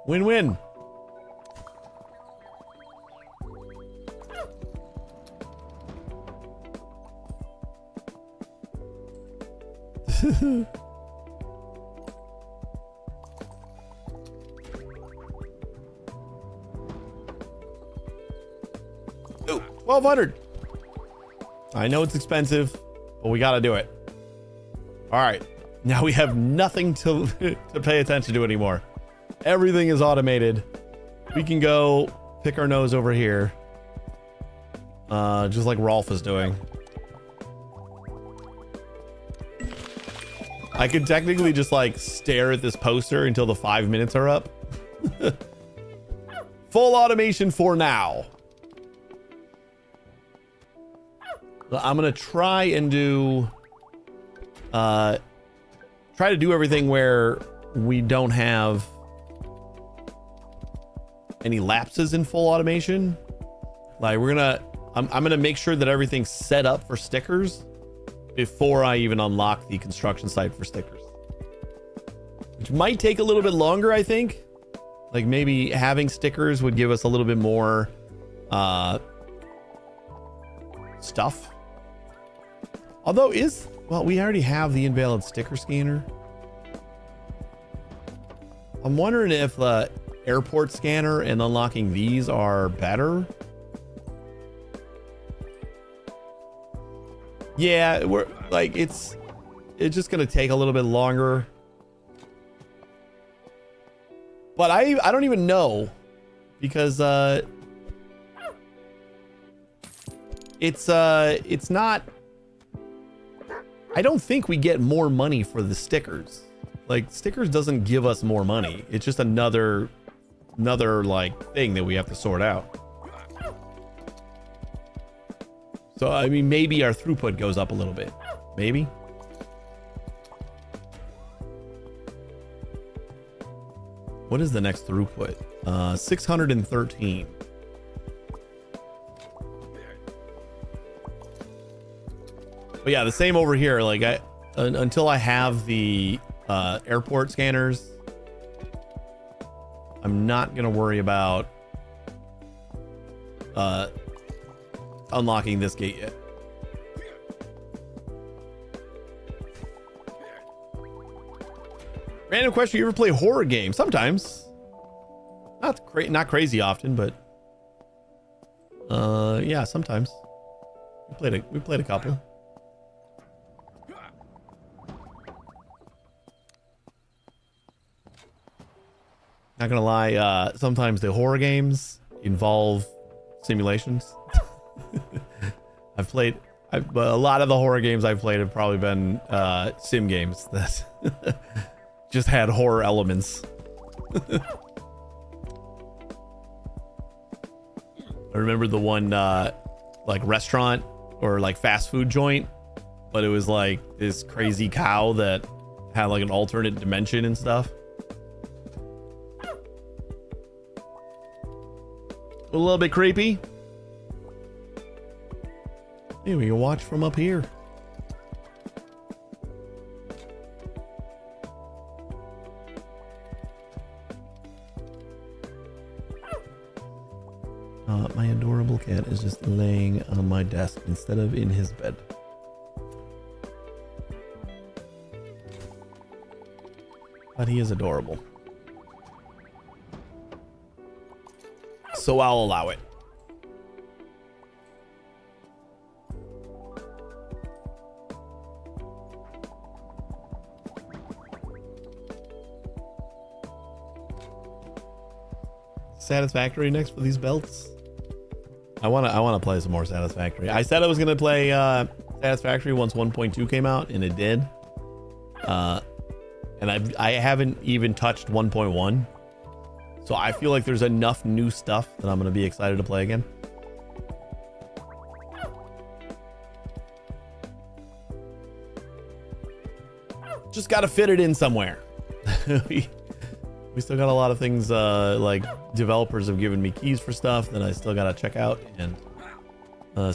Win-win. Oh, 1,200. I know it's expensive, but we got to do it. All right. Now we have nothing to pay attention to anymore. Everything is automated. We can go pick our nose over here. Just like Rolf is doing. I could technically just like stare at this poster until the 5 minutes are up. Full automation for now. I'm gonna try and do try to do everything where we don't have any lapses in full automation. Like I'm gonna make sure that everything's set up for stickers before I even unlock the construction site for stickers, which might take a little bit longer. I think like maybe having stickers would give us a little bit more stuff. Although well, we already have the invalid sticker scanner. I'm wondering if the airport scanner and unlocking these are better. Yeah, we're like it's just gonna take a little bit longer. But I don't even know, because it's not. I don't think we get more money for the stickers. Like stickers doesn't give us more money. It's just another like thing that we have to sort out. So I mean, maybe our throughput goes up a little bit. Maybe. What is the next throughput? 613. But yeah, the same over here. Like until I have the airport scanners, I'm not gonna worry about unlocking this gate yet. Random question: you ever play horror games? Sometimes. Not crazy often, but yeah, sometimes. We played a couple. Not gonna lie, sometimes the horror games involve simulations. But a lot of the horror games I've played have probably been sim games that just had horror elements. I remember the one like restaurant or like fast food joint, but it was like this crazy cow that had like an alternate dimension and stuff. A little bit creepy. Hey, we can watch from up here. My adorable cat is just laying on my desk instead of in his bed. But he is adorable. So I'll allow it. Satisfactory next for these belts. I want to play some more Satisfactory. I said I was going to play Satisfactory once 1.2 came out, and it did. And I haven't even touched 1.1. So I feel like there's enough new stuff that I'm going to be excited to play again. Just got to fit it in somewhere. we still got a lot of things like developers have given me keys for stuff that I still got to check out, and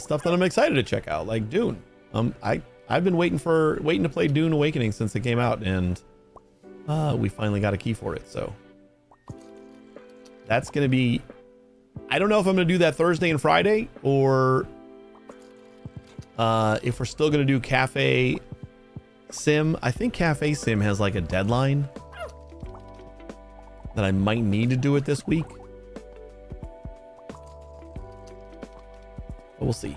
stuff that I'm excited to check out, like Dune. I've been waiting to play Dune Awakening since it came out, and we finally got a key for it. So that's going to be, I don't know if I'm going to do that Thursday and Friday, or if we're still going to do Cafe Sim. I think Cafe Sim has like a deadline that I might need to do it this week. But we'll see.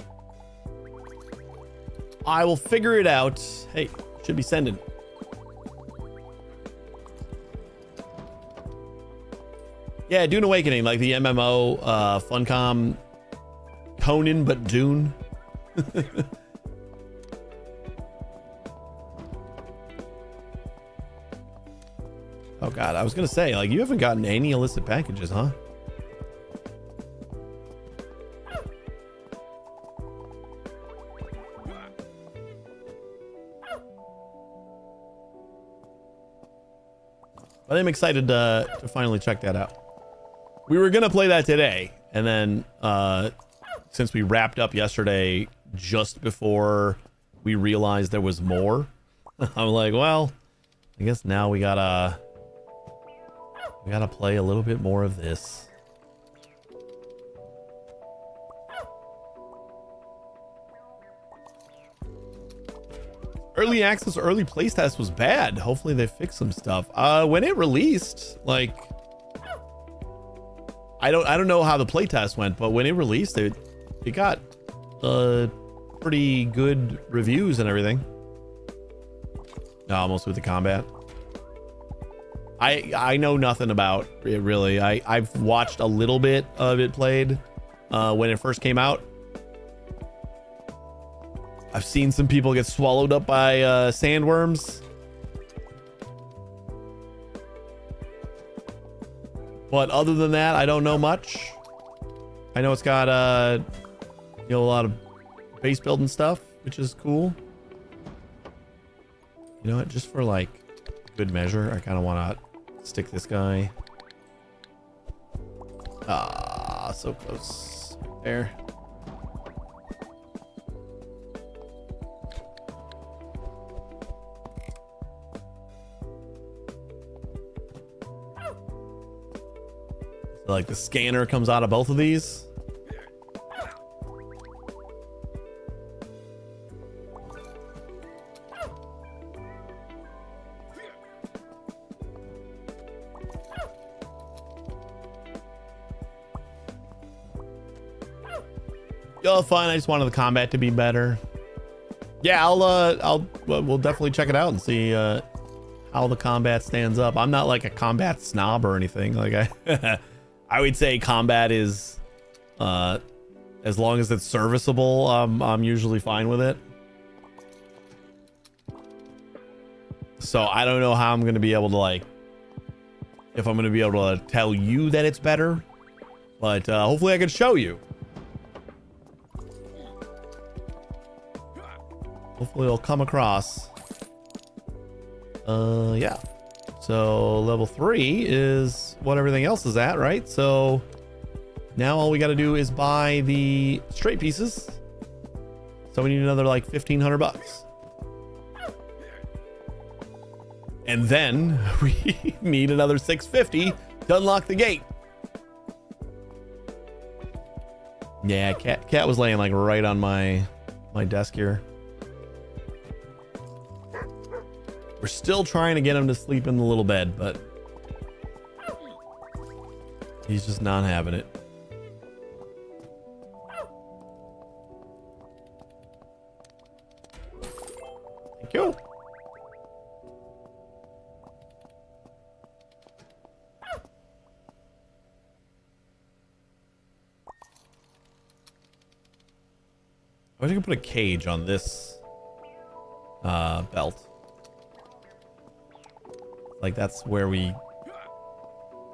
I will figure it out. Hey, should be sending. Yeah, Dune Awakening, like the MMO, Funcom, Conan, but Dune. Oh God, I was gonna say, like, you haven't gotten any illicit packages, huh? But I'm excited to finally check that out. We were gonna play that today, and then since we wrapped up yesterday just before we realized there was more, I'm like, well, I guess now we gotta play a little bit more of this. Early access, early playtest was bad. Hopefully they fixed some stuff. When it released, like, I don't know how the playtest went, but when it released, it got pretty good reviews and everything. Almost with the combat. I know nothing about it really. I've watched a little bit of it played when it first came out. I've seen some people get swallowed up by sandworms. But other than that, I don't know much. I know it's got a lot of base building stuff, which is cool. You know what? Just for like good measure, I kind of want to stick this guy. Ah, so close. There. So like the scanner comes out of both of these. Yo, fine. I just wanted the combat to be better. Yeah, we'll definitely check it out and see how the combat stands up. I'm not like a combat snob or anything. Like I would say combat is as long as it's serviceable, I'm usually fine with it. So I don't know how I'm going to be able to, like, if I'm going to be able to tell you that it's better, but hopefully I can show you. Hopefully it'll come across. Yeah. So level 3 is what everything else is at, right? So now all we got to do is buy the straight pieces. So we need another like 1,500 bucks. And then we need another 650 to unlock the gate. Yeah, cat was laying like right on my desk here. We're still trying to get him to sleep in the little bed, but he's just not having it. Thank you. I wish I could put a cage on this belt. Like that's where we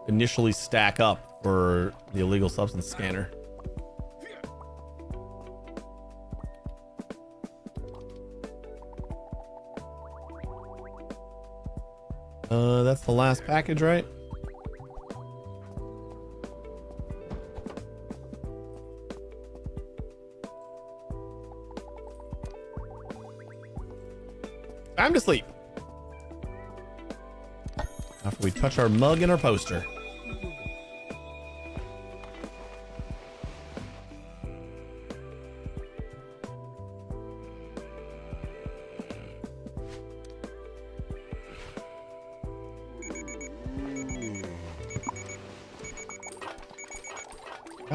initially stack up for the illegal substance scanner. That's the last package, right? Time to sleep. After we touch our mug and our poster.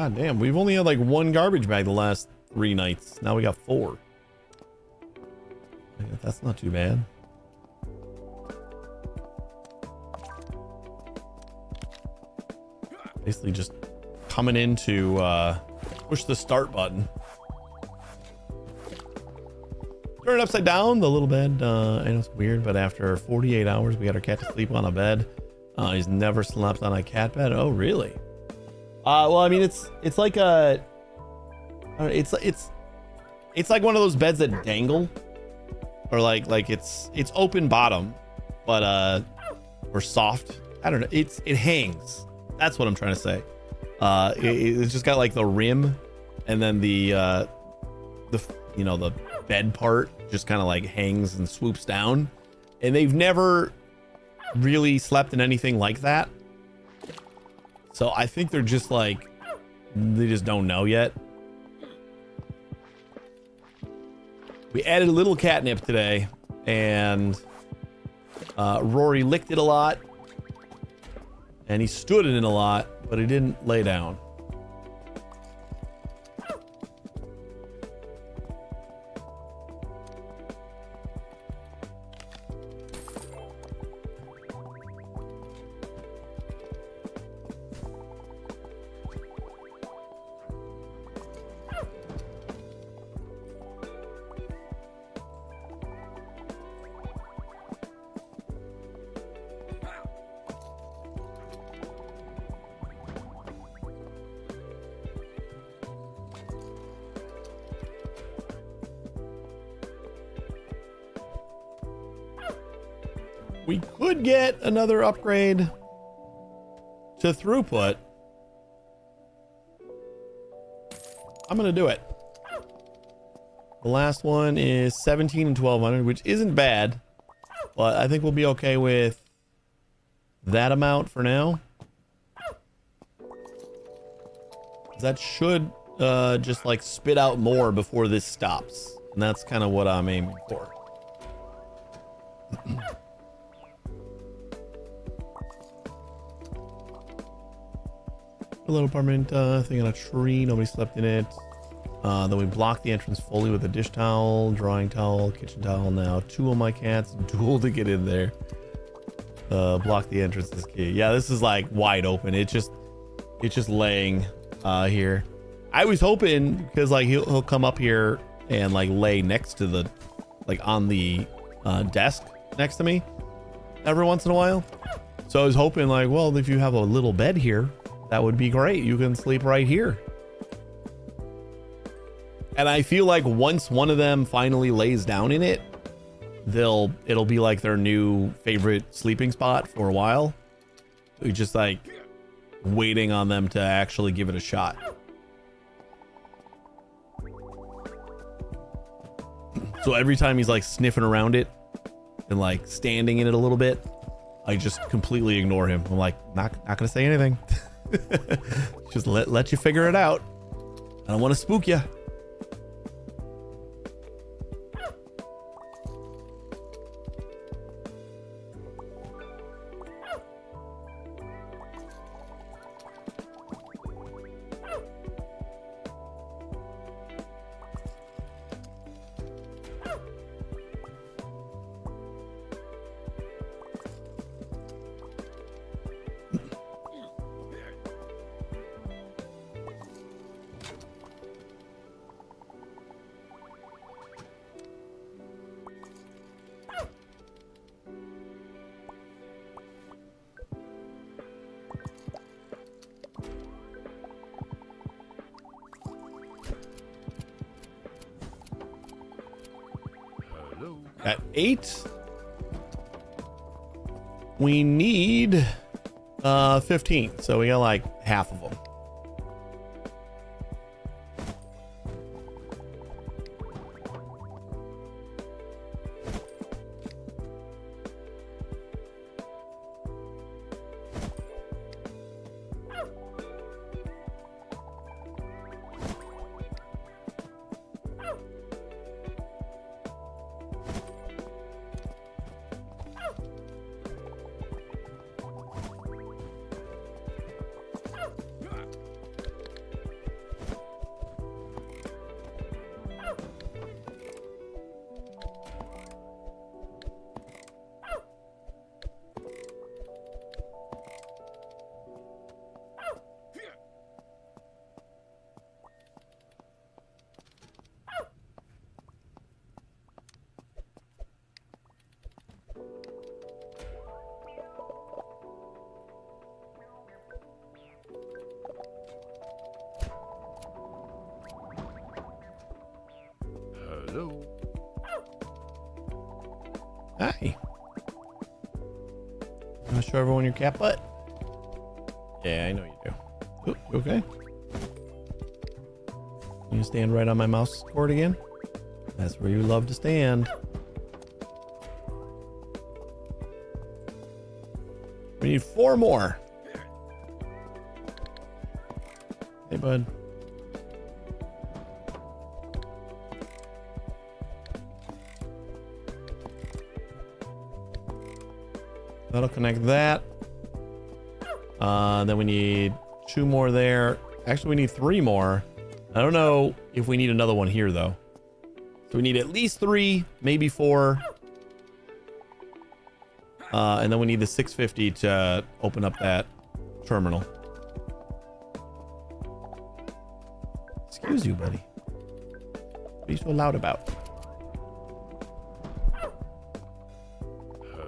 God damn, we've only had like 1 garbage bag the last 3 nights. Now we got 4. That's not too bad. Basically just coming in to push the start button. Turn it upside down, the little bed. I know it's weird, but after 48 hours, we got our cat to sleep on a bed. He's never slept on a cat bed. Oh, really? Well, I mean, it's like a, it's like one of those beds that dangle, or like it's open bottom, but or soft. I don't know. It hangs. That's what I'm trying to say. It's just got like the rim, and then the you know, the bed part just kind of like hangs and swoops down, and they've never really slept in anything like that. So I think they're just like, they just don't know yet. We added a little catnip today, and Rory licked it a lot, and he stood in it a lot, but he didn't lay down. We could get another upgrade to throughput. I'm gonna do it. The last one is 17 and 1200, which isn't bad, but I think we'll be okay with that amount for now. That should just like spit out more before this stops, and that's kind of what I'm aiming for. A little apartment thing on a tree. Nobody slept in it. Then we blocked the entrance fully with a dish towel, drying towel, kitchen towel. Now 2 of my cats duel to get in there. Block the entrance is key. Yeah, this is like wide open. It's just laying here. I was hoping, because like he'll come up here and like lay next to the, like on the desk next to me every once in a while. So I was hoping like, well, if you have a little bed here, that would be great. You can sleep right here. And I feel like once one of them finally lays down in it, it'll be like their new favorite sleeping spot for a while. We're just like waiting on them to actually give it a shot. So every time he's like sniffing around it and like standing in it a little bit, I just completely ignore him. I'm like, not gonna say anything. Just let you figure it out. I don't want to spook you. At 8, we need 15, so we got like half of them. Hello. Hi. I'm gonna show everyone your cat butt. Yeah, I know you do. Ooh, you okay? You stand right on my mouse cord again? That's where you love to stand. We need 4 more. Hey, bud. That'll connect that. Then we need 2 more there. Actually, we need 3 more. I don't know if we need another one here, though. So we need at least 3, maybe 4. And then we need the 650 to open up that terminal. Excuse you, buddy. What are you so loud about?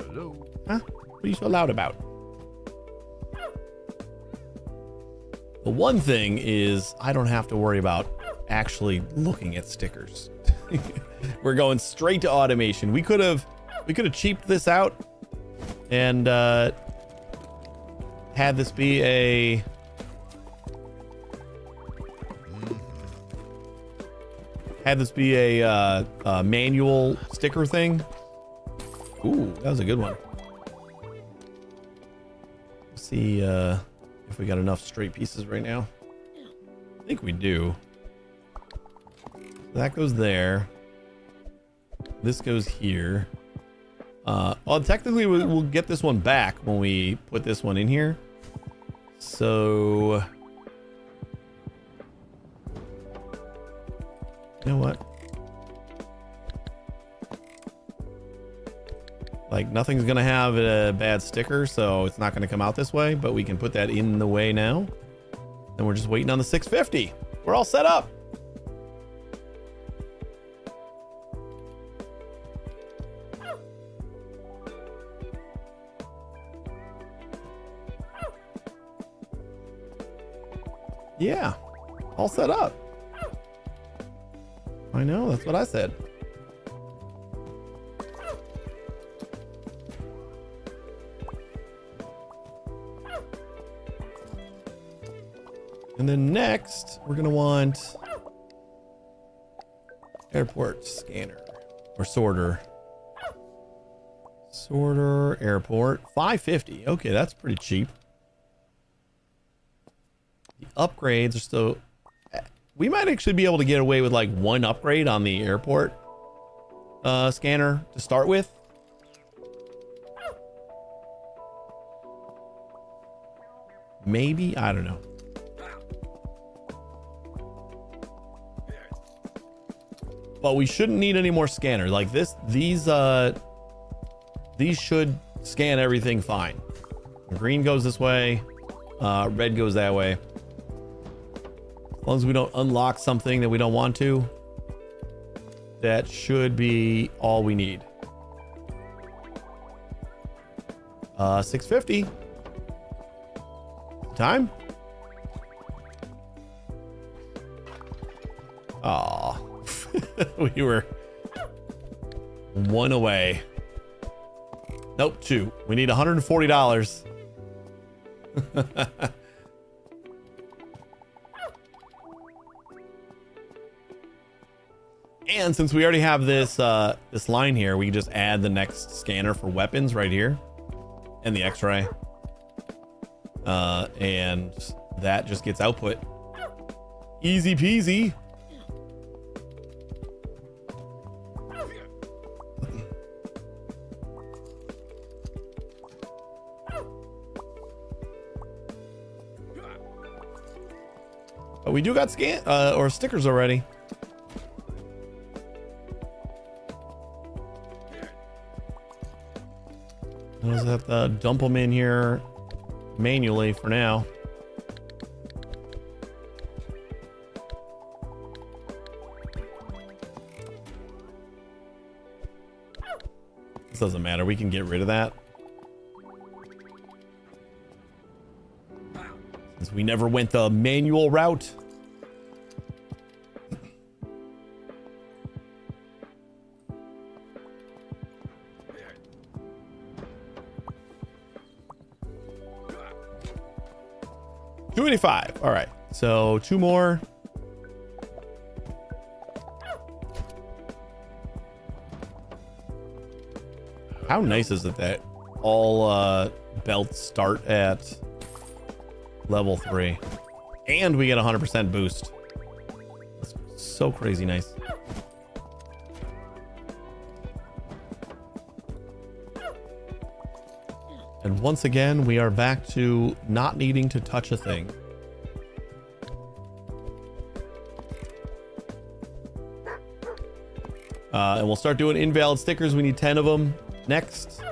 Hello. Huh? What are you so loud about? The one thing is I don't have to worry about actually looking at stickers. We're going straight to automation. We could have cheaped this out and had this be a manual sticker thing. Ooh, that was a good one. Let's see if we got enough straight pieces right now. I think we do. That goes there. This goes here. Well, technically we'll get this one back when we put this one in here. So, you know what? Like, nothing's gonna have a bad sticker, so it's not gonna come out this way, but we can put that in the way now. And we're just waiting on the 650. We're all set up. Yeah, all set up. I know, that's what I said. And then next, we're gonna want airport scanner or sorter. Sorter, airport, 550. Okay, that's pretty cheap. The upgrades are still... We might actually be able to get away with like 1 upgrade on the airport scanner to start with. Maybe, I don't know. But we shouldn't need any more scanner. Like these should scan everything fine. Green goes this way, red goes that way. As long as we don't unlock something that we don't want to, that should be all we need. 650. Time? Aw. We were 1 away. Nope, 2. We need $140. And since we already have this this line here, we can just add the next scanner for weapons right here and the X-ray. And that just gets output. Easy peasy. But we do got scan or stickers already. I'll just have to dump them in here manually for now. This doesn't matter. We can get rid of that. Since we never went the manual route. 285. All right. So 2 more. How nice is it that all belts start at level 3 and we get 100% boost? That's so crazy nice. And once again, we are back to not needing to touch a thing. And we'll start doing invalid stickers. We need 10 of them. Next,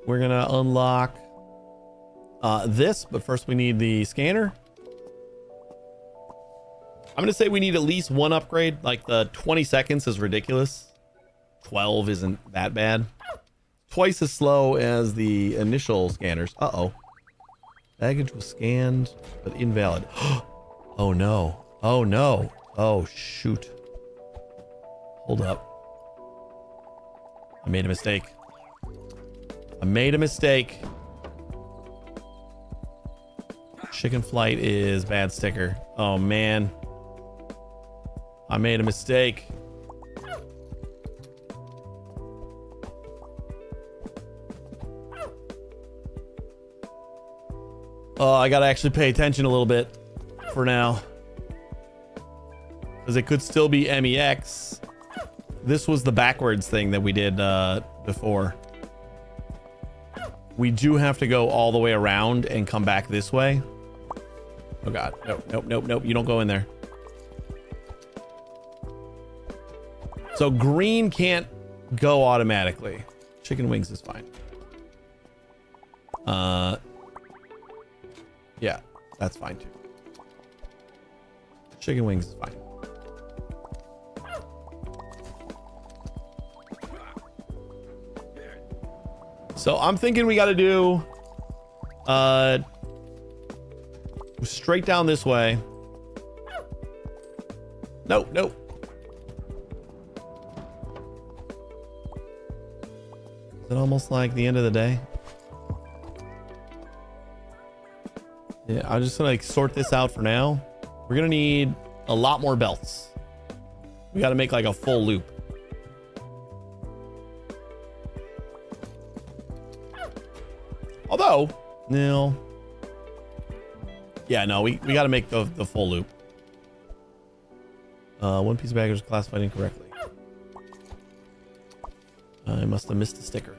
we're going to unlock this, but first we need the scanner. I'm going to say we need at least 1 upgrade. Like the 20 seconds is ridiculous. 12 isn't that bad. Twice as slow as the initial scanners. Uh-oh. Baggage was scanned, but invalid. Oh, no. Oh, no. Oh, shoot. Hold up. I made a mistake. I made a mistake. Chicken flight is bad sticker. Oh, man. I made a mistake. Oh, I gotta actually pay attention a little bit for now. Because it could still be MEX. This was the backwards thing that we did before. We do have to go all the way around and come back this way. Oh god. Nope, nope, nope, nope. You don't go in there. So green can't go automatically. Chicken wings is fine. Yeah, that's fine too. Chicken wings is fine. So I'm thinking we got to do straight down this way. Nope, nope. Is it almost like the end of the day? Yeah, I'm just gonna like sort this out for now. We're gonna need a lot more belts. We gotta make like a full loop. Although, no. Yeah, no, we gotta make the full loop. 1 piece of baggage was classified incorrectly. I must have missed a sticker.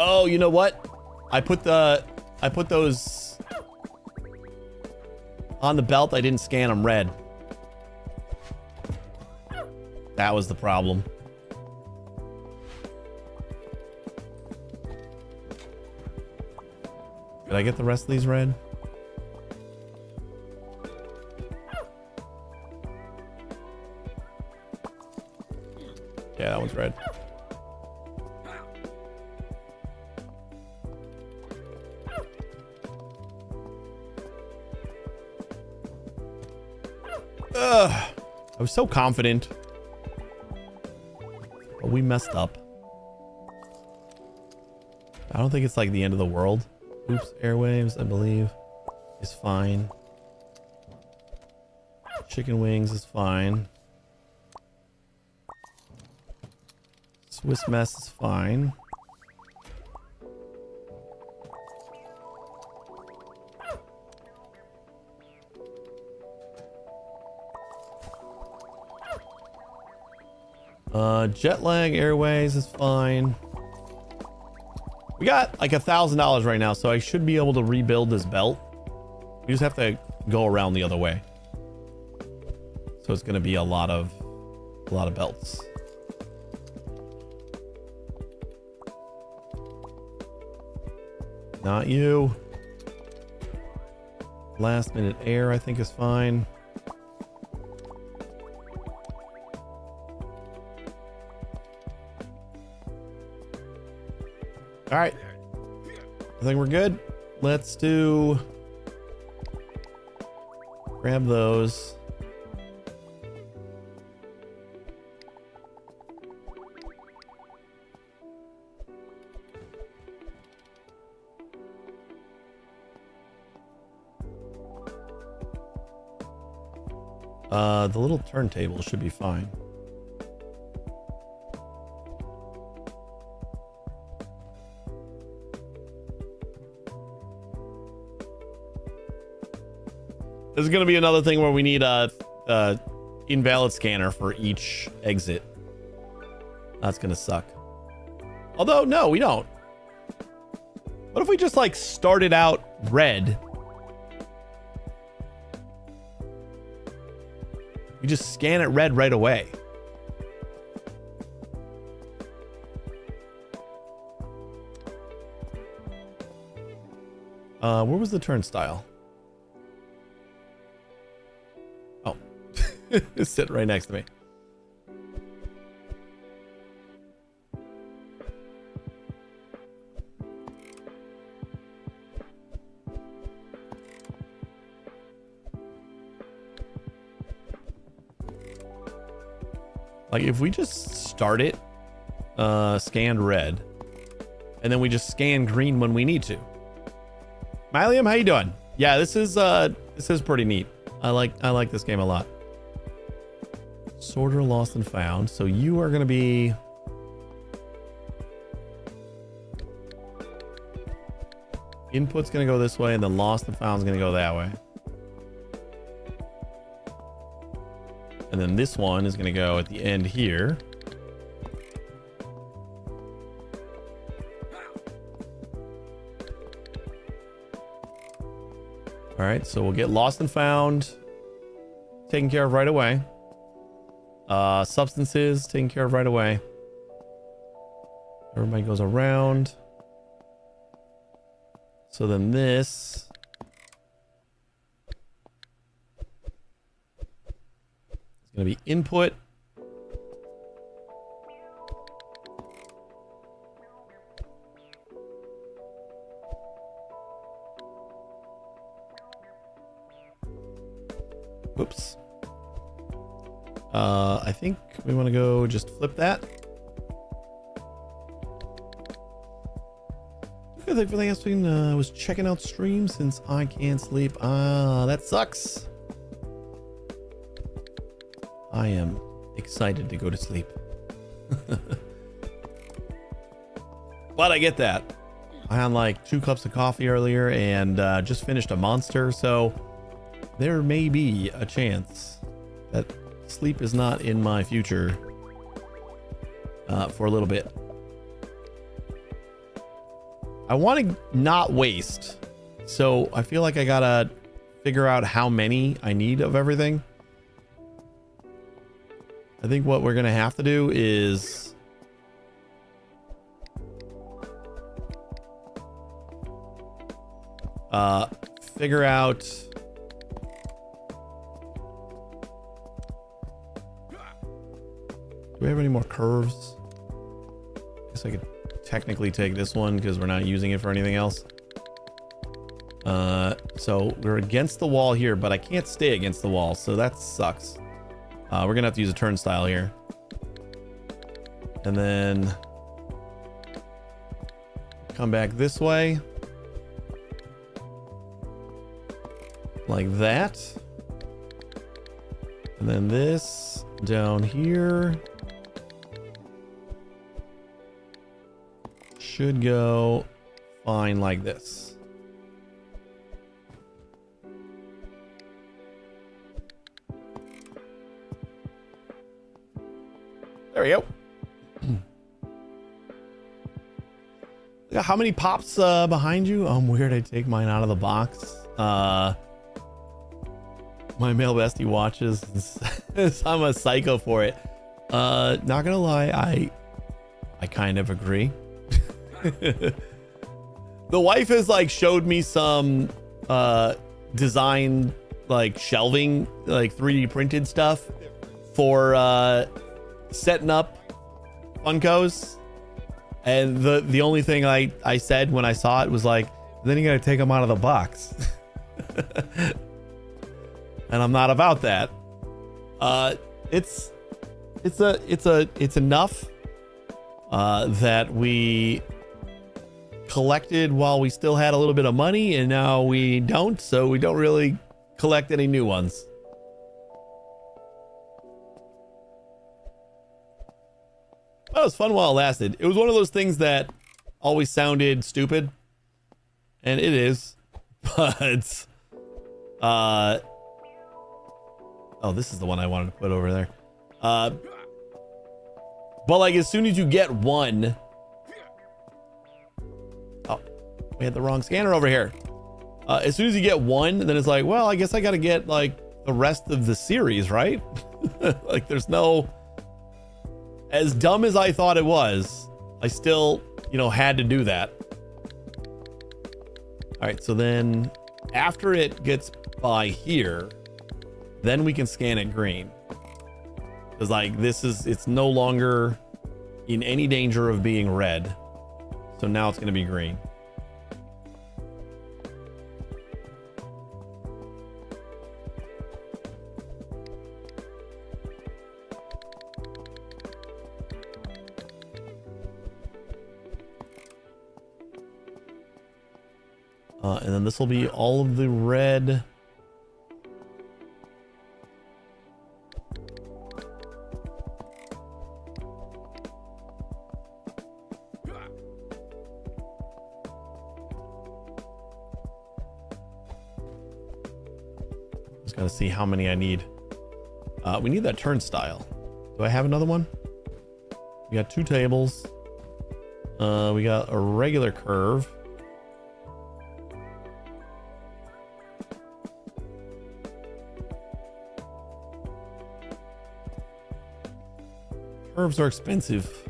Oh, you know what? I put those on the belt. I didn't scan them red. That was the problem. Did I get the rest of these red? Yeah, that one's red. I was so confident, but we messed up. I don't think it's like the end of the world. Oops, airwaves, I believe, is fine. Chicken wings is fine. Swiss mess is fine. Jet lag airways is fine. We got like $1,000 right now, so I should be able to rebuild this belt. We just have to go around the other way. So it's gonna be a lot of belts. Not you. Last minute air, I think, is fine. All right, I think we're good. Let's grab those. The little turntable should be fine. This is going to be another thing where we need a invalid scanner for each exit. That's going to suck. Although, no, we don't. What if we just like started out red? You just scan it red right away. Where was the turnstile? Oh, it's sitting right next to me. Like if we just start it scanned red and then we just scan green when we need to. Mylium, how you doing? Yeah, this is pretty neat. I like this game a lot. Sorter lost and found. So you are gonna be input's gonna go this way and then lost and found's gonna go that way. And then this one is going to go at the end here. All right, so we'll get lost and found taken care of right away. Substances taken care of right away. Everybody goes around. So then this... gonna be input. Whoops. I think we want to go just flip that. Okay, thank you for the asking. I was checking out stream since I can't sleep. That sucks. I am excited to go to sleep. But I get that. I had like 2 cups of coffee earlier and just finished a monster, so there may be a chance that sleep is not in my future for a little bit. I want to not waste, so I feel like I gotta figure out how many I need of everything. I think what we're gonna have to do is figure out do we have any more curves? I guess I could technically take this one because we're not using it for anything else. So we're against the wall here, but I can't stay against the wall, so that sucks. We're gonna have to use a turnstile here. And then come back this way. Like that. And then this down here should go fine like this. There we go. How many pops behind you? I'm weird. I take mine out of the box. My male bestie watches. I'm a psycho for it. Not gonna lie, I kind of agree. The wife has like showed me some design like shelving, like 3D printed stuff for setting up Funkos, and the only thing I said when I saw it was like, then you gotta take them out of the box. And I'm not about that. It's enough that we collected while we still had a little bit of money, and now we don't, so we don't really collect any new ones. That was fun while it lasted. It was one of those things that always sounded stupid, and it is. But oh, this is the one I wanted to put over there. But like as soon as you get one, oh, we had the wrong scanner over here. As soon as you get one, then it's like, well, I guess I got to get like the rest of the series, right? Like there's no, as dumb as I thought it was, I still, you know, had to do that. All right, so then after it gets by here, then we can scan it green. Because like this is, it's no longer in any danger of being red. So now it's going to be green. And then this will be all of the red. Just gotta see how many I need. We need that turnstile. Do I have another one? We got 2 tables. We got a regular curve. Curves are expensive.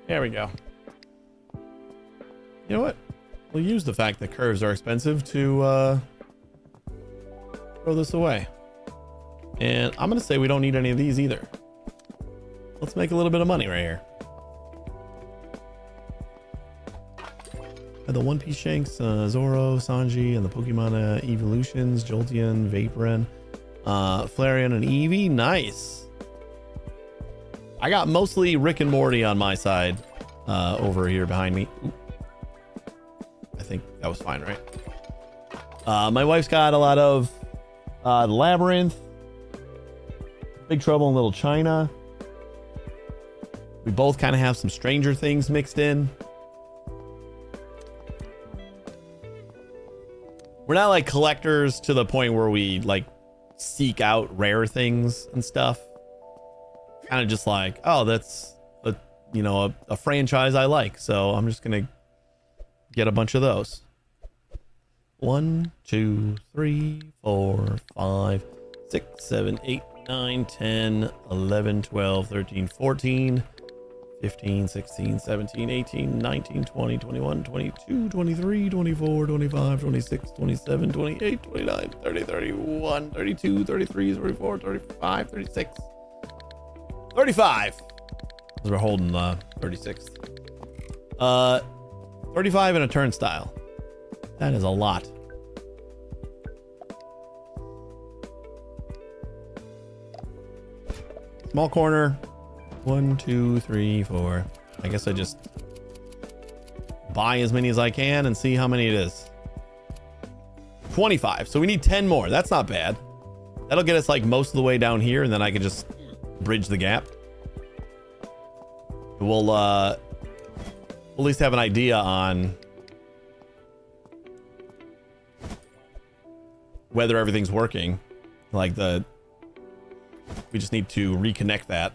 There we go. You know what? We'll use the fact that curves are expensive to throw this away. And I'm going to say we don't need any of these either. Let's make a little bit of money right here. The One Piece Shanks, Zoro, Sanji, and the Pokemon Evolutions, Jolteon, Vaporeon, Flareon, and Eevee. Nice. I got mostly Rick and Morty on my side over here behind me. Ooh. I think that was fine, right? My wife's got a lot of The Labyrinth, Big Trouble in Little China. We both kind of have some Stranger Things mixed in. We're not like collectors to the point where we like seek out rare things and stuff. Kind of just like, oh, that's a, you know, a franchise I like, so I'm just gonna get a bunch of those. 1, 2, 3, 4, 5, 6, 7, 8, 9, 10, 11, 12, 13, 14, 15, 16, 17, 18, 19, 20, 21, 22, 23, 24, 25, 26, 27, 28, 29, 30, 31, 32, 33, 34, 35, 36, 35. Because we're holding 36. 35 and a turnstile. That is a lot. Small corner. 1, 2, 3, 4. I guess I just buy as many as I can and see how many it is. 25. So we need 10 more. That's not bad. That'll get us like most of the way down here, and then I can just bridge the gap. We'll at least have an idea on whether everything's working. Like we just need to reconnect that.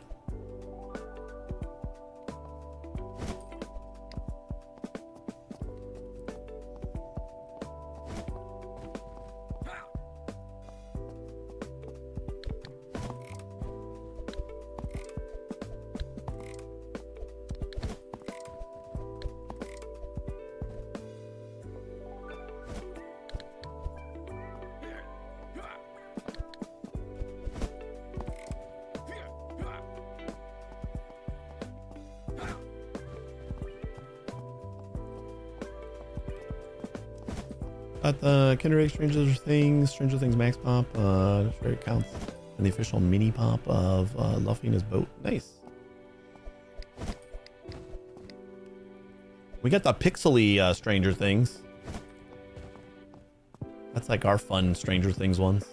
Got the Kinder Egg Stranger Things Max Pop. Sure it counts. And the official mini pop of Luffy and his boat. Nice. We got the pixely Stranger Things. That's like our fun Stranger Things ones.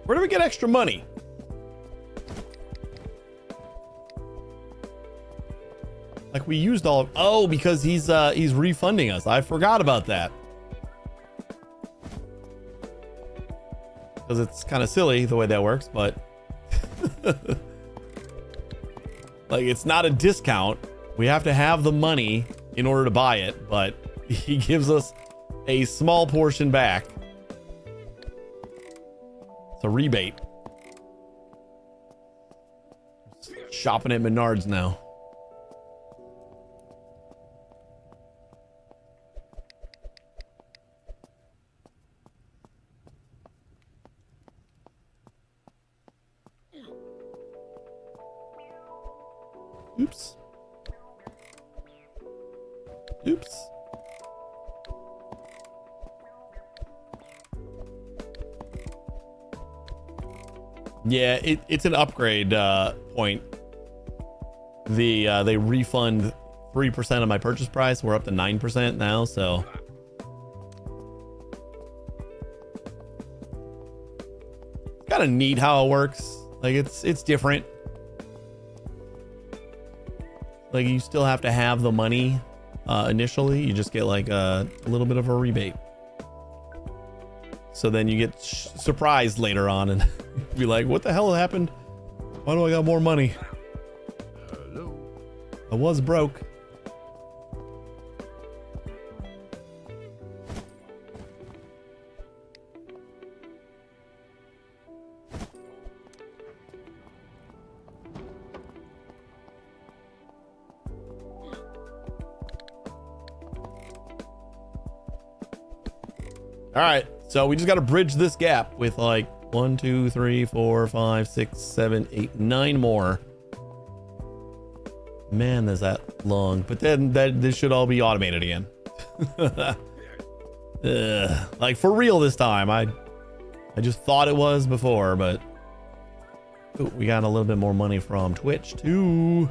Where do we get extra money? Like we used all of, oh, because he's refunding us. I forgot about that. Because it's kind of silly the way that works, but like it's not a discount. We have to have the money in order to buy it, but he gives us a small portion back. It's a rebate. Shopping at Menards now. Oops. Oops. Yeah, it's an upgrade point. They refund 3% of my purchase price. We're up to 9% now, so kind of neat how it works. Like it's different. Like you still have to have the money initially. You just get like a little bit of a rebate. So then you get surprised later on and be like, what the hell happened? Why do I got more money? Hello. I was broke. All right, so we just got to bridge this gap with like 1, 2, 3, 4, 5, 6, 7, 8, 9 more. Man, is that long? But then this should all be automated again. Like for real this time. I just thought it was before, but ooh, we got a little bit more money from Twitch too.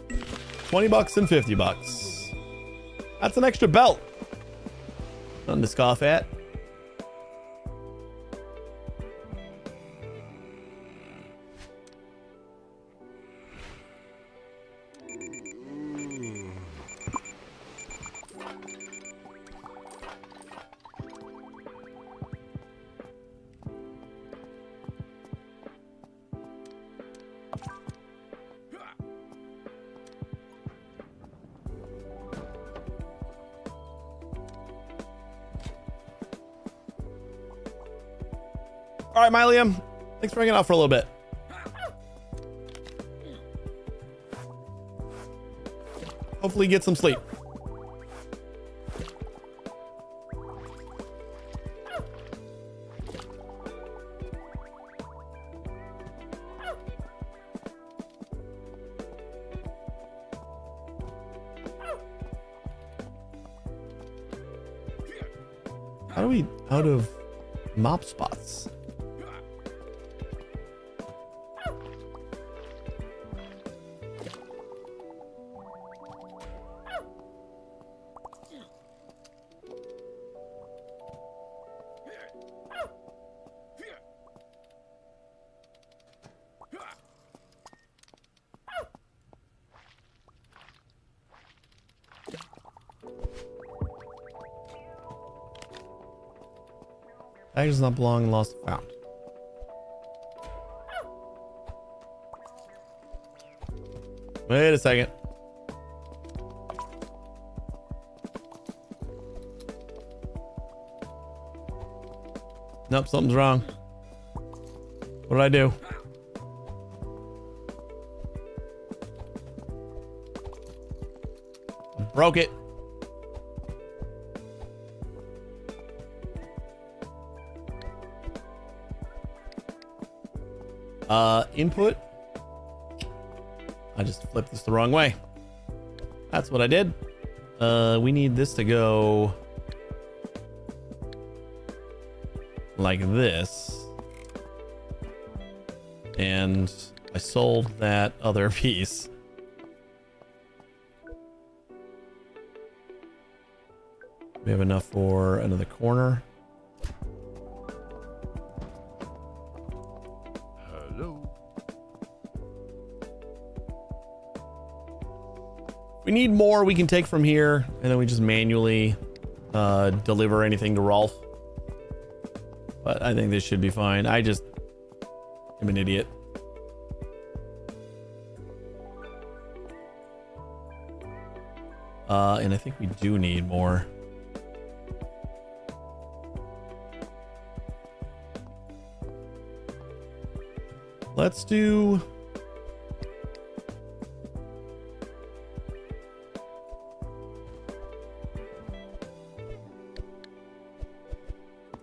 $20 and $50. That's an extra belt. Nothing to scoff at. All right, Mylium. Thanks for hanging out for a little bit. Hopefully get some sleep. How are we out of mop spots? Package does not belong and lost and found. Wait a second. Nope, something's wrong. What did I do? Broke it. Input. I just flipped this the wrong way. That's what I did. We need this to go like this. And I sold that other piece. We have enough for another corner. Hello. If we need more, we can take from here, and then we just manually deliver anything to Rolf. But I think this should be fine. I just am an idiot. And I think we do need more. Let's do...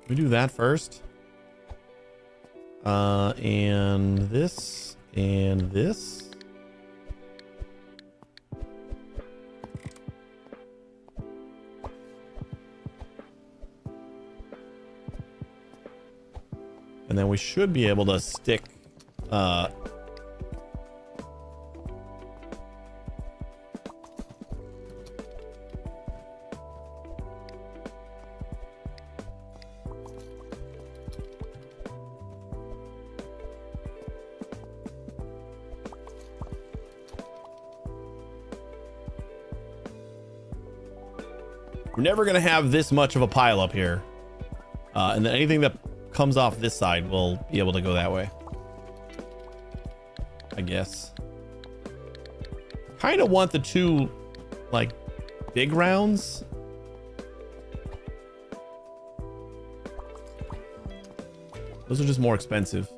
we do that first. And this, and this. And then we should be able to stick we're never going to have this much of a pile up here. And then anything that comes off this side will be able to go that way, I guess. Kind of want the two, like, big rounds. Those are just more expensive.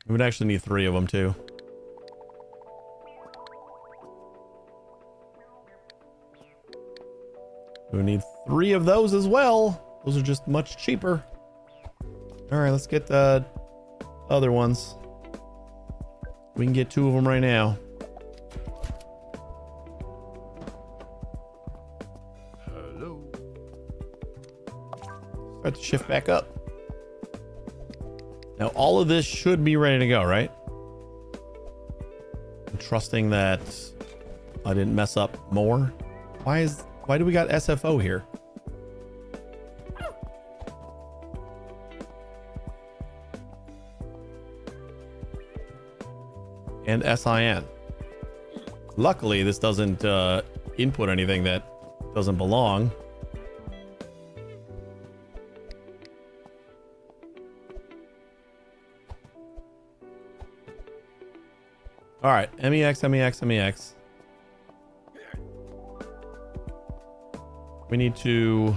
We would actually need 3 of them too. We would need 3 of those as well. Those are just much cheaper. All right, let's get the other ones. We can get 2 of them right now. Hello. Start to shift back up. Now, all of this should be ready to go, right? I'm trusting that I didn't mess up more. Why do we got SFO here? And SIN. Luckily, this doesn't input anything that doesn't belong. All right, MEX, MEX, MEX. We need to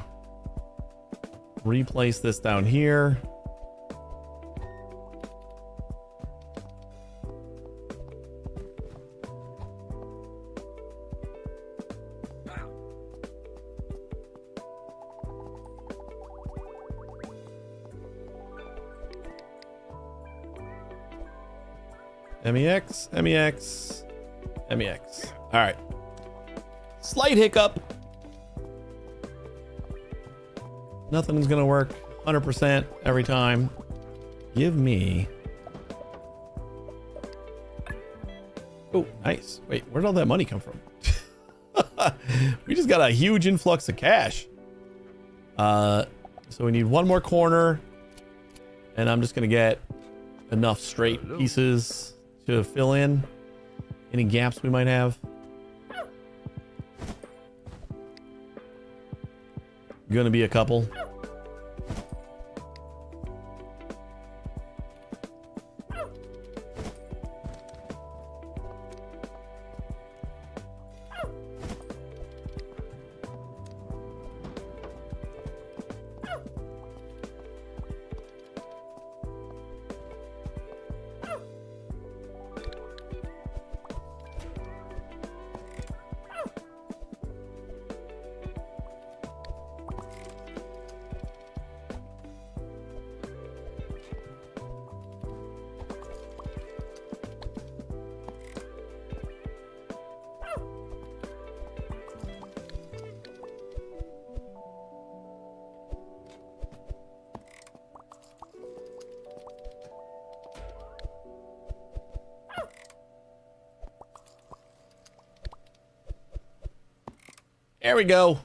replace this down here. MEX, MEX, MEX. All right. Slight hiccup. Nothing's gonna work 100% every time. Give me... oh, nice. Wait, where'd all that money come from? We just got a huge influx of cash. So we need 1 more corner. And I'm just gonna get enough straight pieces to fill in any gaps we might have. Gonna be a couple. There we go.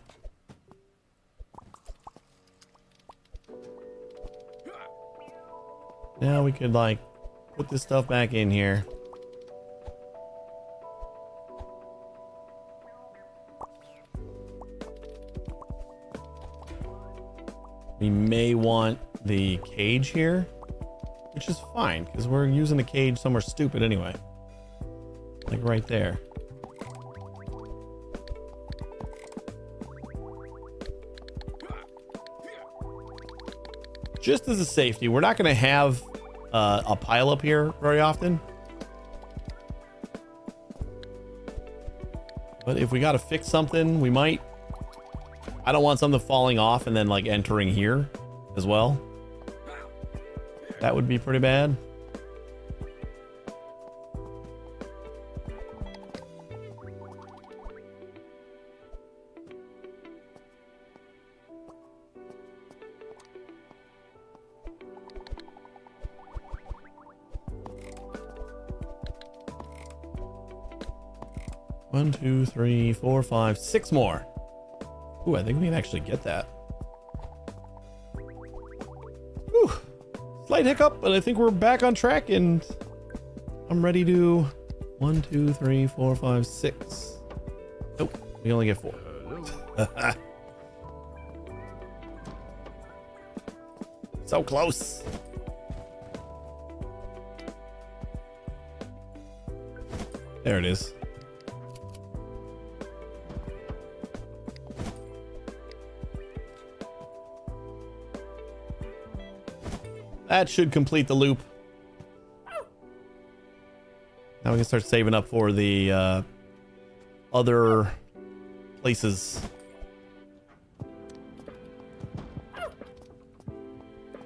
Now we could like put this stuff back in here. We may want the cage here, which is fine because we're using the cage somewhere stupid anyway. Like right there. Just as a safety, we're not going to have a pile up here very often. But if we got to fix something, we might. I don't want something falling off and then like entering here as well. That would be pretty bad. One, two, three, four, five, six more. Ooh, I think we can actually get that. Whew. Slight hiccup, but I think we're back on track and I'm ready to 1, 2, 3, 4, 5, 6. Nope, we only get 4. So close. There it is. That should complete the loop. Now we can start saving up for the other places.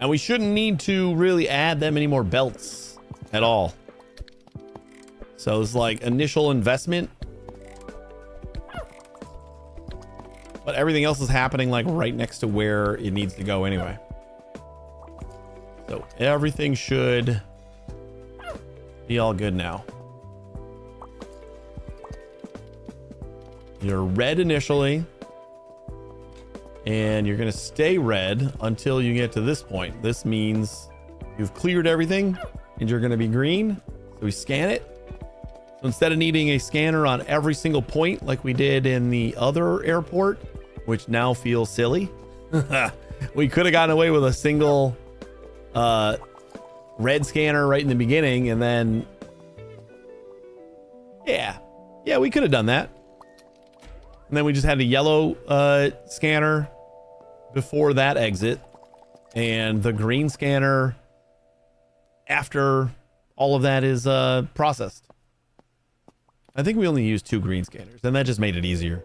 And we shouldn't need to really add that many more belts at all. So it's like initial investment. But everything else is happening like right next to where it needs to go anyway. So everything should be all good now. You're red initially, and you're going to stay red until you get to this point. This means you've cleared everything and you're going to be green. So we scan it. So instead of needing a scanner on every single point like we did in the other airport, which now feels silly, we could have gotten away with a single red scanner right in the beginning, and then yeah, we could have done that. And then we just had a yellow scanner before that exit and the green scanner after all of that is processed. I think we only used 2 green scanners, and that just made it easier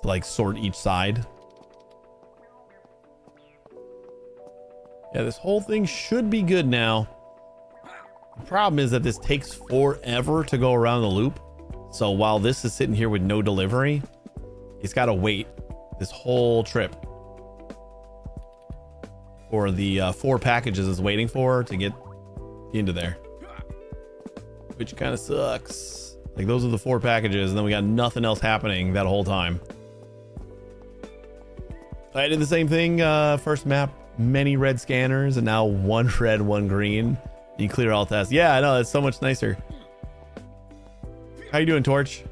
to like sort each side. Yeah, this whole thing should be good now. The problem is that this takes forever to go around the loop. So while this is sitting here with no delivery, it's got to wait this whole trip for the 4 packages it's waiting for to get into there, which kind of sucks. Like those are the 4 packages, and then we got nothing else happening that whole time. I did the same thing. First map, many red scanners, and now 1 red, 1 green. You clear all tests. Yeah, I know, it's so much nicer. How you doing, Torch?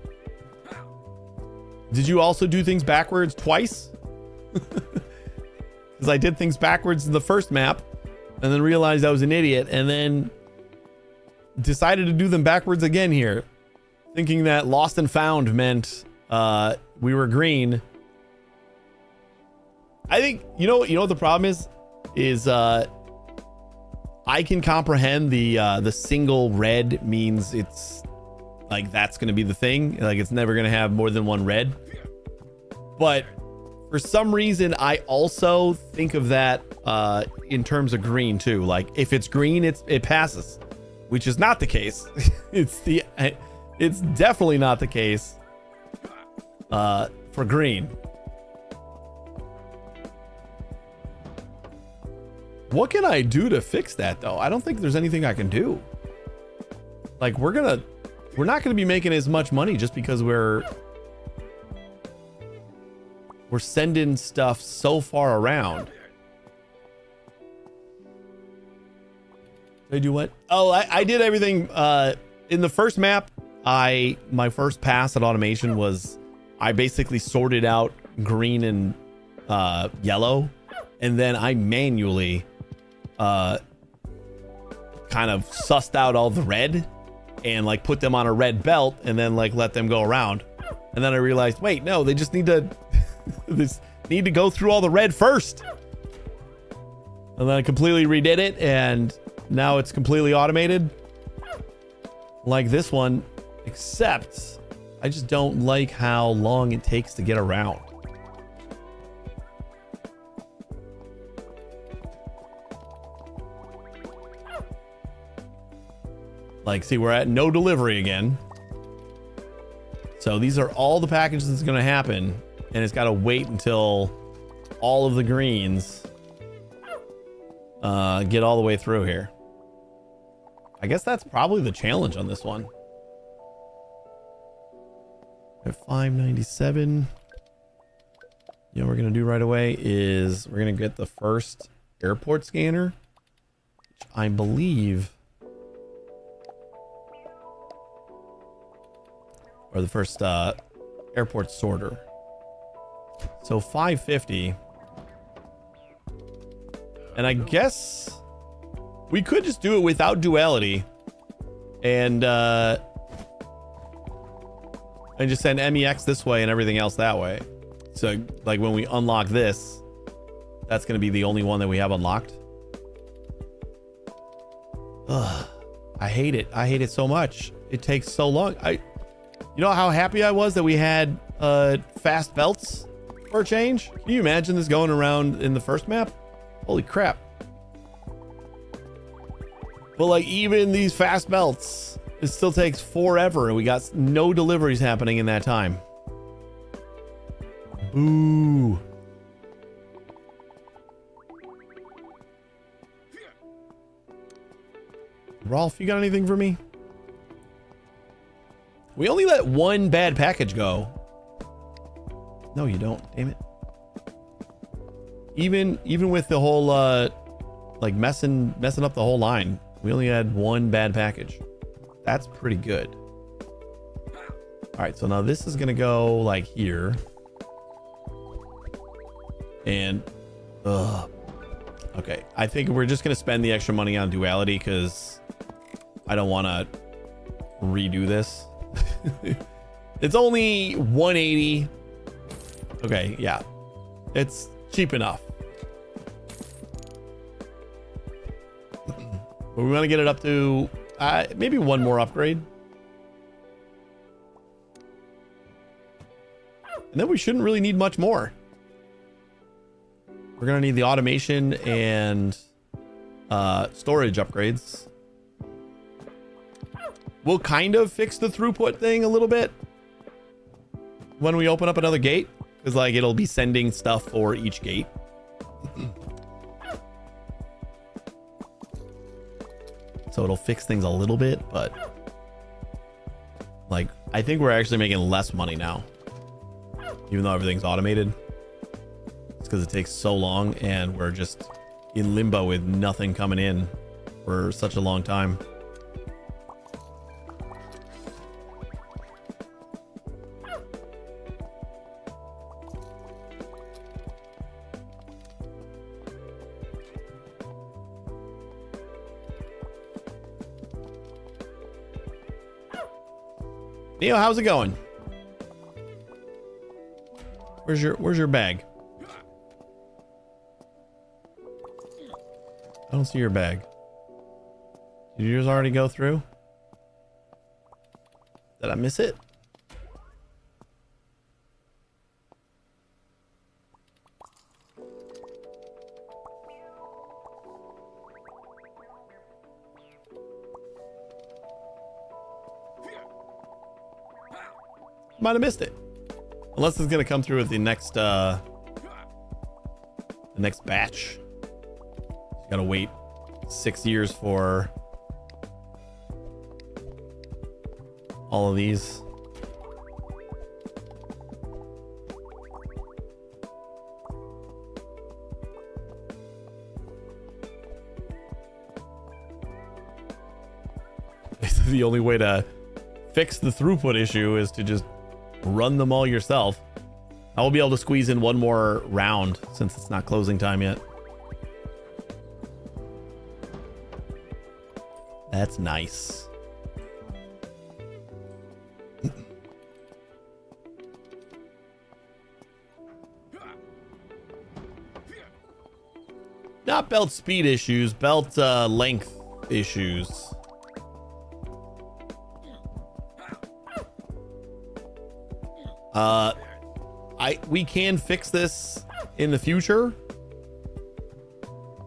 Did you also do things backwards twice? Because I did things backwards in the first map and then realized I was an idiot and then decided to do them backwards again here, thinking that lost and found meant we were green. I think you know what the problem is I can comprehend the single red means it's like that's going to be the thing, like it's never going to have more than 1 red. But for some reason I also think of that in terms of green too. Like if it's green, it passes, which is not the case. It's definitely not the case for green. What can I do to fix that though? I don't think there's anything I can do. Like we're not gonna be making as much money just because we're we're sending stuff so far around. Did I do what? Oh, I did everything in the first map. My first pass at automation was I basically sorted out green and yellow, and then I manually kind of sussed out all the red and like put them on a red belt and then like let them go around. And then I realized, wait, no, they just need to need to go through all the red first. And then I completely redid it, and now it's completely automated like this one, except I just don't like how long it takes to get around. Like, see, we're at no delivery again. So these are all the packages that's going to happen, and it's got to wait until all of the greens get all the way through here. I guess that's probably the challenge on this one. At 597, you know what we're going to do right away is we're going to get the first airport scanner, which I believe, or the first airport sorter. So 550. And I guess we could just do it without duality and just send MEX this way and everything else that way. So like when we unlock this, that's going to be the only one that we have unlocked. Ugh, I hate it. I hate it so much. It takes so long. You know how happy I was that we had fast belts for a change? Can you imagine this going around in the first map? Holy crap. But like even these fast belts, it still takes forever, and we got no deliveries happening in that time. Boo. Rolf, you got anything for me? We only let one bad package go. No, you don't. Damn it. Even with the whole like messing up the whole line, we only had one bad package. That's pretty good. All right, so now this is gonna go like here, and okay, I think we're just gonna spend the extra money on duality because I don't want to redo this. It's only 180. Okay, yeah, it's cheap enough. But we want to get it up to maybe one more upgrade. And then we shouldn't really need much more. We're going to need the automation and storage upgrades. We'll kind of fix the throughput thing a little bit when we open up another gate, because like it'll be sending stuff for each gate. So it'll fix things a little bit, but like I think we're actually making less money now, even though everything's automated. It's because it takes so long and we're just in limbo with nothing coming in for such a long time. Neo, how's it going? Where's your bag? I don't see your bag. Did yours already go through? Did I miss it? Might have missed it, unless it's gonna come through with the next batch. You gotta wait 6 years for all of these. the only way to fix the throughput issue is to just run them all yourself. I will be able to squeeze in one more round since it's not closing time yet. That's nice. Not belt speed issues, belt length issues. We can fix this in the future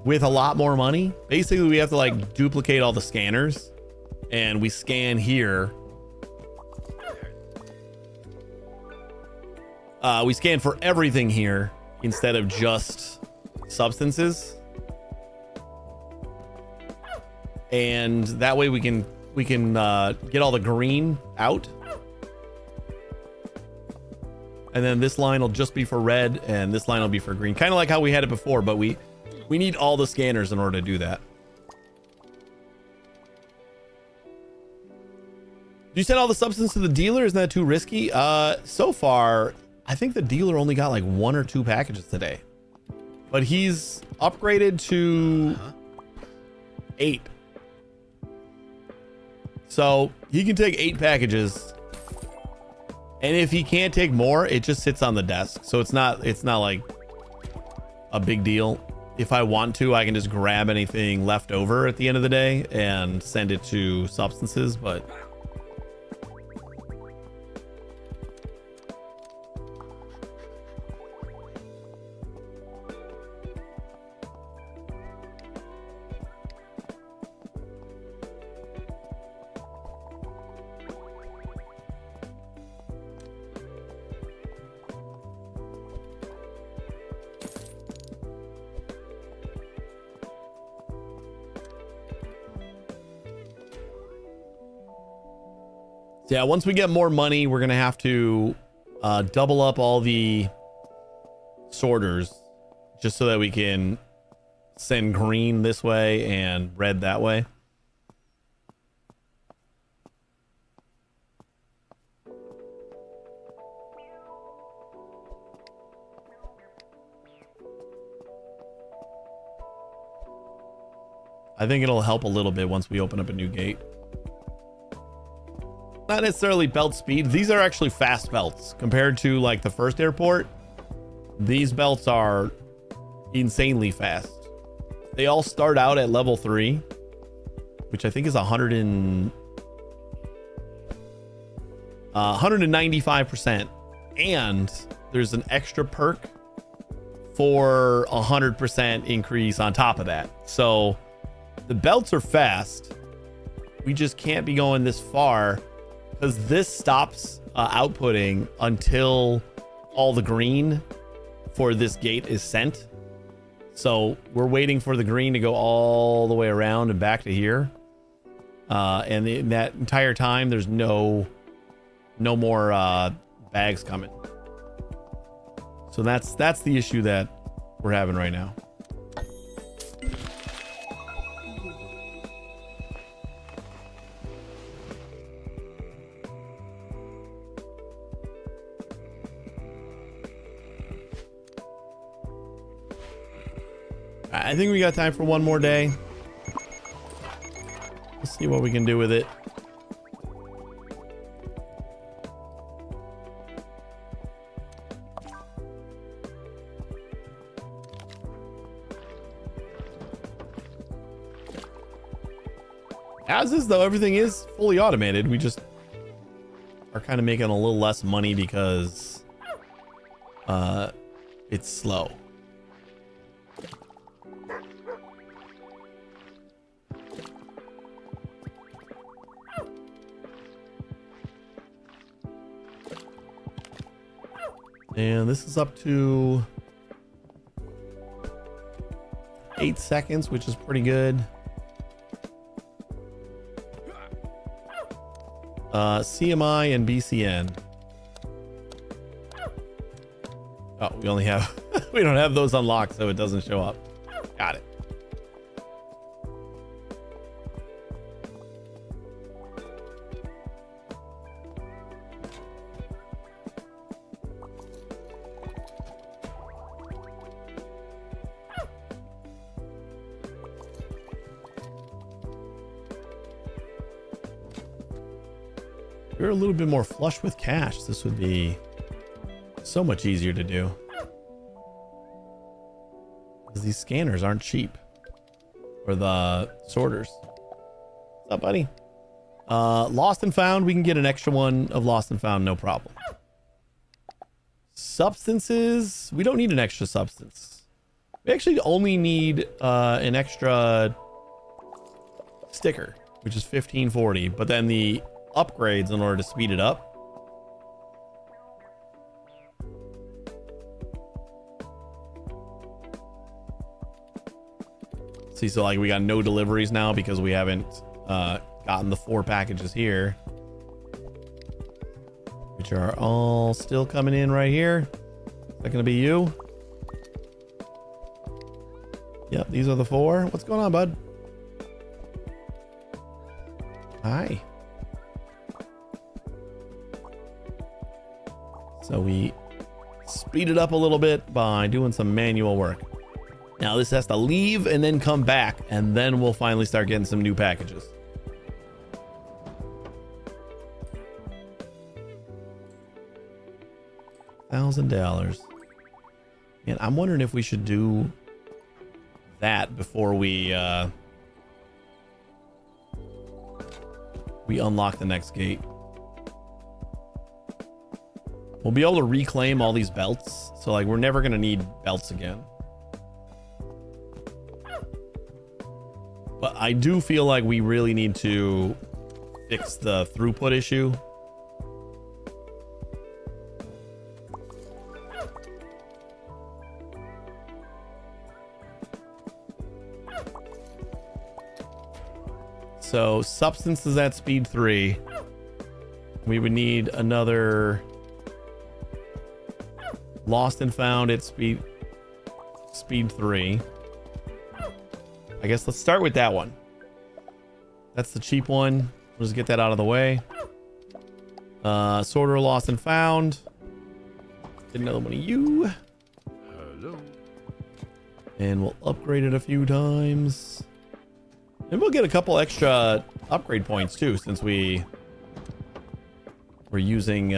with a lot more money. Basically, we have to like duplicate all the scanners, and we scan here. We scan for everything here instead of just substances, and that way we can get all the green out. And then this line will just be for red, and this line will be for green. Kind of like how we had it before, but we need all the scanners in order to do that. You send all the substance to the dealer? Isn't that too risky? So far, I think the dealer only got like 1 or 2 packages today. But he's upgraded to 8. So he can take 8 packages. And if he can't take more, it just sits on the desk. So it's not like a big deal. If I want to, I can just grab anything left over at the end of the day and send it to substances, but yeah, once we get more money, we're gonna have to double up all the sorters just so that we can send green this way and red that way. I think it'll help a little bit once we open up a new gate. Not necessarily belt speed. These are actually fast belts compared to like the first airport. These belts are insanely fast. They all start out at level 3, which I think is 195%. And there's an extra perk for 100% increase on top of that. So the belts are fast. We just can't be going this far because this stops outputting until all the green for this gate is sent. So we're waiting for the green to go all the way around and back to here. And in that entire time, there's no more bags coming. So that's the issue that we're having right now. I think we got time for one more day. Let's see what we can do with it. As is though, everything is fully automated. We just are kind of making a little less money because it's slow. And this is up to 8 seconds, which is pretty good. CMI and BCN. Oh, we only have we don't have those unlocked, so it doesn't show up. Got it. we were a little bit more flush with cash, this would be so much easier to do. Because these scanners aren't cheap. Or the sorters. What's up, buddy? Lost and found, we can get an extra one of lost and found, no problem. Substances, we don't need an extra substance. We actually only need an extra sticker, which is 1540, but then the upgrades in order to speed it up. See, so like we got no deliveries now because we haven't gotten the 4 packages here, which are all still coming in right here. Is that gonna be you? Yep, these are the 4. What's going on, bud? Hi. So we speed it up a little bit by doing some manual work. Now this has to leave and then come back, and then we'll finally start getting some new packages. $1,000. And I'm wondering if we should do that before we unlock the next gate. We'll be able to reclaim all these belts, so like we're never gonna need belts again. But I do feel like we really need to fix the throughput issue. So substance is at speed 3. We would need another lost and found at speed 3. I guess let's start with that one. That's the cheap one. We'll just get that out of the way. Sorter lost and found. Get another one of you. Hello. And we'll upgrade it a few times. And we'll get a couple extra upgrade points too, since we're using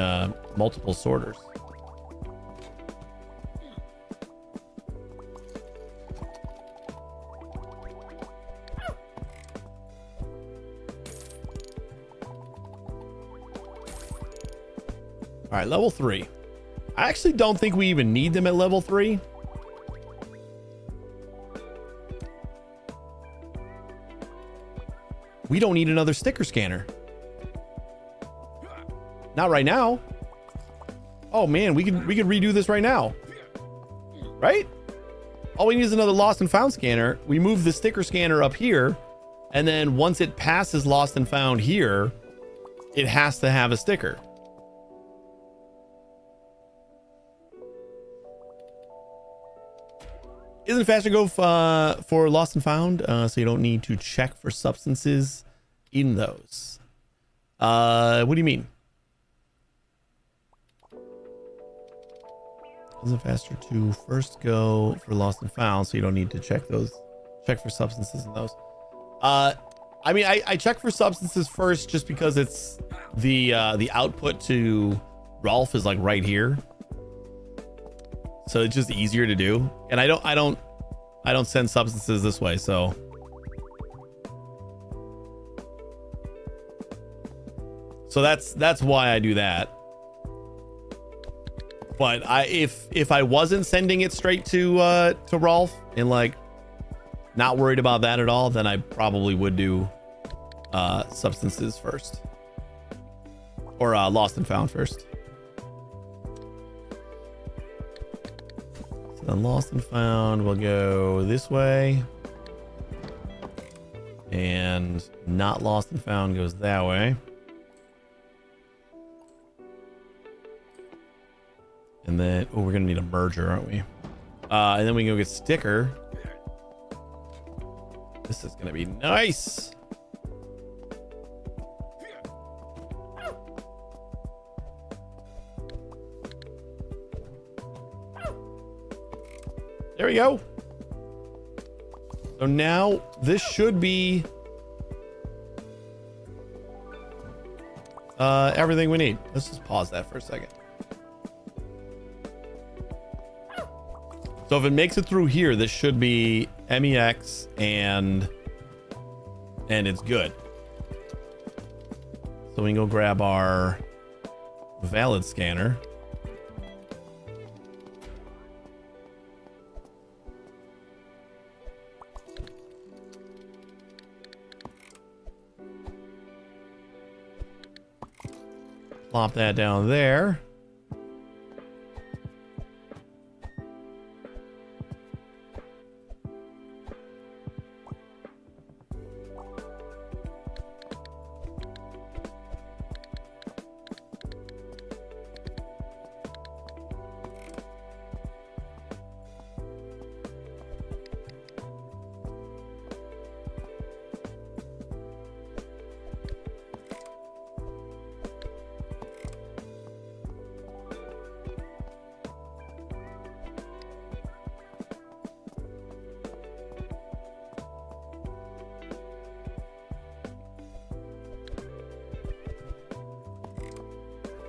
multiple sorters. All right, level 3. I actually don't think we even need them at level 3. We don't need another sticker scanner. Not right now. Oh man, we could redo this right now. Right? All we need is another lost and found scanner. We move the sticker scanner up here, and then once it passes lost and found here, it has to have a sticker. Isn't it faster to go for lost and found, so you don't need to check for substances in those? What do you mean? Isn't it faster to first go for lost and found, so you don't need to check for substances in those? I mean, I check for substances first just because it's the output to Rolf is like right here. So it's just easier to do, and I don't send substances this way, so that's why I do that. But if I wasn't sending it straight to Rolf and like not worried about that at all, then I probably would do substances first, or lost and found first. Then lost and found will go this way, and not lost and found goes that way. And then we're gonna need a merger, aren't we? And then we can go get sticker. This is gonna be nice. There we go. So now this should be everything we need. Let's just pause that for a second. So if it makes it through here, this should be MEX and it's good. So we can go grab our valid scanner. Plop that down there.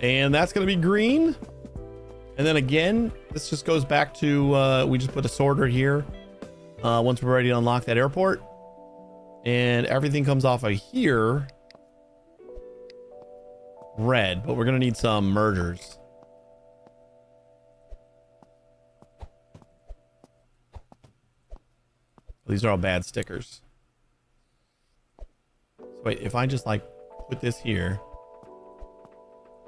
And that's going to be green. And then again, this just goes back to, we just put a sorter here. Once we're ready to unlock that airport. And everything comes off of here red, but we're going to need some mergers. These are all bad stickers. So wait, if I just like put this here.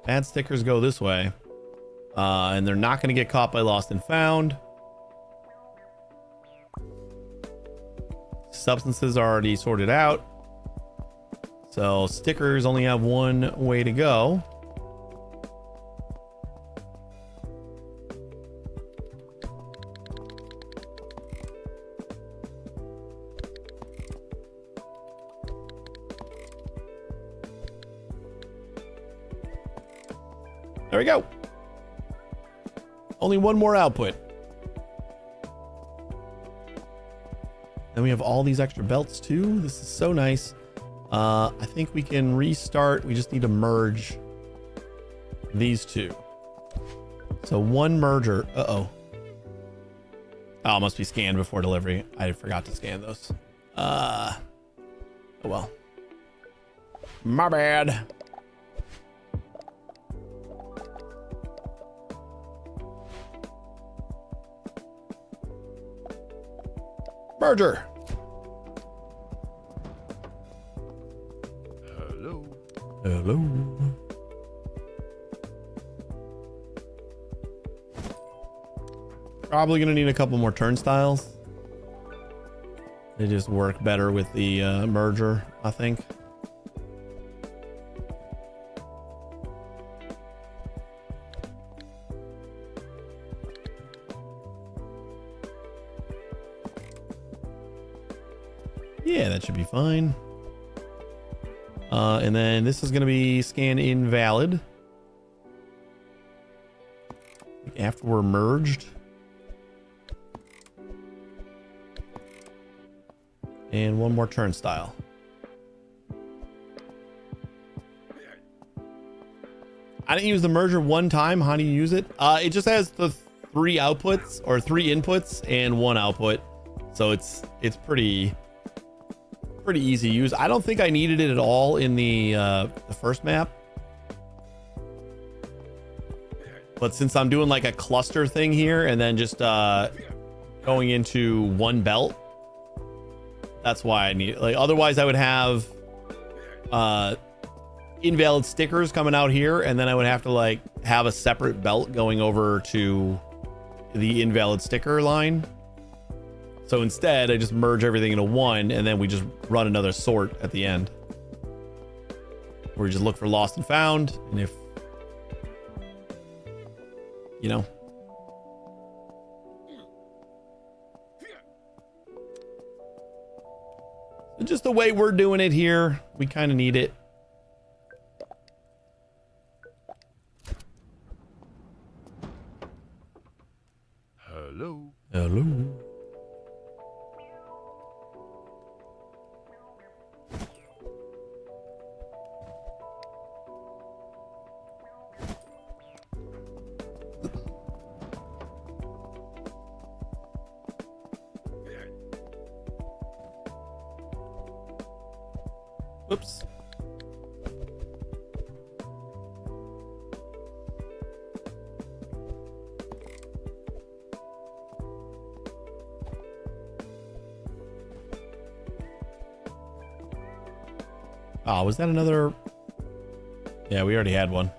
Bad stickers go this way. And they're not going to get caught by lost and found. Substances are already sorted out. So stickers only have one way to go. There we go. Only one more output. Then we have all these extra belts too. This is so nice. I think we can restart. We just need to merge these two. So one merger. Uh-oh. Oh, it must be scanned before delivery. I forgot to scan those. Oh well. My bad. Merger. Hello. Hello. Probably gonna need a couple more turnstiles. They just work better with the merger, I think. Yeah, that should be fine. And then this is going to be scan invalid. After we're merged. And one more turnstile. I didn't use the merger one time. How do you use it? It just has the 3 outputs or 3 inputs and 1 output. So it's pretty easy to use. I don't think I needed it at all in the first map. But since I'm doing like a cluster thing here and then just going into one belt, that's why I need it. Like otherwise I would have invalid stickers coming out here and then I would have to like have a separate belt going over to the invalid sticker line. So instead, I just merge everything into one, and then we just run another sort at the end. Where we just look for lost and found, and if, you know. Just the way we're doing it here, we kind of need it. Hello. Hello. Oops. Oh, was that another? Yeah, we already had one.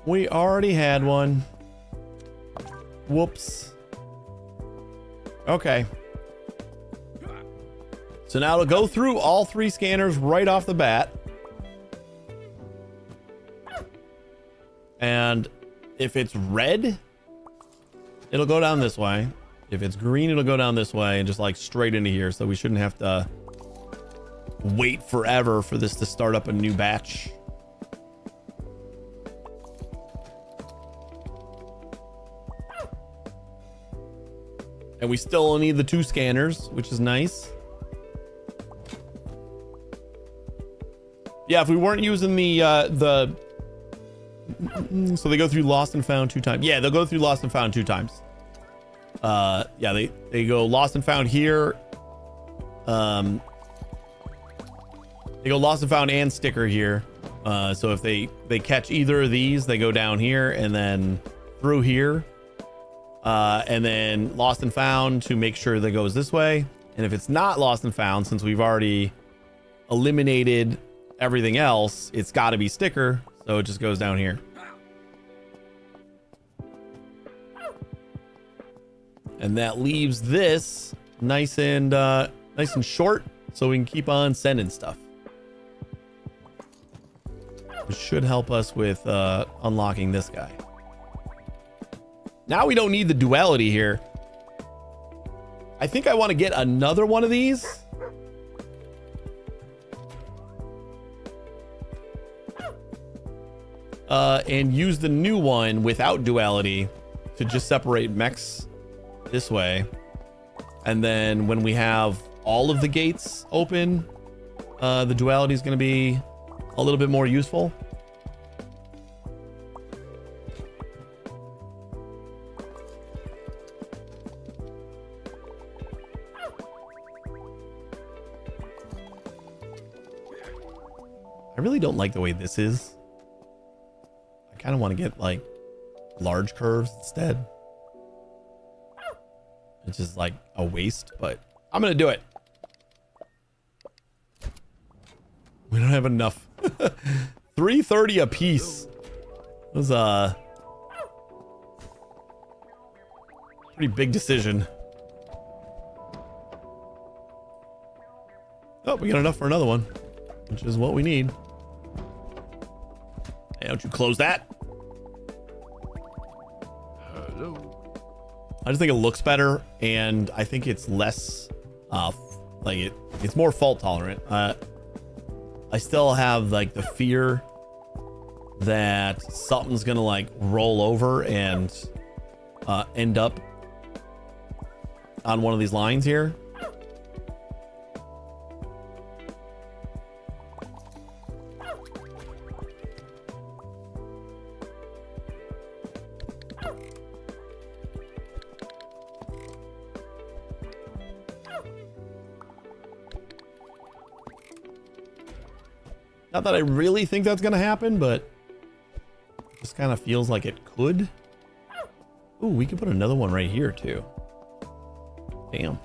We already had one. Whoops. Okay. So now it'll go through all 3 scanners right off the bat. And if it's red, it'll go down this way. If it's green, it'll go down this way and just like straight into here. So we shouldn't have to wait forever for this to start up a new batch. And we still only need the 2 scanners, which is nice. Yeah, if we weren't using the so they go through lost and found 2 times. Yeah, they'll go through lost and found 2 times. Yeah, they go lost and found here. They go lost and found and sticker here. So if they catch either of these, they go down here and then through here. And then lost and found to make sure that goes this way. And if it's not lost and found, since we've already eliminated everything else, it's got to be sticker. So it just goes down here. And that leaves this nice and short, so we can keep on sending stuff. Which should help us with unlocking this guy. Now we don't need the duality here. I think I want to get another one of these. And use the new one without duality to just separate mechs this way. And then when we have all of the gates open, the duality is going to be a little bit more useful. I really don't like the way this is. I kind of want to get like large curves instead. It's just like a waste, but I'm going to do it. We don't have enough. 330 a piece. It was a pretty big decision. Oh, we got enough for another one, which is what we need. Hey, don't you close that? Hello. I just think it looks better, and I think it's less like it's more fault tolerant. I still have like the fear that something's gonna like roll over and end up on one of these lines here. Not that I really think that's going to happen, but it just kind of feels like it could. Ooh, we could put another one right here too. Damn.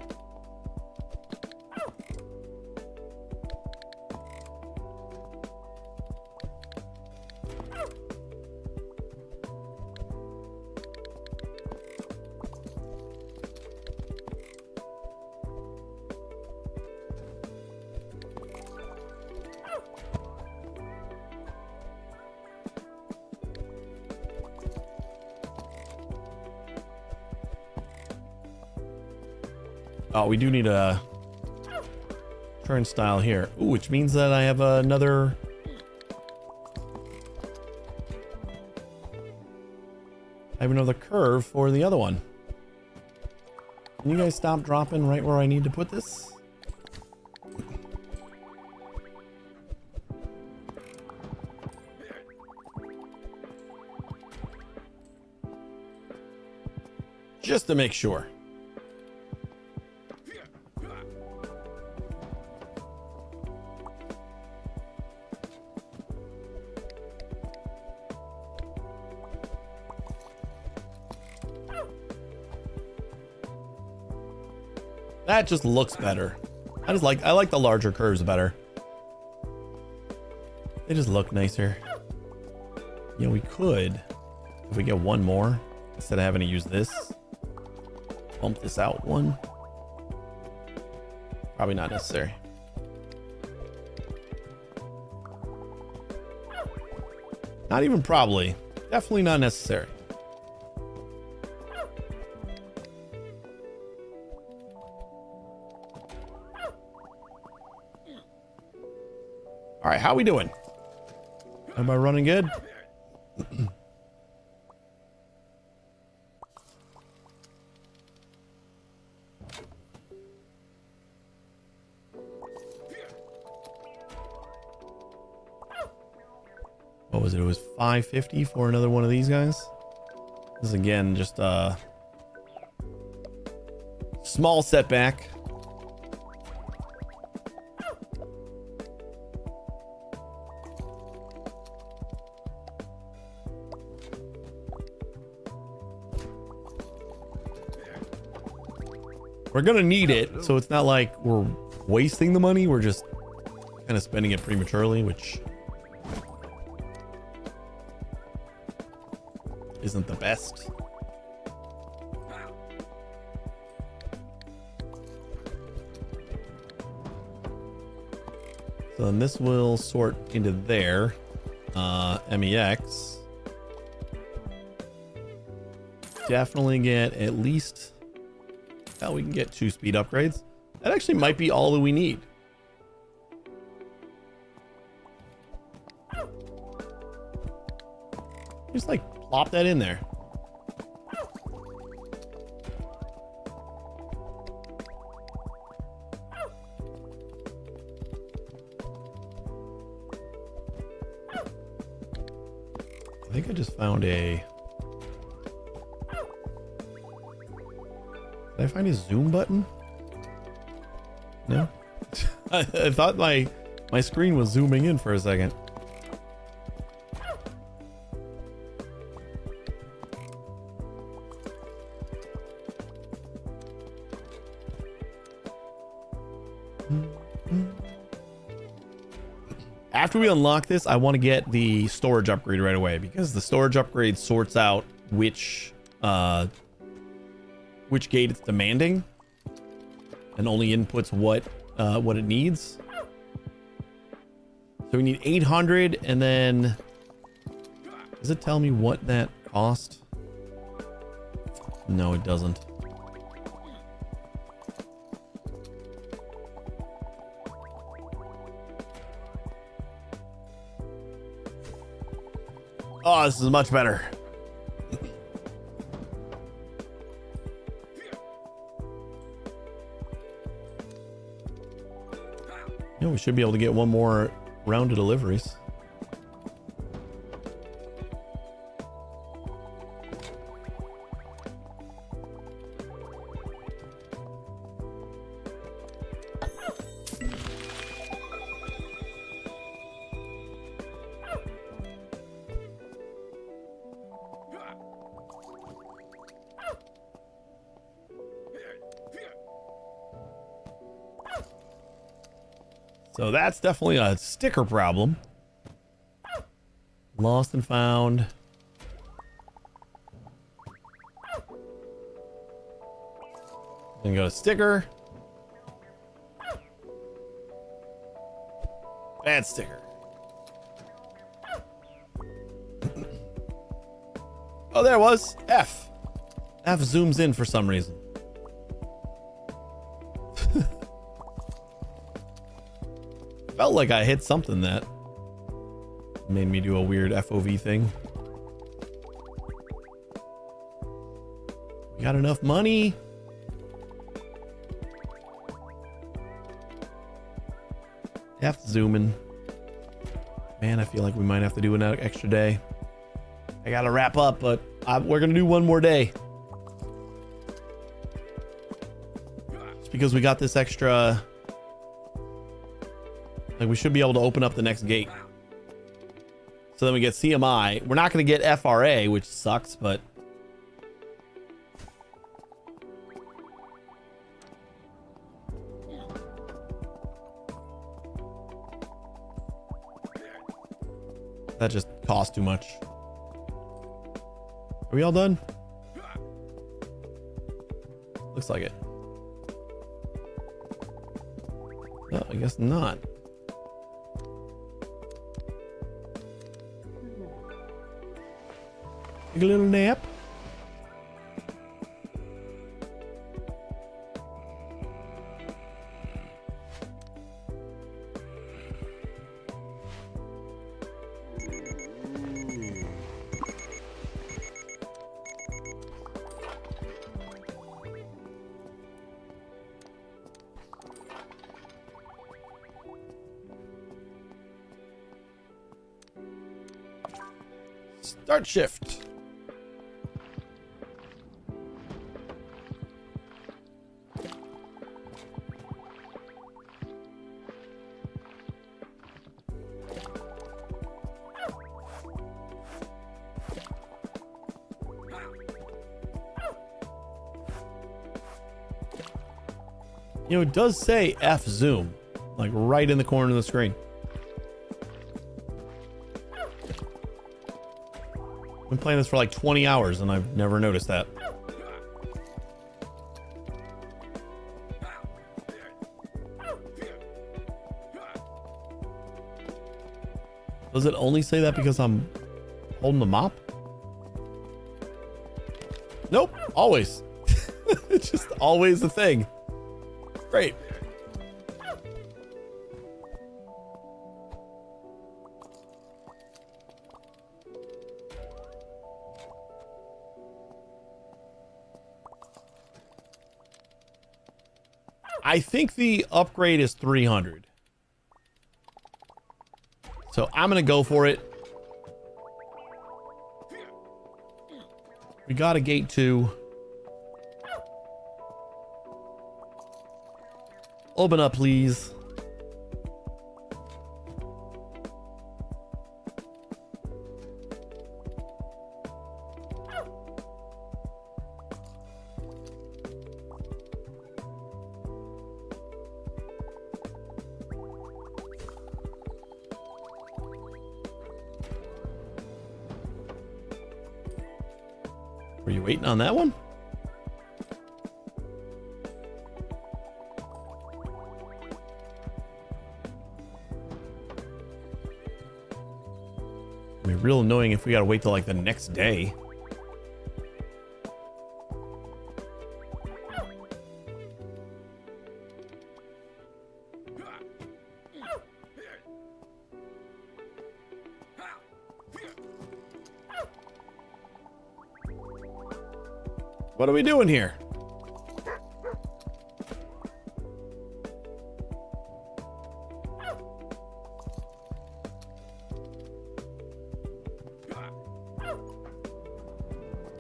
Oh, we do need a turnstile here. Ooh, which means that I have another. I have another curve for the other one. Can you guys stop dropping right where I need to put this? Just to make sure. That just looks better. I like the larger curves better. They just look nicer. Yeah, we could, if we get one more, instead of having to use this, bump this out one. Probably not necessary. Not even probably. Definitely not necessary. All right, how we doing? Am I running good? What was it? It was $5.50 for another one of these guys. This is again just a small setback. We're gonna need it, so it's not like we're wasting the money. We're just kind of spending it prematurely, which isn't the best. So then this will sort into there. MEX. Definitely get at least... Well, we can get 2 speed upgrades. That actually might be all that we need. Just like plop that in there. I think I just found a... Did I find a zoom button? No? I thought my screen was zooming in for a second. After we unlock this, I want to get the storage upgrade right away, because the storage upgrade sorts out which gate it's demanding and only inputs what it needs. So we need 800, and then does it tell me what that cost? No, it doesn't. Oh, this is much better. Yeah, we should be able to get one more round of deliveries. So that's definitely a sticker problem. Lost and found. Then go to sticker. Bad sticker. Oh, there it was. F. F zooms in for some reason. Felt like I hit something that made me do a weird FOV thing. We got enough money. Have to zoom in. Man, I feel like we might have to do an extra day. I gotta wrap up, but we're gonna do one more day. Just because we got this extra... Like, we should be able to open up the next gate. So then we get CMI. We're not going to get FRA, which sucks, but... That just costs too much. Are we all done? Looks like it. No, I guess not. Take a little nap. Start shift. You know, it does say F zoom, like right in the corner of the screen. Been playing this for like 20 hours and I've never noticed that. Does it only say that because I'm holding the mop? Nope, always. It's just always a thing. Great. I think the upgrade is 300. So I'm going to go for it. We got a gate 2. Open up, please. Were you waiting on that one? I mean, real annoying if we gotta wait till like the next day. What are we doing here?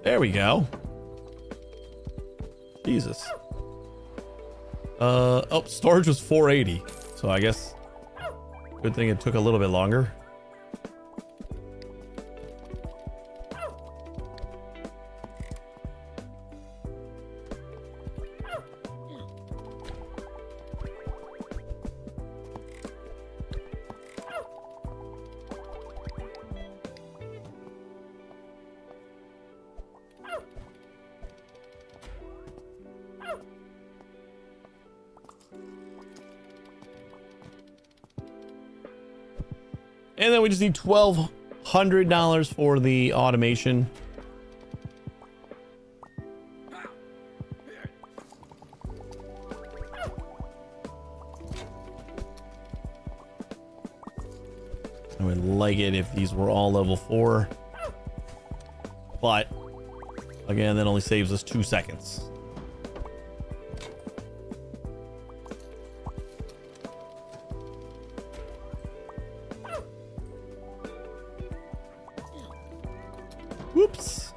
There we go. Jesus. Oh, storage was 480. So I guess good thing it took a little bit longer. And then we just need $1,200 for the automation. I would like it if these were all level 4. But again, that only saves us 2 seconds. Whoops.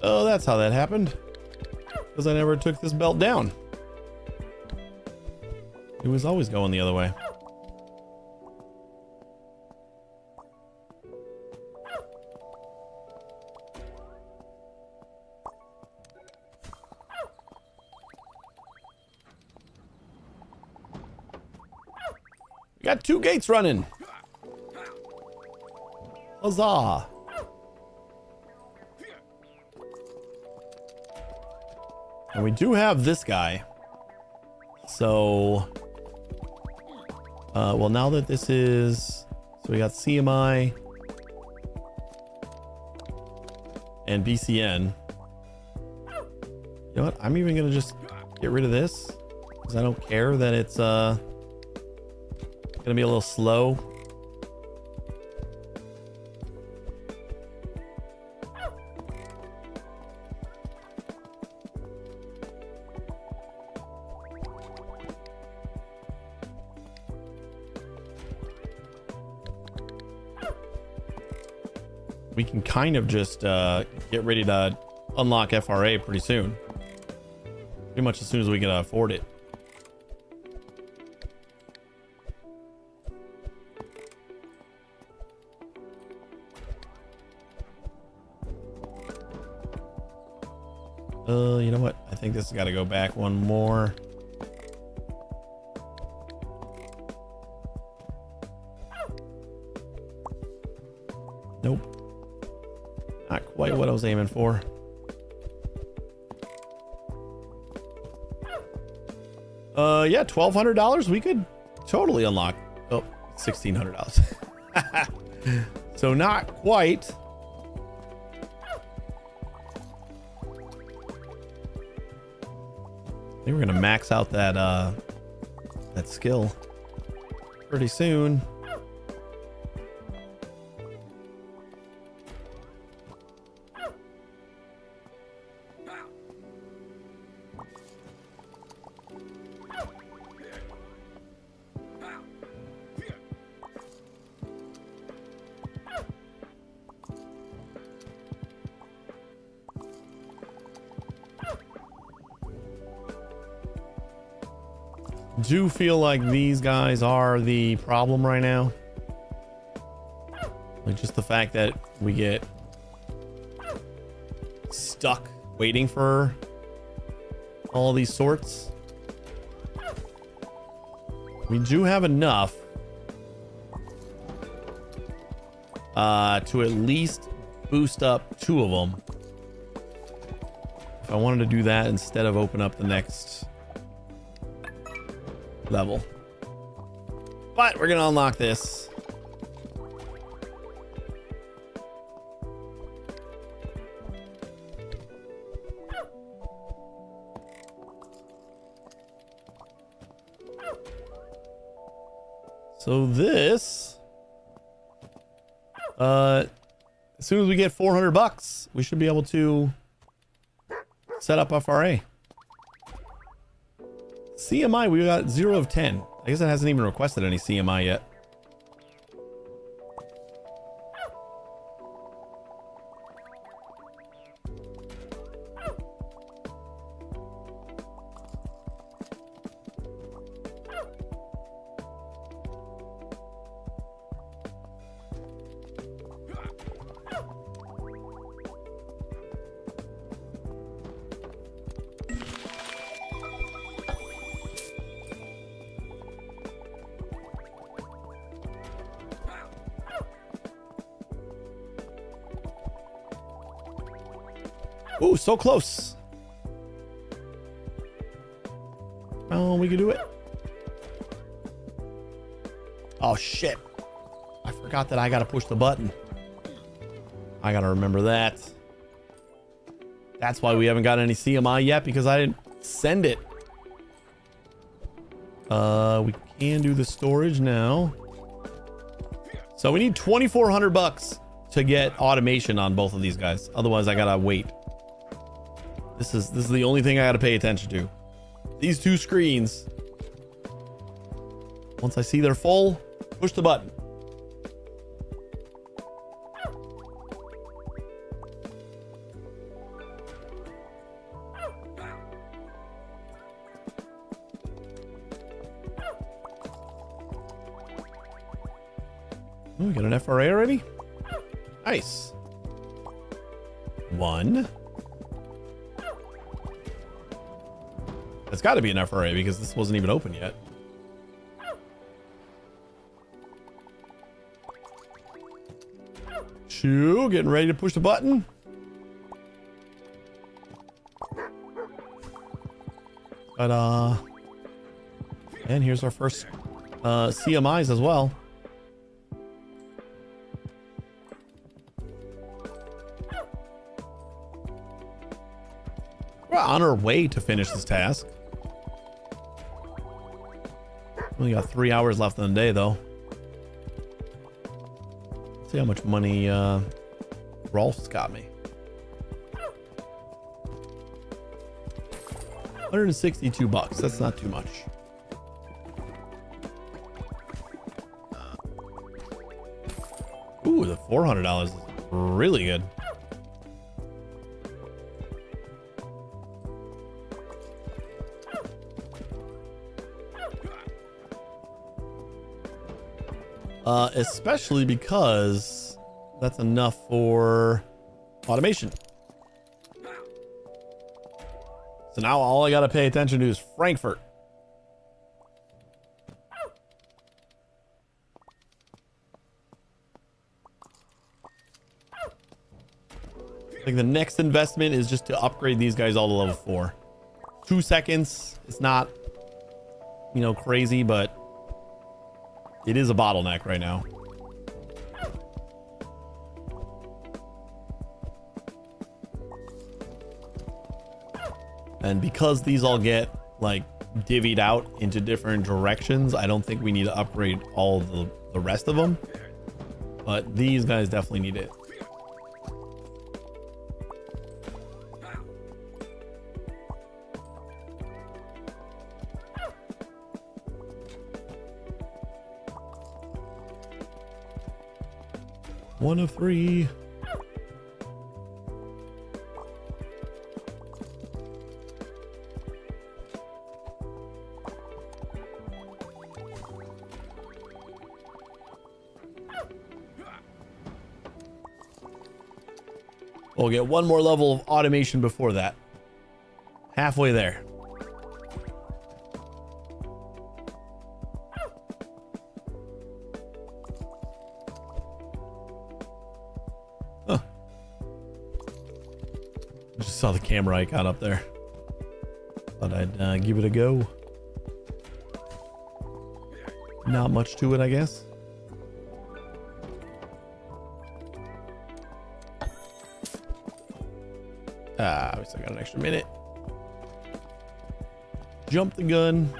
Oh, that's how that happened. Because I never took this belt down. It was always going the other way. We got 2 gates running. Huzzah. And we do have this guy. So, well, now that this is, so we got CMI and BCN. You know what? I'm even gonna just get rid of this because I don't care that it's gonna be a little slow. We can kind of just get ready to unlock FRA pretty soon. Pretty much as soon as we can afford it. You know what? I think this has got to go back one more. Nope. Not quite what I was aiming for. Yeah, $1,200 we could totally unlock. Oh, $1,600. So not quite. I think we're gonna max out that that skill pretty soon. Do feel like these guys are the problem right now. Like just the fact that we get stuck waiting for all these sorts. We do have enough to at least boost up 2 of them. If I wanted to do that instead of open up the next level. But we're gonna unlock this. So this as soon as we get $400, we should be able to set up FRA. CMI, we got 0 of 10. I guess it hasn't even requested any CMI yet. Ooh, so close. Oh, we can do it. Oh, shit. I forgot that I gotta push the button. I gotta remember that. That's why we haven't got any CMI yet, because I didn't send it. We can do the storage now. So we need $2,400 to get automation on both of these guys. Otherwise, I gotta wait. This is the only thing I gotta pay attention to. These 2 screens. Once I see they're full, push the button. Oh, we got an FRA already? Nice. 1. It's got to be an FRA because this wasn't even open yet. 2, getting ready to push the button. But and here's our first CMIs as well. We're on our way to finish this task. Only got 3 hours left in the day though. Let's see how much money Rolf's got me. 162 bucks. That's not too much. Ooh, the $400 is really good. Especially because that's enough for automation. So now all I got to pay attention to is Frankfurt. I think the next investment is just to upgrade these guys all to level 4. 2 seconds. It's not, you know, crazy, but it is a bottleneck right now. And because these all get like divvied out into different directions, I don't think we need to upgrade all the rest of them. But these guys definitely need it. One of 3. We'll get one more level of automation before that. Halfway there. Huh. Just saw the camera icon up there. Thought I'd give it a go. Not much to it, I guess. We still got an extra minute. Jump the gun.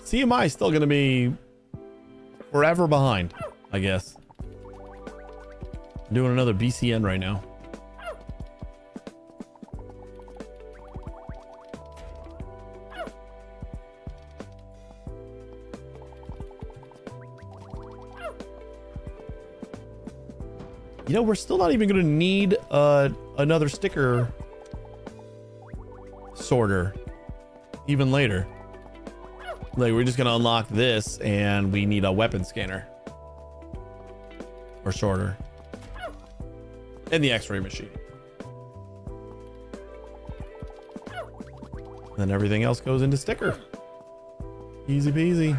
CMI is still going to be forever behind, I guess. I'm doing another BCN right now. You know, we're still not even going to need another sticker sorter even later. Like, we're just gonna unlock this and we need a weapon scanner or sorter and the x-ray machine, then everything else goes into sticker. Easy peasy.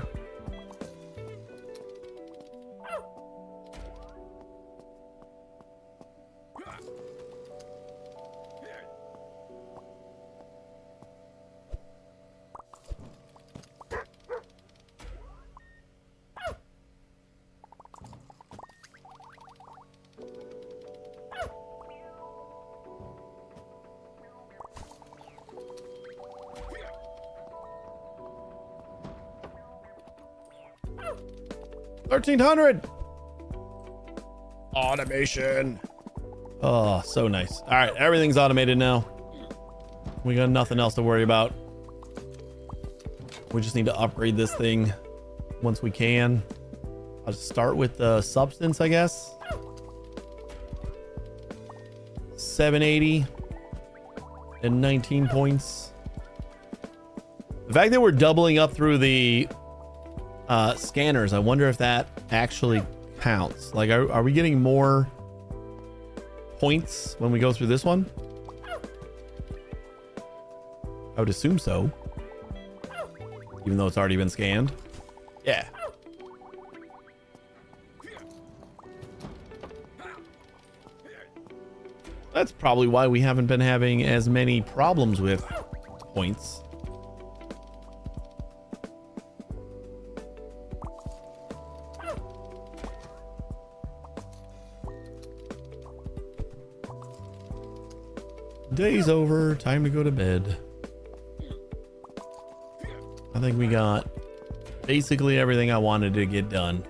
$1,300 automation. Oh, so nice. All right, everything's automated now. We got nothing else to worry about. We just need to upgrade this thing once we can. I'll just start with the substance, I guess. 780. 119 points. The fact that we're doubling up through the scanners, I wonder if that actually counts. Like, are we getting more points when we go through this one? I would assume so. Even though it's already been scanned. Yeah. That's probably why we haven't been having as many problems with points. Day's over. Time to go to bed. I think we got basically everything I wanted to get done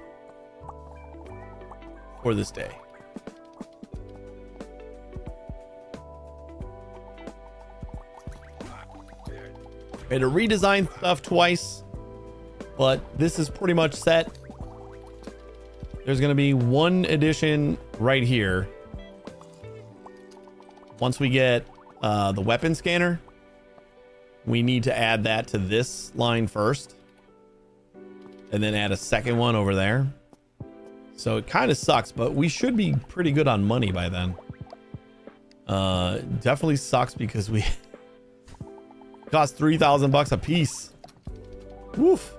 for this day. I had to redesign stuff twice, but this is pretty much set. There's going to be one addition right here. Once we get the weapon scanner, we need to add that to this line first, and then add a second one over there. So it kind of sucks, but we should be pretty good on money by then. Definitely sucks because we cost 3,000 bucks a piece. Woof.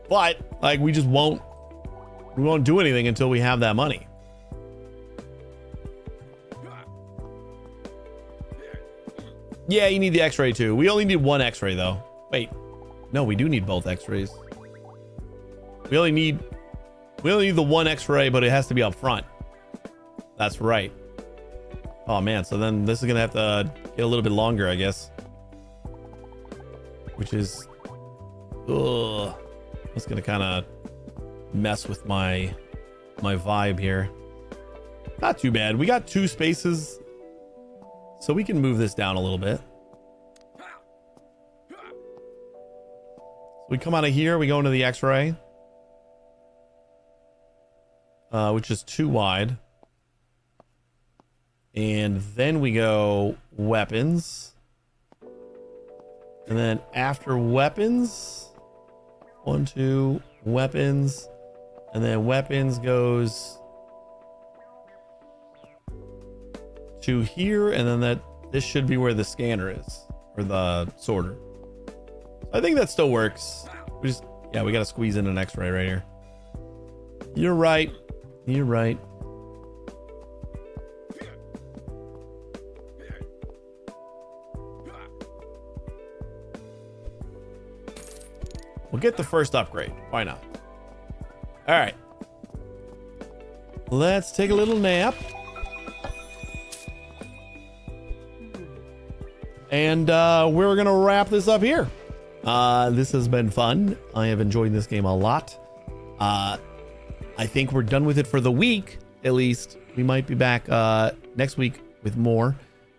But like, we won't do anything until we have that money. Yeah, you need the x-ray too. We only need one x-ray though. Wait, no, we do need both x-rays. We only need the one x-ray, but it has to be up front. That's right. Oh man, so then this is gonna have to get a little bit longer, I guess. Which is, that's gonna kind of mess with my vibe here. Not too bad. We got 2 spaces, so we can move this down a little bit. We come out of here, we go into the x-ray, which is too wide. And then we go weapons. And then after weapons, 1, 2, weapons. And then weapons goes to here. And then this should be where the scanner is, or the sorter. I think that still works. We got to squeeze in an x-ray right here. You're right. You're right. We'll get the first upgrade. Why not? All right. Let's take a little nap. And we're going to wrap this up here. This has been fun. I have enjoyed this game a lot. I think we're done with it for the week, at least. We might be back next week with more.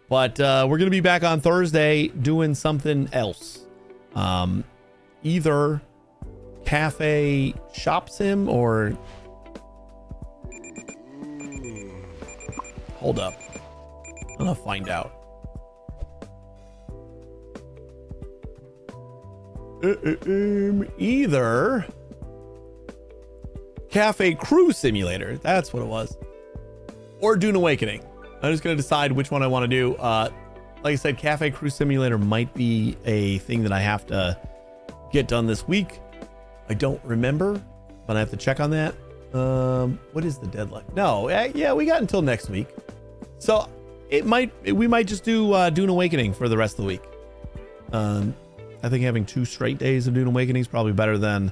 But we're going to be back on Thursday doing something else. Either cafe shop sim or... Hold up. I'm going to find out. Either Cafe Crew Simulator, that's what it was, or Dune Awakening. I'm just gonna decide which one I want to do. Like I said, Cafe Crew Simulator might be a thing that I have to get done this week. I don't remember, but I have to check on that. What is the deadline? No, yeah, we got until next week, so we might just do Dune Awakening for the rest of the week. I think having 2 straight days of Dune Awakening is probably better than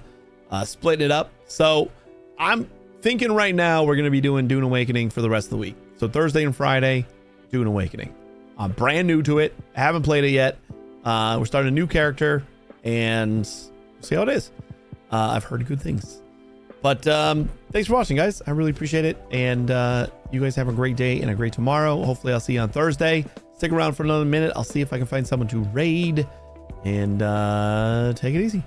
splitting it up. So I'm thinking right now we're going to be doing Dune Awakening for the rest of the week. So Thursday and Friday, Dune Awakening. I'm brand new to it. I haven't played it yet. We're starting a new character and we'll see how it is. I've heard good things. But thanks for watching, guys. I really appreciate it. And you guys have a great day and a great tomorrow. Hopefully I'll see you on Thursday. Stick around for another minute. I'll see if I can find someone to raid. And take it easy.